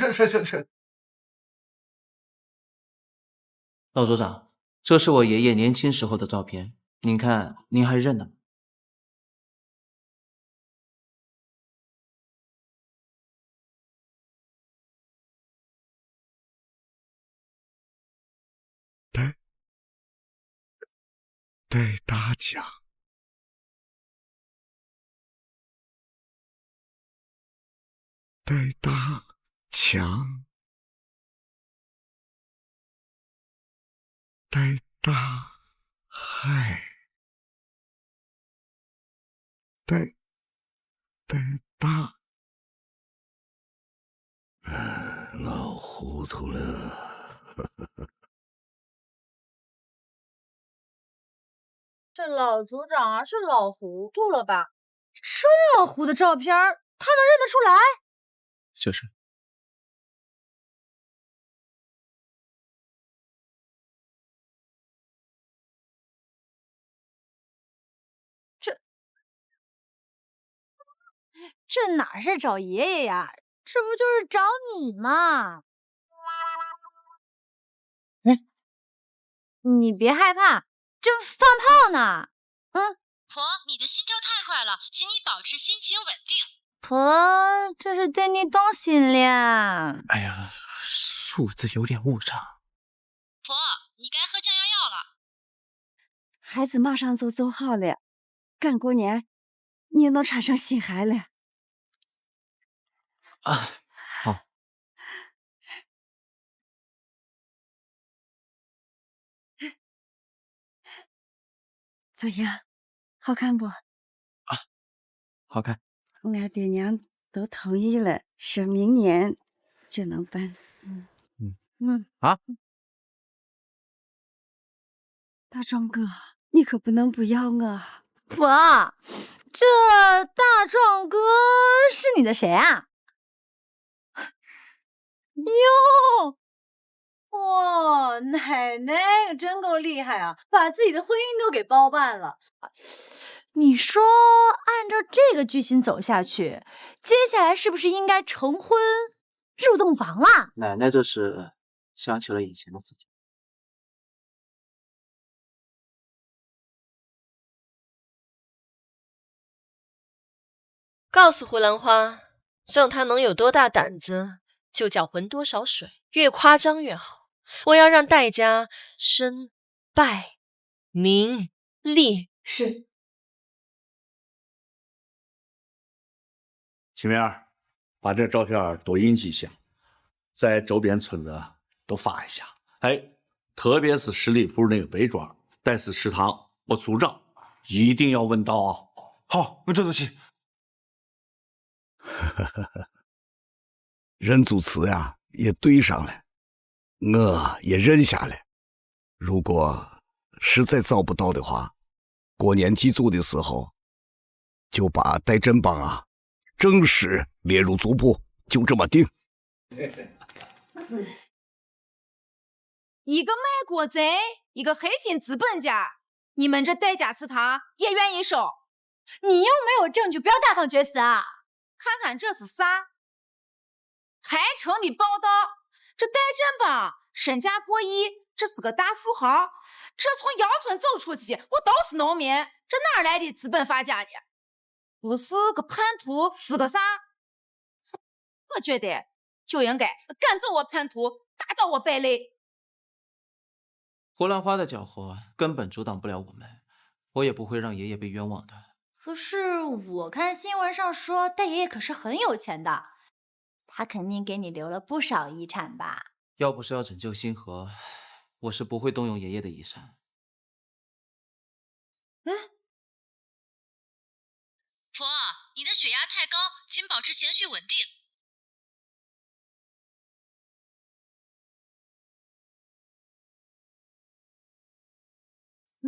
老组长，这是我爷爷年轻时候的照片，您看，您还认得吗？戴大强，戴大强，戴大海，戴大，老糊涂了。这老组长啊，是老糊涂了吧？这么糊的照片，他能认得出来？就是。这哪是找爷爷呀？这不就是找你吗？你别害怕，这放炮呢。婆，你的心跳太快了，请你保持心情稳定。婆，这是对你动心了。哎呀，数字有点误差。婆，你该喝降压药了。孩子马上就走好了，赶过年你能产生新孩了。好。怎样？好看不？好看。俺爹娘都同意了，说明年就能办事。大壮哥，你可不能不要我。婆，这大壮哥是你的谁啊？哟，哇，奶奶真够厉害啊，把自己的婚姻都给包办了。你说按照这个剧情走下去，接下来是不是应该成婚入洞房了？奶奶这是想起了以前的自己。告诉胡兰花，让他能有多大胆子，就搅浑多少水，越夸张越好。我要让戴家身败名裂。是。秦明儿，把这照片都印几下，在周边村子都发一下。哎，特别是十里铺那个北庄戴斯食堂，我组长一定要问到啊！好，我这就去。任祖慈呀，也对上了，我也认下了。如果实在找不到的话，过年祭祖的时候，就把戴振邦啊正式列入族谱，就这么定。一个卖国贼，一个黑心资本家，你们这戴家祠堂也愿意收？你又没有证据，不要大放厥词啊！看看这是啥？台城的报道，这戴振邦身价过亿，这是个大富豪。这从姚村走出去，我都是农民，这哪来的资本发家的？不是个叛徒，是个啥？我觉得就应该赶走我叛徒，打倒我败类。胡兰花的搅和根本阻挡不了我们，我也不会让爷爷被冤枉的。可是我看新闻上说，戴爷爷可是很有钱的，他肯定给你留了不少遗产吧？要不是要拯救星河，我是不会动用爷爷的遗产。你的血压太高，请保持情绪稳定。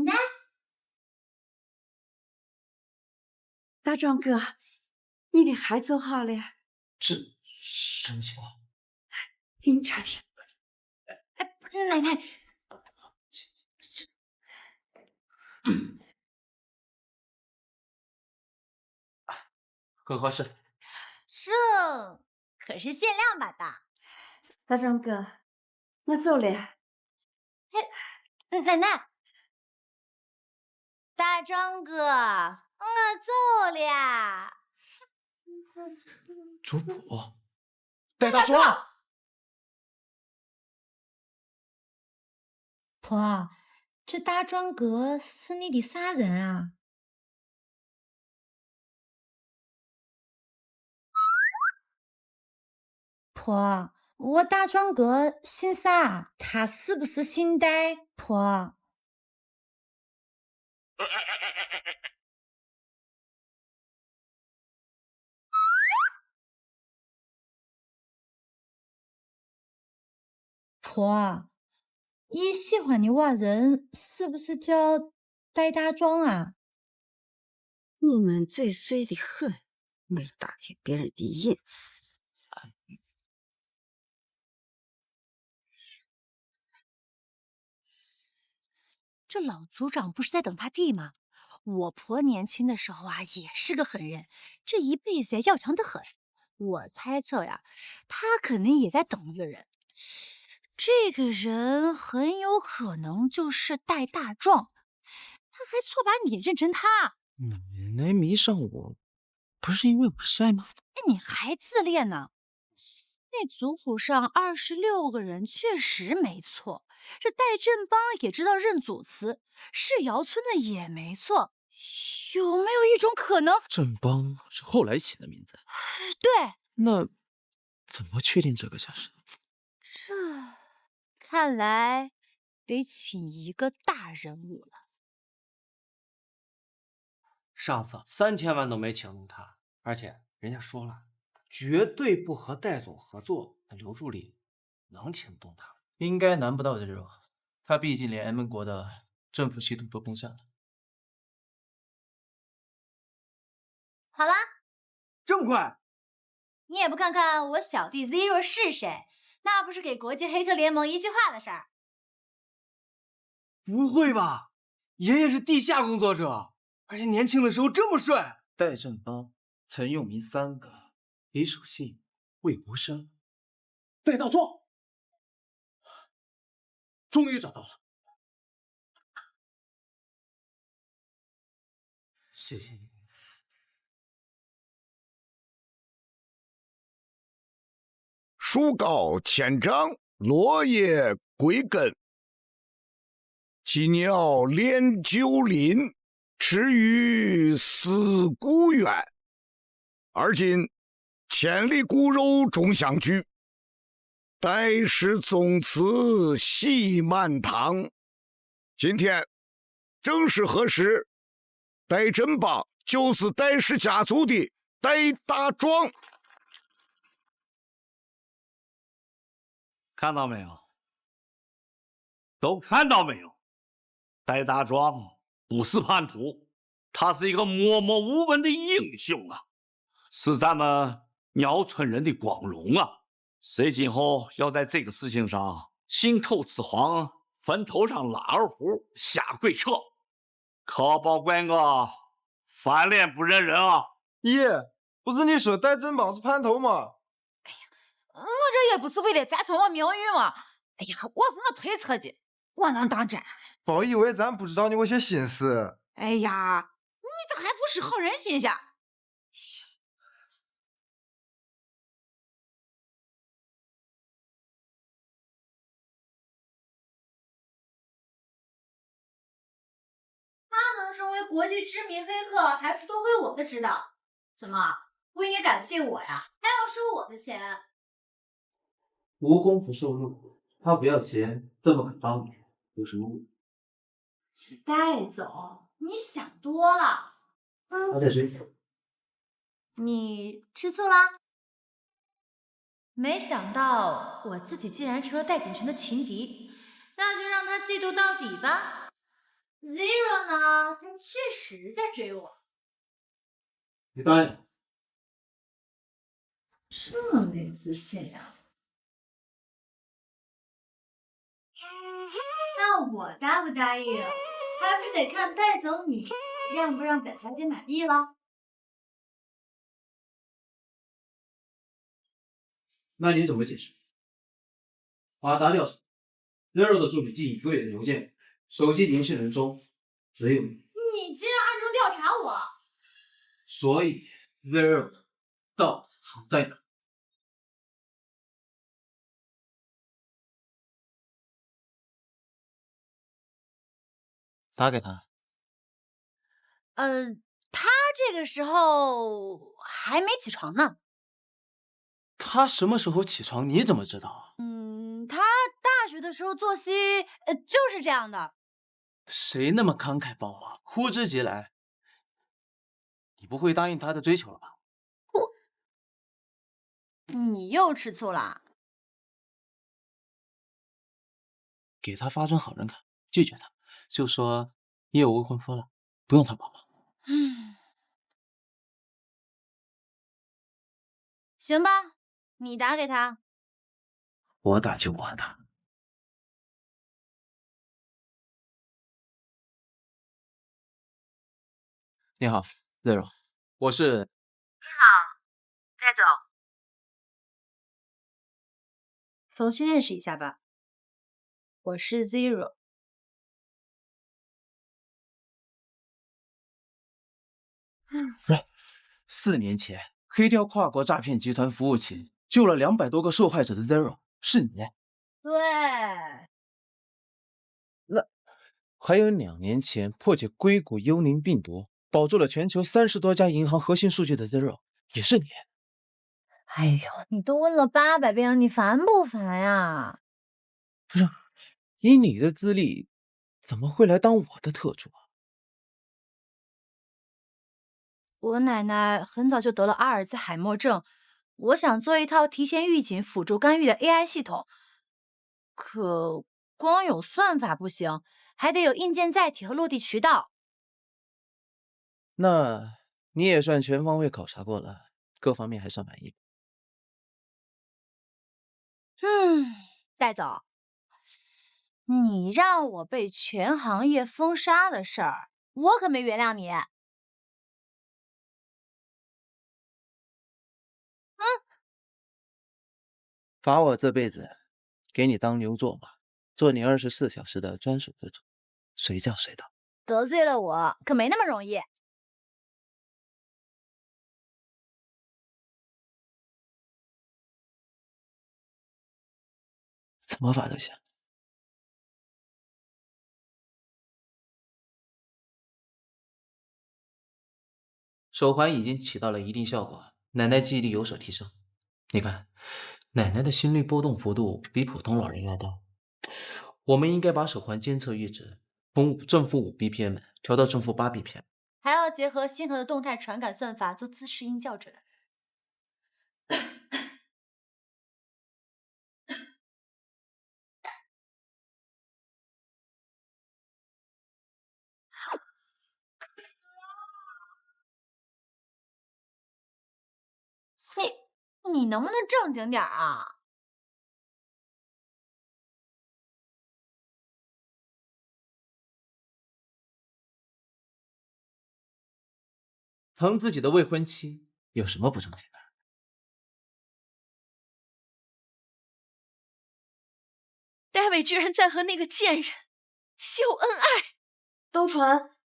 奶，大壮哥，你的孩走好了，这什么情况？给你穿上。奶奶，快快是。这可是限量版的。大壮哥，我走了。奶奶，大壮哥，我走了。主仆，戴大壮。婆，这大壮哥是你的啥人啊？婆，我大壮哥姓啥？他是不是姓戴？婆，婆，你喜欢的娃人是不是叫戴大壮啊？你们嘴碎的很，没打听别人的隐私。这老组长不是在等他弟吗？我婆年轻的时候啊，也是个狠人，这一辈子要强得很。我猜测呀，他肯定也在等一个人。这个人很有可能就是戴大壮，他还错把你认成他。奶奶迷上我，不是因为我帅吗？哎，你还自恋呢？那族谱上26个人确实没错，这戴振邦也知道认祖词，是姚村的也没错，有没有一种可能？振邦是后来起的名字。对，那怎么确定这个下是？这看来得请一个大人物了。上次3000万都没请动他，而且人家说了，绝对不和戴总合作。那刘助理能请动他？应该难不到这种，他毕竟连 M 国的政府系统都攻下了。好啦，这么快？你也不看看我小弟 Zero 是谁？那不是给国际黑客联盟一句话的事儿。不会吧？爷爷是地下工作者，而且年轻的时候这么帅。戴振邦曾用名3个，李守信、魏无生、戴大壮，终于找到了。谢谢你。树高千丈，落叶归根。栖鸟恋旧林，池鱼思故园。而今千里骨肉终相聚，戴氏宗祠喜满堂。今天正是何时？戴振邦就是戴氏家族的戴大壮。看到没有？都看到没有？戴大壮不是叛徒，他是一个默默无闻的英雄啊，是咱们鸟村人的光荣啊！谁今后要在这个事情上信口雌黄，坟头上拉二胡，瞎鬼扯，可别怪我翻脸不认人啊！爷，不是你说戴振邦是叛徒吗？我这也不是为了咱村我名誉嘛！哎呀，我是我推测的，我能当真？别以为咱不知道你有些心思。哎呀，你这还不识好人心下？他能成为国际知名黑客，还不是多亏我的指导？怎么不应该感谢我呀？还要收我的钱？无功不受禄，他不要钱，这么肯帮你，有什么问题？戴总，你想多了。他在追你。你吃醋啦？没想到我自己竟然成了戴锦城的情敌，那就让他嫉妒到底吧。Zero 呢，他确实在追我。你答应？这么没自信呀？那我答不答应，还不是得看戴总你让不让本小姐满意了。那你怎么解释？华达调查 ，Zero 的助理寄1个月的邮件，手机联系人中只有你，你竟然暗中调查我！所以 Zero 到底藏在哪？打给他。他这个时候还没起床呢。他什么时候起床？你怎么知道？他大学的时候作息就是这样的。谁那么慷慨暴啊？呼之即来。你不会答应他的追求了吧？你又吃醋啦？给他发张好人卡，拒绝他，就说你有未婚夫了，不用他帮忙。行吧，你打给他。我打就我打。你好 ，Zero， 我是。你好，戴总。重新认识一下吧，我是 Zero。对，4年前黑掉跨国诈骗集团服务器，救了200多个受害者的 Zero 是你。对。那还有2年前破解硅谷幽灵病毒，保住了全球30多家银行核心数据的 Zero 也是你。哎呦，你都问了800遍了，你烦不烦呀？不是，以你的资历，怎么会来当我的特助啊？我奶奶很早就得了阿尔兹海默症，我想做一套提前预警、辅助干预的 AI 系统，可光有算法不行，还得有硬件载体和落地渠道。那你也算全方位考察过了，各方面还算满意。戴总，你让我被全行业封杀的事儿，我可没原谅你。罚我这辈子给你当牛做马，做你24小时的专属特助，随叫随到。得罪了我可没那么容易。怎么罚都行。手环已经起到了一定效果，奶奶记忆力有所提升。你看，奶奶的心率波动幅度比普通老人要高。我们应该把手环监测阈值从正负5 BPM 调到正负8 BPM， 还要结合星河的动态传感算法做自适应校准。你能不能正经点啊？疼自己的未婚妻有什么不正经的？戴伟居然在和那个贱人秀恩爱，都传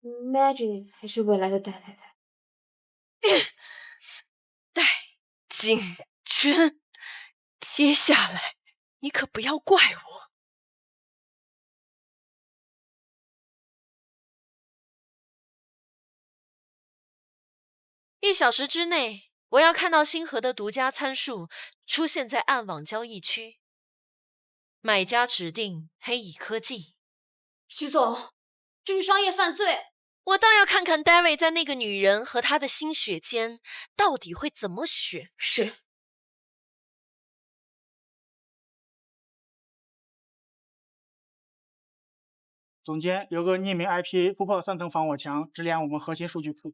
Maggie 才是未来的戴太太。戴景真，接下来你可不要怪我。1小时之内，我要看到星河的独家参数出现在暗网交易区。买家指定黑蚁科技。徐总，这是商业犯罪。我倒要看看 David 在那个女人和他的心血间到底会怎么选。是。总监，有个匿名 IP 突破3层防火墙，直连我们核心数据库。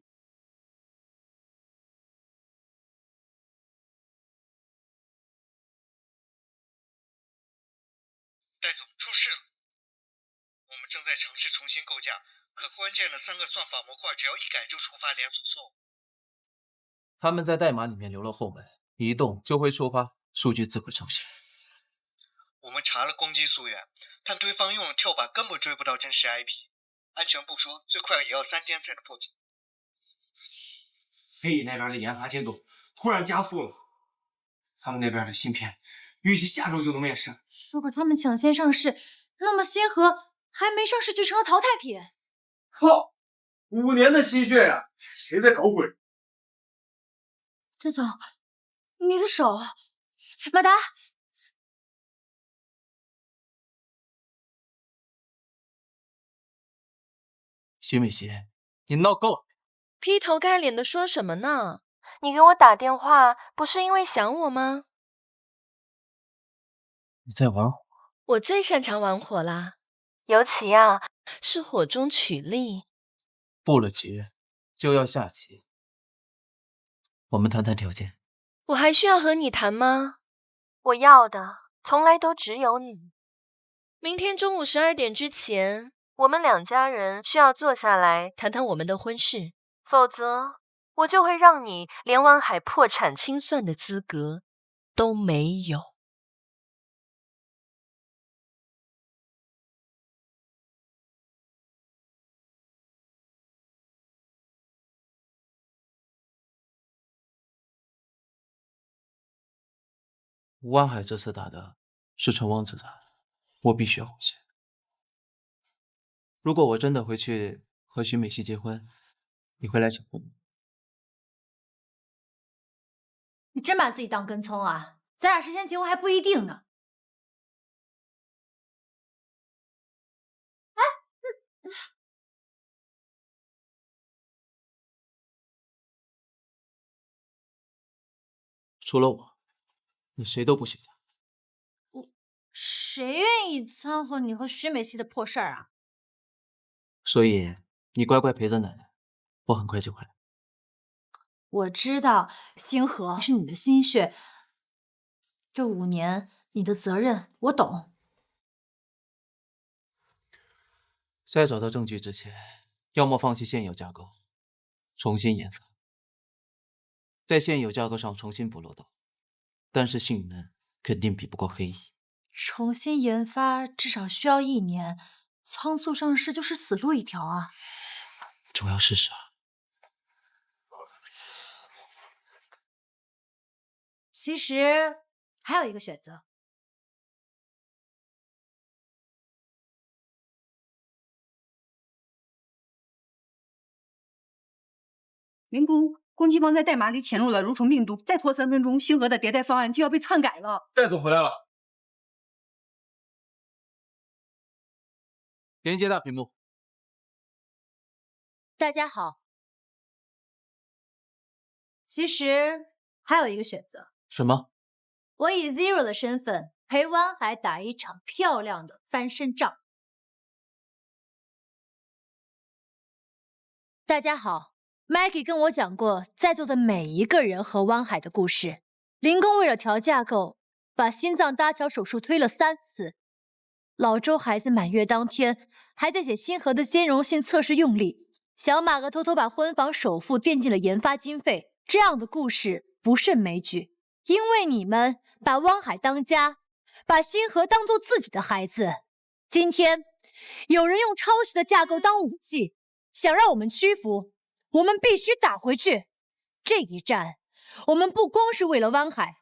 戴总，出事了！我们正在尝试重新构架，可关键的3个算法模块，只要一改就触发连锁错误。他们在代码里面留了后门，一动就会触发数据自毁程序。我们查了攻击溯源，但对方用了跳板，根本追不到真实 IP。安全不说，最快也要3天才能破解。飞翼那边的研发进度突然加速了，他们那边的芯片预计下周就能面世。如果他们抢先上市，那么星河还没上市就成了淘汰品。靠，5年的心血呀，谁在搞鬼？郑总，你的手，马达。徐美熙，你闹够了！劈头盖脸的说什么呢？你给我打电话不是因为想我吗？你在玩火？我最擅长玩火啦，尤其是火中取栗。布了局就要下棋，我们谈谈条件。我还需要和你谈吗？我要的从来都只有你。明天中午12点之前，我们2家人需要坐下来谈谈我们的婚事，否则我就会让你连湾海破产清算的资格都没有。湾海这次打的是唇亡齿寒，我必须要回去。如果我真的回去和徐美熙结婚，你会来请父母？你真把自己当跟葱啊？咱俩谁先结婚还不一定呢。除了我，你谁都不许嫁。谁愿意掺和你和徐美熙的破事儿啊？所以你乖乖陪着奶奶，我很快就回来。我知道星河是你的心血，这5年你的责任我懂。在找到证据之前，要么放弃现有架构，重新研发，在现有架构上重新补漏洞，但是性能肯定比不过黑翼。重新研发至少需要1年，仓促上市就是死路一条啊！总要试试啊！其实还有一个选择。员工，攻击方在代码里潜入了蠕虫病毒，再拖3分钟，星河的迭代方案就要被篡改了。戴总回来了。连接大屏幕。大家好。其实还有一个选择。什么？我以 Zero 的身份陪湾海打一场漂亮的翻身仗。大家好 ，Maggie 跟我讲过在座的每一个人和湾海的故事。林工为了调架构，把心脏搭桥手术推了3次。老周孩子满月当天，还在写星河的兼容性测试用例。小马哥偷偷把婚房首付垫进了研发经费。这样的故事不胜枚举。因为你们把湾海当家，把星河当做自己的孩子。今天有人用抄袭的架构当武器，想让我们屈服，我们必须打回去。这一战，我们不光是为了湾海，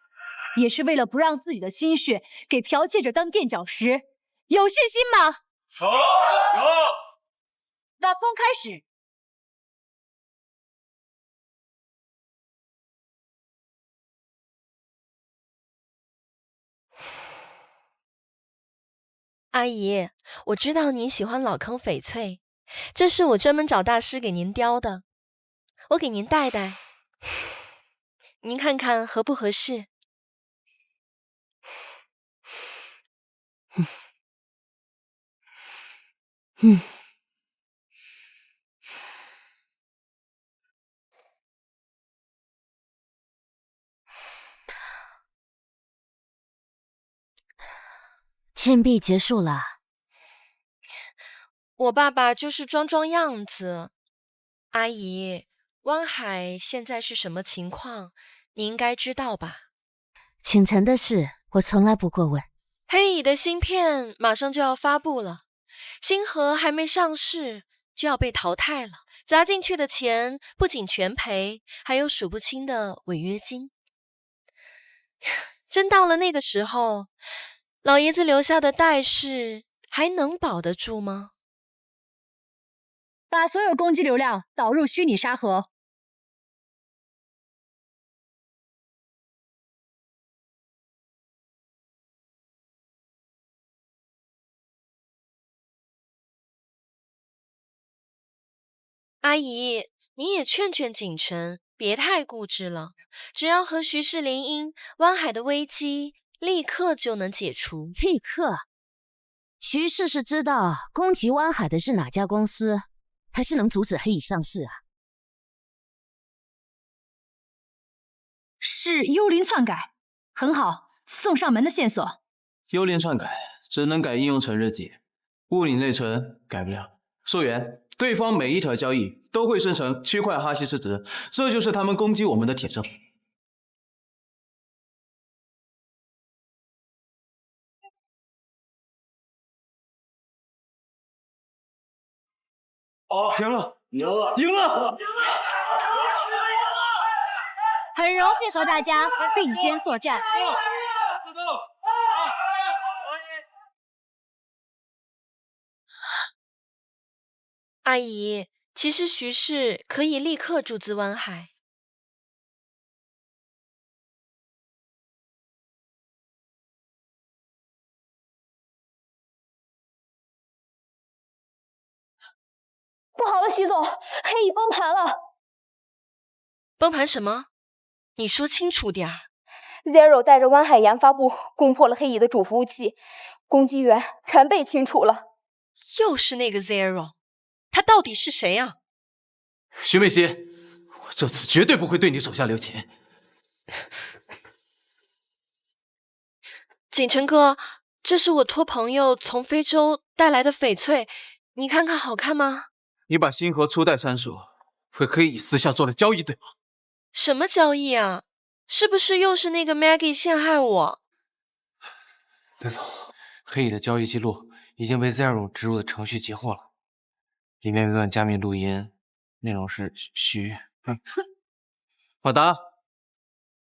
也是为了不让自己的心血给剽窃者当垫脚石。有信心吗？有。打风开始。阿姨，我知道你喜欢老坑翡翠，这是我专门找大师给您雕的，我给您戴戴，您看看合不合适？禁闭结束了。我爸爸就是装装样子。阿姨，湾海现在是什么情况？你应该知道吧？请陈的事，我从来不过问。黑蚁的芯片马上就要发布了，星河还没上市就要被淘汰了，砸进去的钱不仅全赔，还有数不清的违约金。真到了那个时候，老爷子留下的代市还能保得住吗？把所有攻击流量导入虚拟沙盒。阿姨，你也劝劝景晨，别太固执了。只要和徐氏联姻，湾海的危机立刻就能解除。立刻？徐氏是知道攻击湾海的是哪家公司，还是能阻止黑蚁上市啊？是幽灵篡改，很好，送上门的线索。幽灵篡改只能改应用程日记，物理内存改不了。溯源，对方每一条交易都会生成区块哈希之值，这就是他们攻击我们的铁证。哦，赢了，赢了，赢了！很荣幸和大家并肩作战。阿姨，其实徐氏可以立刻注资湾海。不好了，徐总，黑蚁崩盘了！崩盘什么？你说清楚点儿。Zero 带着湾海研发部攻破了黑蚁的主服务器，攻击源全被清除了。又是那个 Zero， 他到底是谁啊？徐美熙，我这次绝对不会对你手下留情。景晨哥，这是我托朋友从非洲带来的翡翠，你看看好看吗？你把星河初代参数和黑蚁私下做了交易，对吗？什么交易啊？是不是又是那个 Maggie 陷害我？戴总，黑蚁的交易记录已经被 Zero 植入的程序截获了，里面有段加密录音，内容是马达，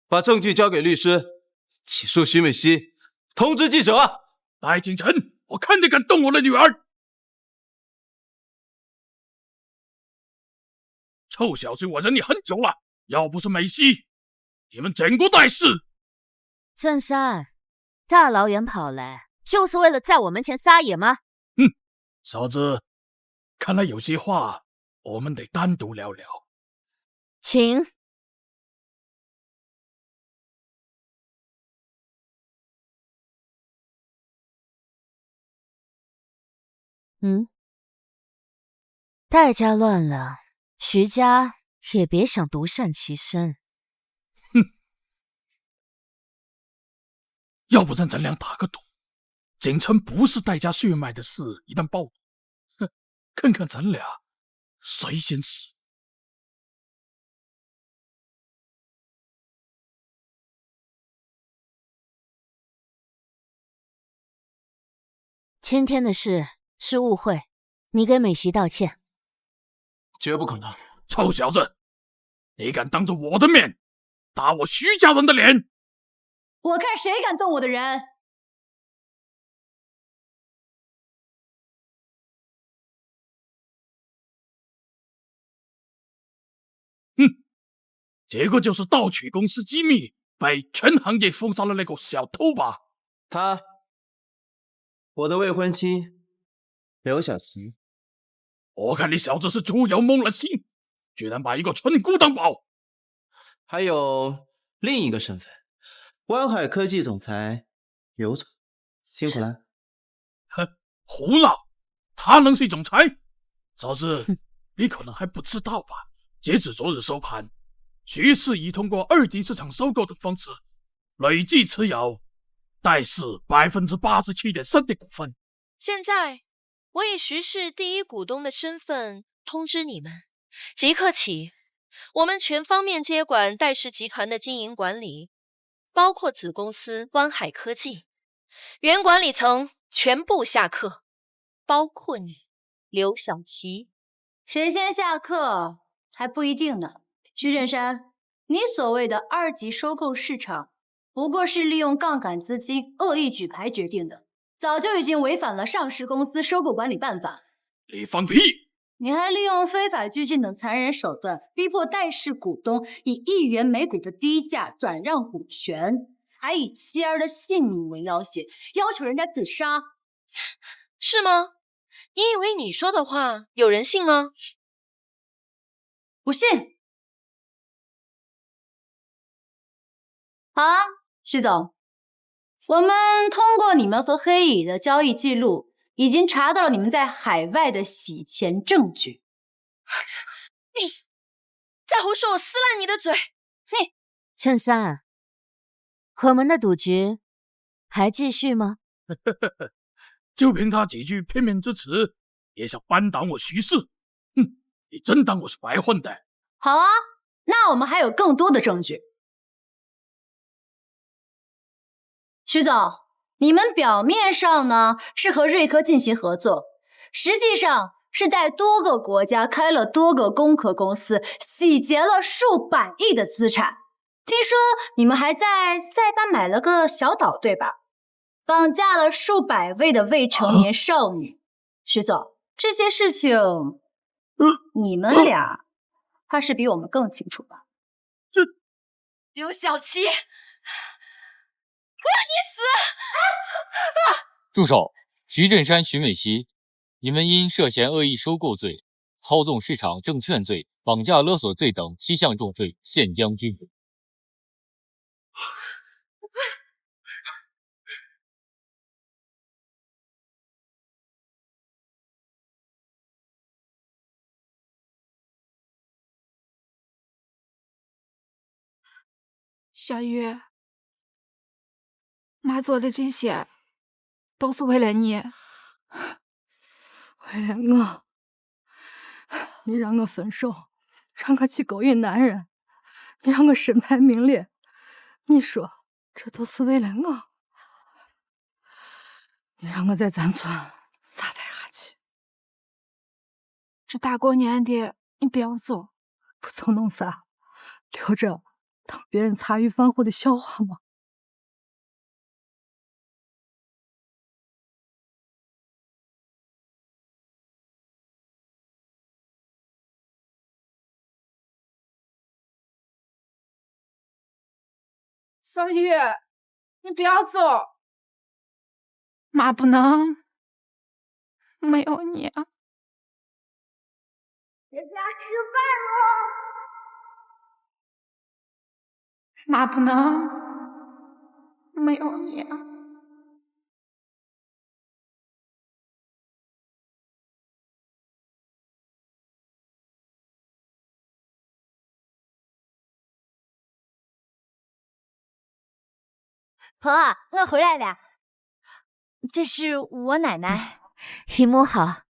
把证据交给律师，起诉徐美熙，通知记者。白景晨，我看你敢动我的女儿！臭小子，我忍你很久了，要不是美熙，你们整个代市……郑山，大老远跑来，就是为了在我门前撒野吗？嫂子，看来有些话我们得单独聊聊。请。戴家乱了，徐家也别想独善其身。要不然咱俩打个赌，景晨不是戴家血脉的事一旦暴露，看看咱俩谁先死。今天的事是误会，你给美熙道歉。绝不可能！臭小子，你敢当着我的面打我徐家人的脸？我看谁敢动我的人！这个就是盗取公司机密，被全行业封杀的那个小偷吧？他，我的未婚妻刘晓琪。我看你小子是猪油蒙了心，居然把一个村姑当宝。还有另一个身份，湾海科技总裁刘总，辛苦了。哼，胡闹！他能是总裁？嫂子，你可能还不知道吧？截止昨日收盘，徐氏已通过2级市场收购等方式，累计持有戴氏87.3%的股份。现在，我以徐氏第一股东的身份通知你们，即刻起，我们全方面接管戴氏集团的经营管理，包括子公司湾海科技，原管理层全部下课，包括你，刘晓琪。谁先下课还不一定呢。徐振山，你所谓的2级收购市场，不过是利用杠杆资金恶意举牌决定的，早就已经违反了上市公司收购管理办法。你放屁！你还利用非法拘禁等残忍手段，逼迫戴氏股东以1元每股的低价转让股权，还以妻儿的性命为要挟，要求人家自杀，是吗？你以为你说的话有人信吗？不信。好啊，徐总，我们通过你们和黑蚁的交易记录，已经查到了你们在海外的洗钱证据。你再胡说，我撕烂你的嘴！你衬衫，我们的赌局还继续吗？就凭他几句片面之词，也想扳倒我徐氏？哼，你真当我是白混的？好啊，那我们还有更多的证据。徐总，你们表面上呢是和瑞科进行合作，实际上是在多个国家开了多个工壳公司，洗劫了数百亿的资产。听说你们还在塞班买了个小岛，对吧？绑架了数百位的未成年少女。徐总，这些事情，你们俩怕是比我们更清楚吧？刘晓琪，我要你死！住手！徐振山、徐美熙，你们因涉嫌恶意收购罪、操纵市场证券罪、绑架勒索罪等7项重罪，现将拘捕。小玉，妈做的这些都是为了你，为了我。你让我分手，让我去勾引男人，你让我身败名裂，你说这都是为了我？你让我在咱村啥待下去？这大过年的，你不要走，不走弄啥？留着当别人茶余饭后的笑话吗？小雨，你不要走，妈不能没有你。回家吃饭喽。妈不能没有你。婆，我回来了，这是我奶奶。姨母好。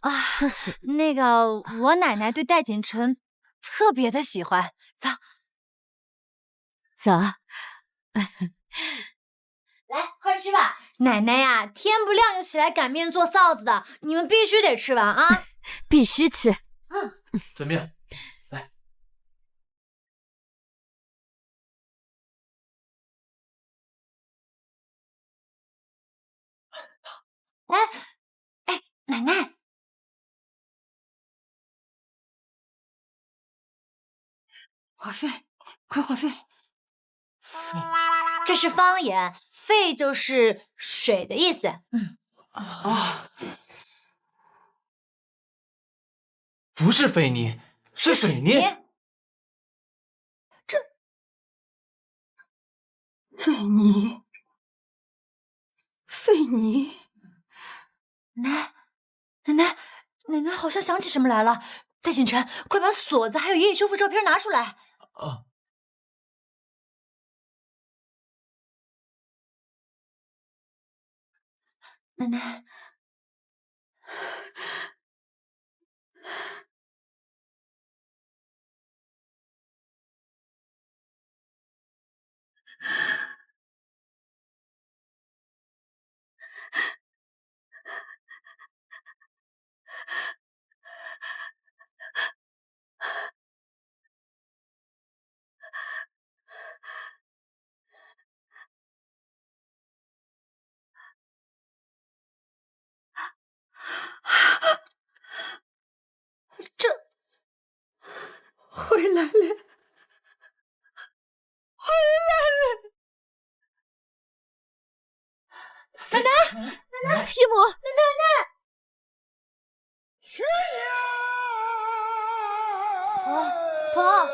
啊，这是那个我奶奶对戴锦晨特别的喜欢。走，走。来，快吃吧。奶奶呀，天不亮就起来擀面做臊子的，你们必须得吃完啊！必须吃。准备，来。哎，奶奶，话费，快话费！这是方言，沸就是水的意思。不是肥泥，是水泥。费泥，奶奶好像想起什么来了。戴锦晨，快把锁子还有爷爷修复照片拿出来。奶奶，回来了，回来了！奶奶，姨母，奶！婆，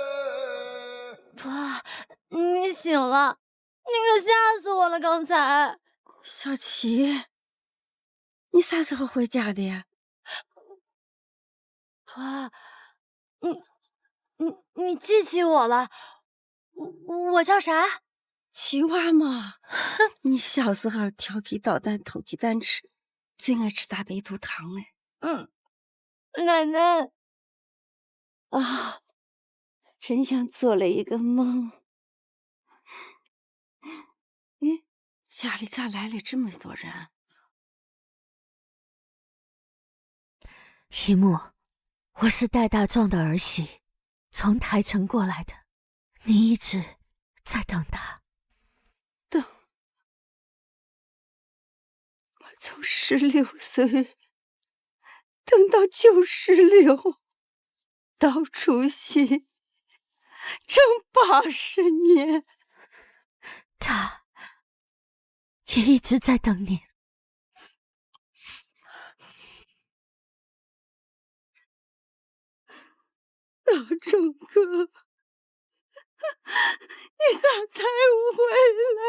你醒了，你可吓死我了！刚才，小琪，你啥时候回家的呀？婆，你记起我了？我叫啥？青蛙嘛。你小时候调皮捣蛋，偷鸡蛋吃，最爱吃大白兔糖呢。奶奶。真像做了一个梦。家里咋来了这么多人？姨母，我是戴大壮的儿媳，从台城过来的。你一直在等他。我从16岁等到96，到除夕，整80年。他也一直在等你。大壮哥，你咋才回来？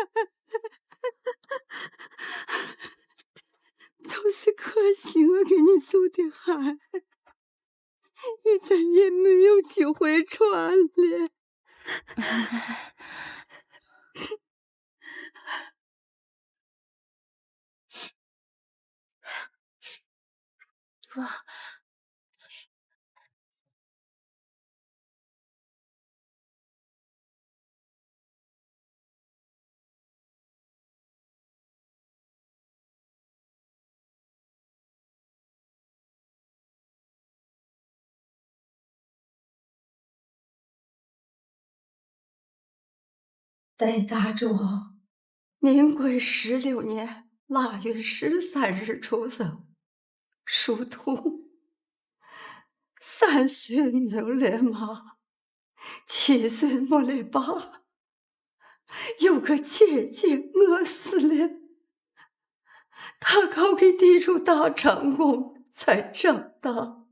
就是可惜我给你送的海，你再也没有机会穿了。婆，戴大壮，民国16年腊月13日出生，属兔，3岁没了妈，7岁没了爸，有个姐姐饿死了，他靠给地主打长工才长大。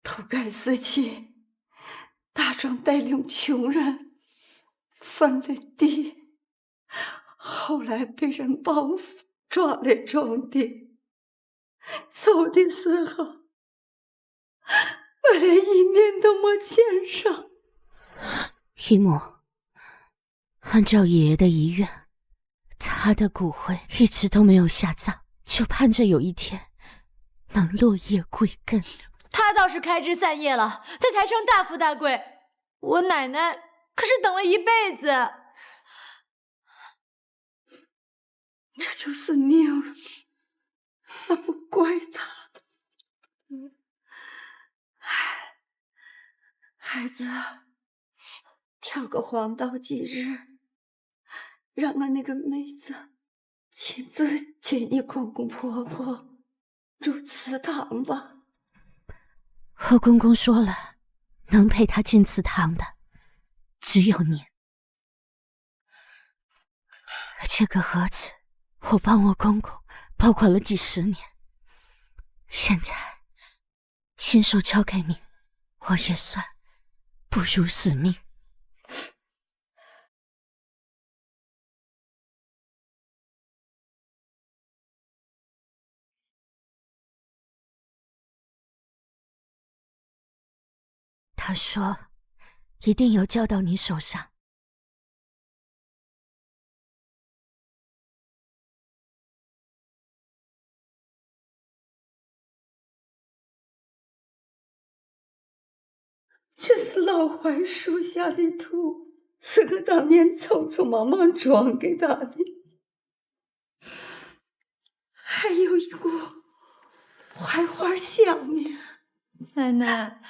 土改时期，大壮带领穷人分了地，后来被人报复，抓来种地。走的时候，我连一面都没见上。姨母，按照爷爷的遗愿，他的骨灰一直都没有下葬，就盼着有一天能落叶归根。他倒是开枝散叶了，在台城大富大贵。我奶奶可是等了一辈子。这就是命运，我不怪他。孩子，挑个黄道吉日，让我那个妹子亲自接你公公婆婆入祠堂吧。我公公说了，能陪他进祠堂的只有您。这个盒子我帮我公公保管了几10年，现在亲手交给你，我也算不辱使命。他说一定要交到你手上。这是老槐树下的土，是个当年匆匆忙忙装给他的，还有一股槐花香呢。奶奶，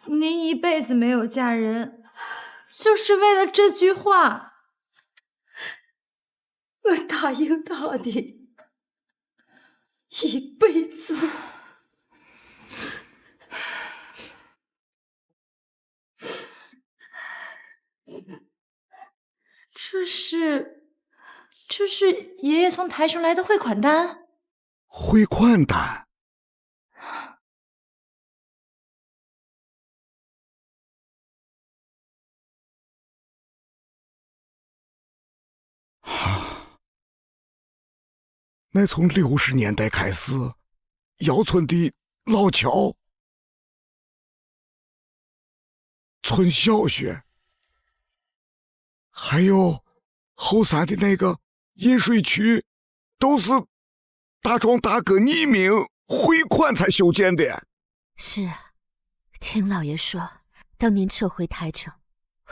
您一辈子没有嫁人，就是为了这句话。我答应他的，一辈子。这是爷爷从台城来的汇款单。汇款单？那从60年代开始，窑村的老桥、村小学，还有后山的那个饮水区，都是大壮大哥匿名汇款才修建的。是啊，听老爷说，当年撤回台城，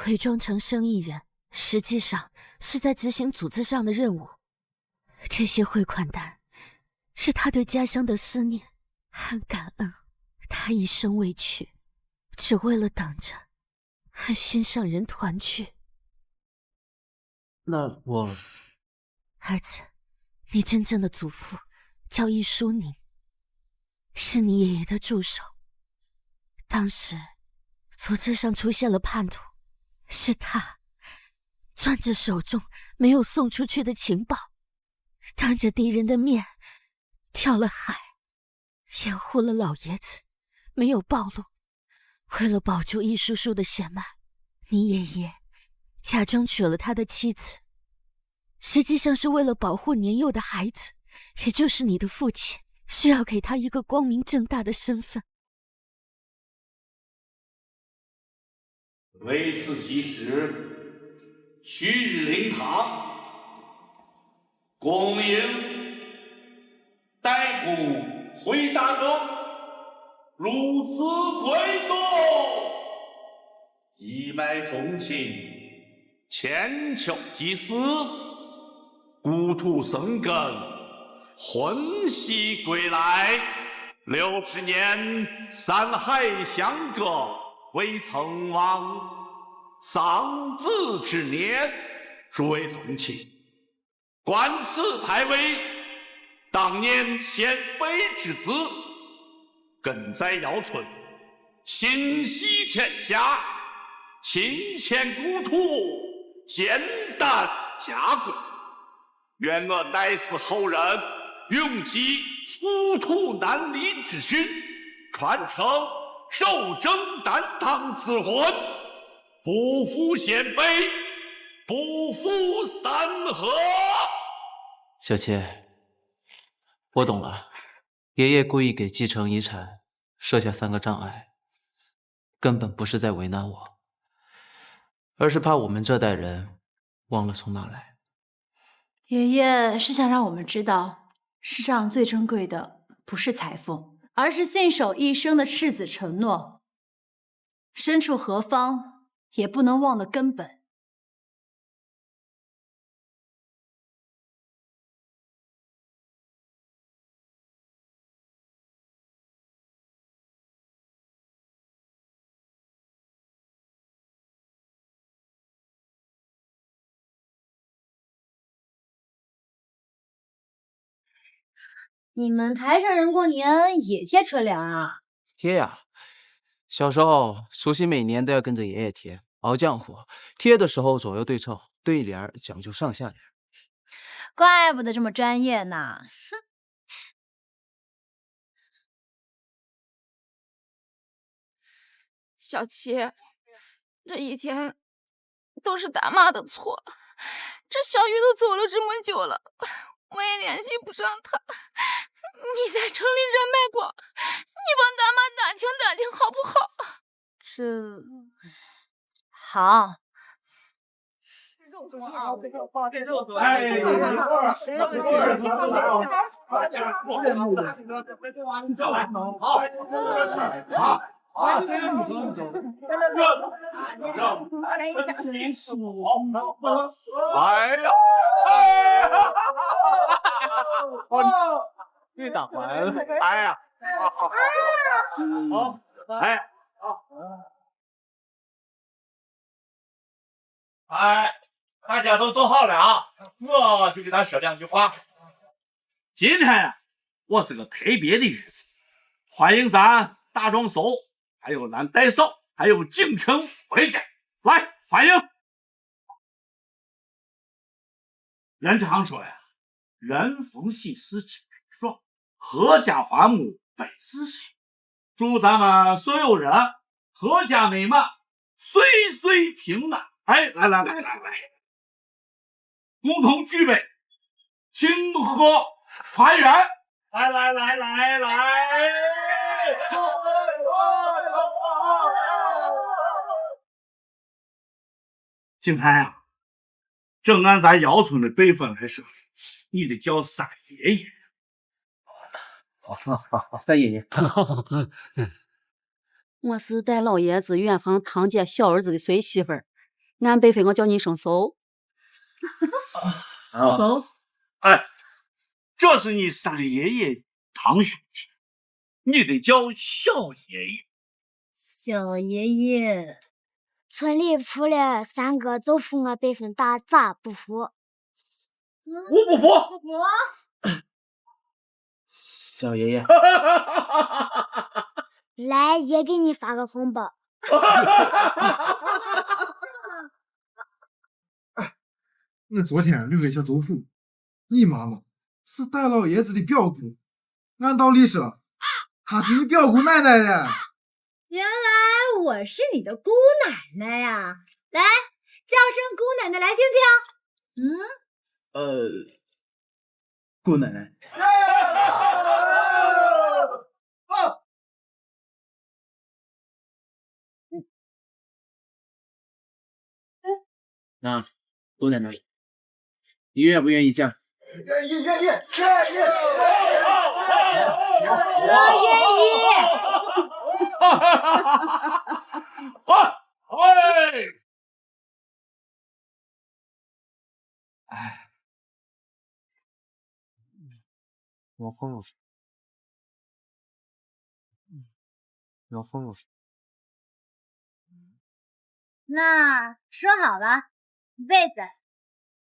伪装成生意人，实际上是在执行组织上的任务。这些汇款单是他对家乡的思念和感恩，他一生委屈，只为了等着和心上人团聚。那我……儿子，你真正的祖父叫易淑宁，是你爷爷的助手。当时组织上出现了叛徒，是他攥着手中没有送出去的情报，当着敌人的面跳了海，掩护了老爷子没有暴露。为了保住易叔叔的血脉，你爷爷假装娶了他的妻子，实际上是为了保护年幼的孩子，也就是你的父亲，是要给他一个光明正大的身份。为此即时，旭日灵堂，恭迎逮捕回大人，如此贵重，一脉宗亲，千秋祭祀，故土生根，婚喜归来，60年山海相隔，未曾忘丧子之念，诸位宗亲，观此牌位，当年先辈之子，根在窑村，心系天下，亲迁故土，简单家规。愿我乃死后人，永记殊途难离之训，传承守正担当之魂，不负先辈，不负三河。小妾，我懂了。爷爷故意给继承遗产设下3个障碍，根本不是在为难我，而是怕我们这代人忘了从哪来。爷爷是想让我们知道，世上最珍贵的不是财富，而是信守一生的赤子承诺。身处何方，也不能忘了根本。你们台城人过年也贴春联啊？贴呀，小时候除夕每年都要跟着爷爷贴，熬浆糊。贴的时候左右对称，对联讲究上下联。怪不得这么专业呢。哼。小七，这以前都是大妈的错，这小雨都走了这么久了，我也联系不上他。你在城里人脉广，你帮大妈打听打听好不好？这好。被打坏了！哎呀，好，大家都坐好了啊，我就给他说2句话。今天我是个特别的日子，欢迎咱大壮嫂，还有咱戴嫂，还有京城回家，来欢迎。人常说呀，人逢喜事千人爽，阖家欢睦百事兴。祝咱们所有人阖家美满，岁岁平安。来，共同举杯，庆贺团圆！来！景台啊，正按咱姚村的辈分来说，你得叫三爷爷。三爷爷。我是戴老爷子远房堂姐小儿子的随媳妇儿，俺辈分我叫你声嫂。嫂，这是你三爷爷堂兄弟，你得叫小爷爷。小爷爷，村里服了3个，就服我辈分大，咋不服？我不服。小爷爷。来，也给你发个红包。我昨天留给小周父，你妈妈是戴老爷子的表姑，按道理说，她是你表姑奶奶呀。原来我是你的姑奶奶呀！来，叫声姑奶奶来听听。姑奶奶。姑奶奶，你愿不愿意嫁？愿意。我愿意。要疯了！那说好了，一辈子。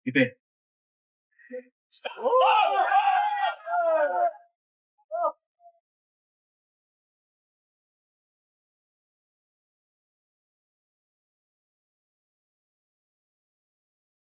预备。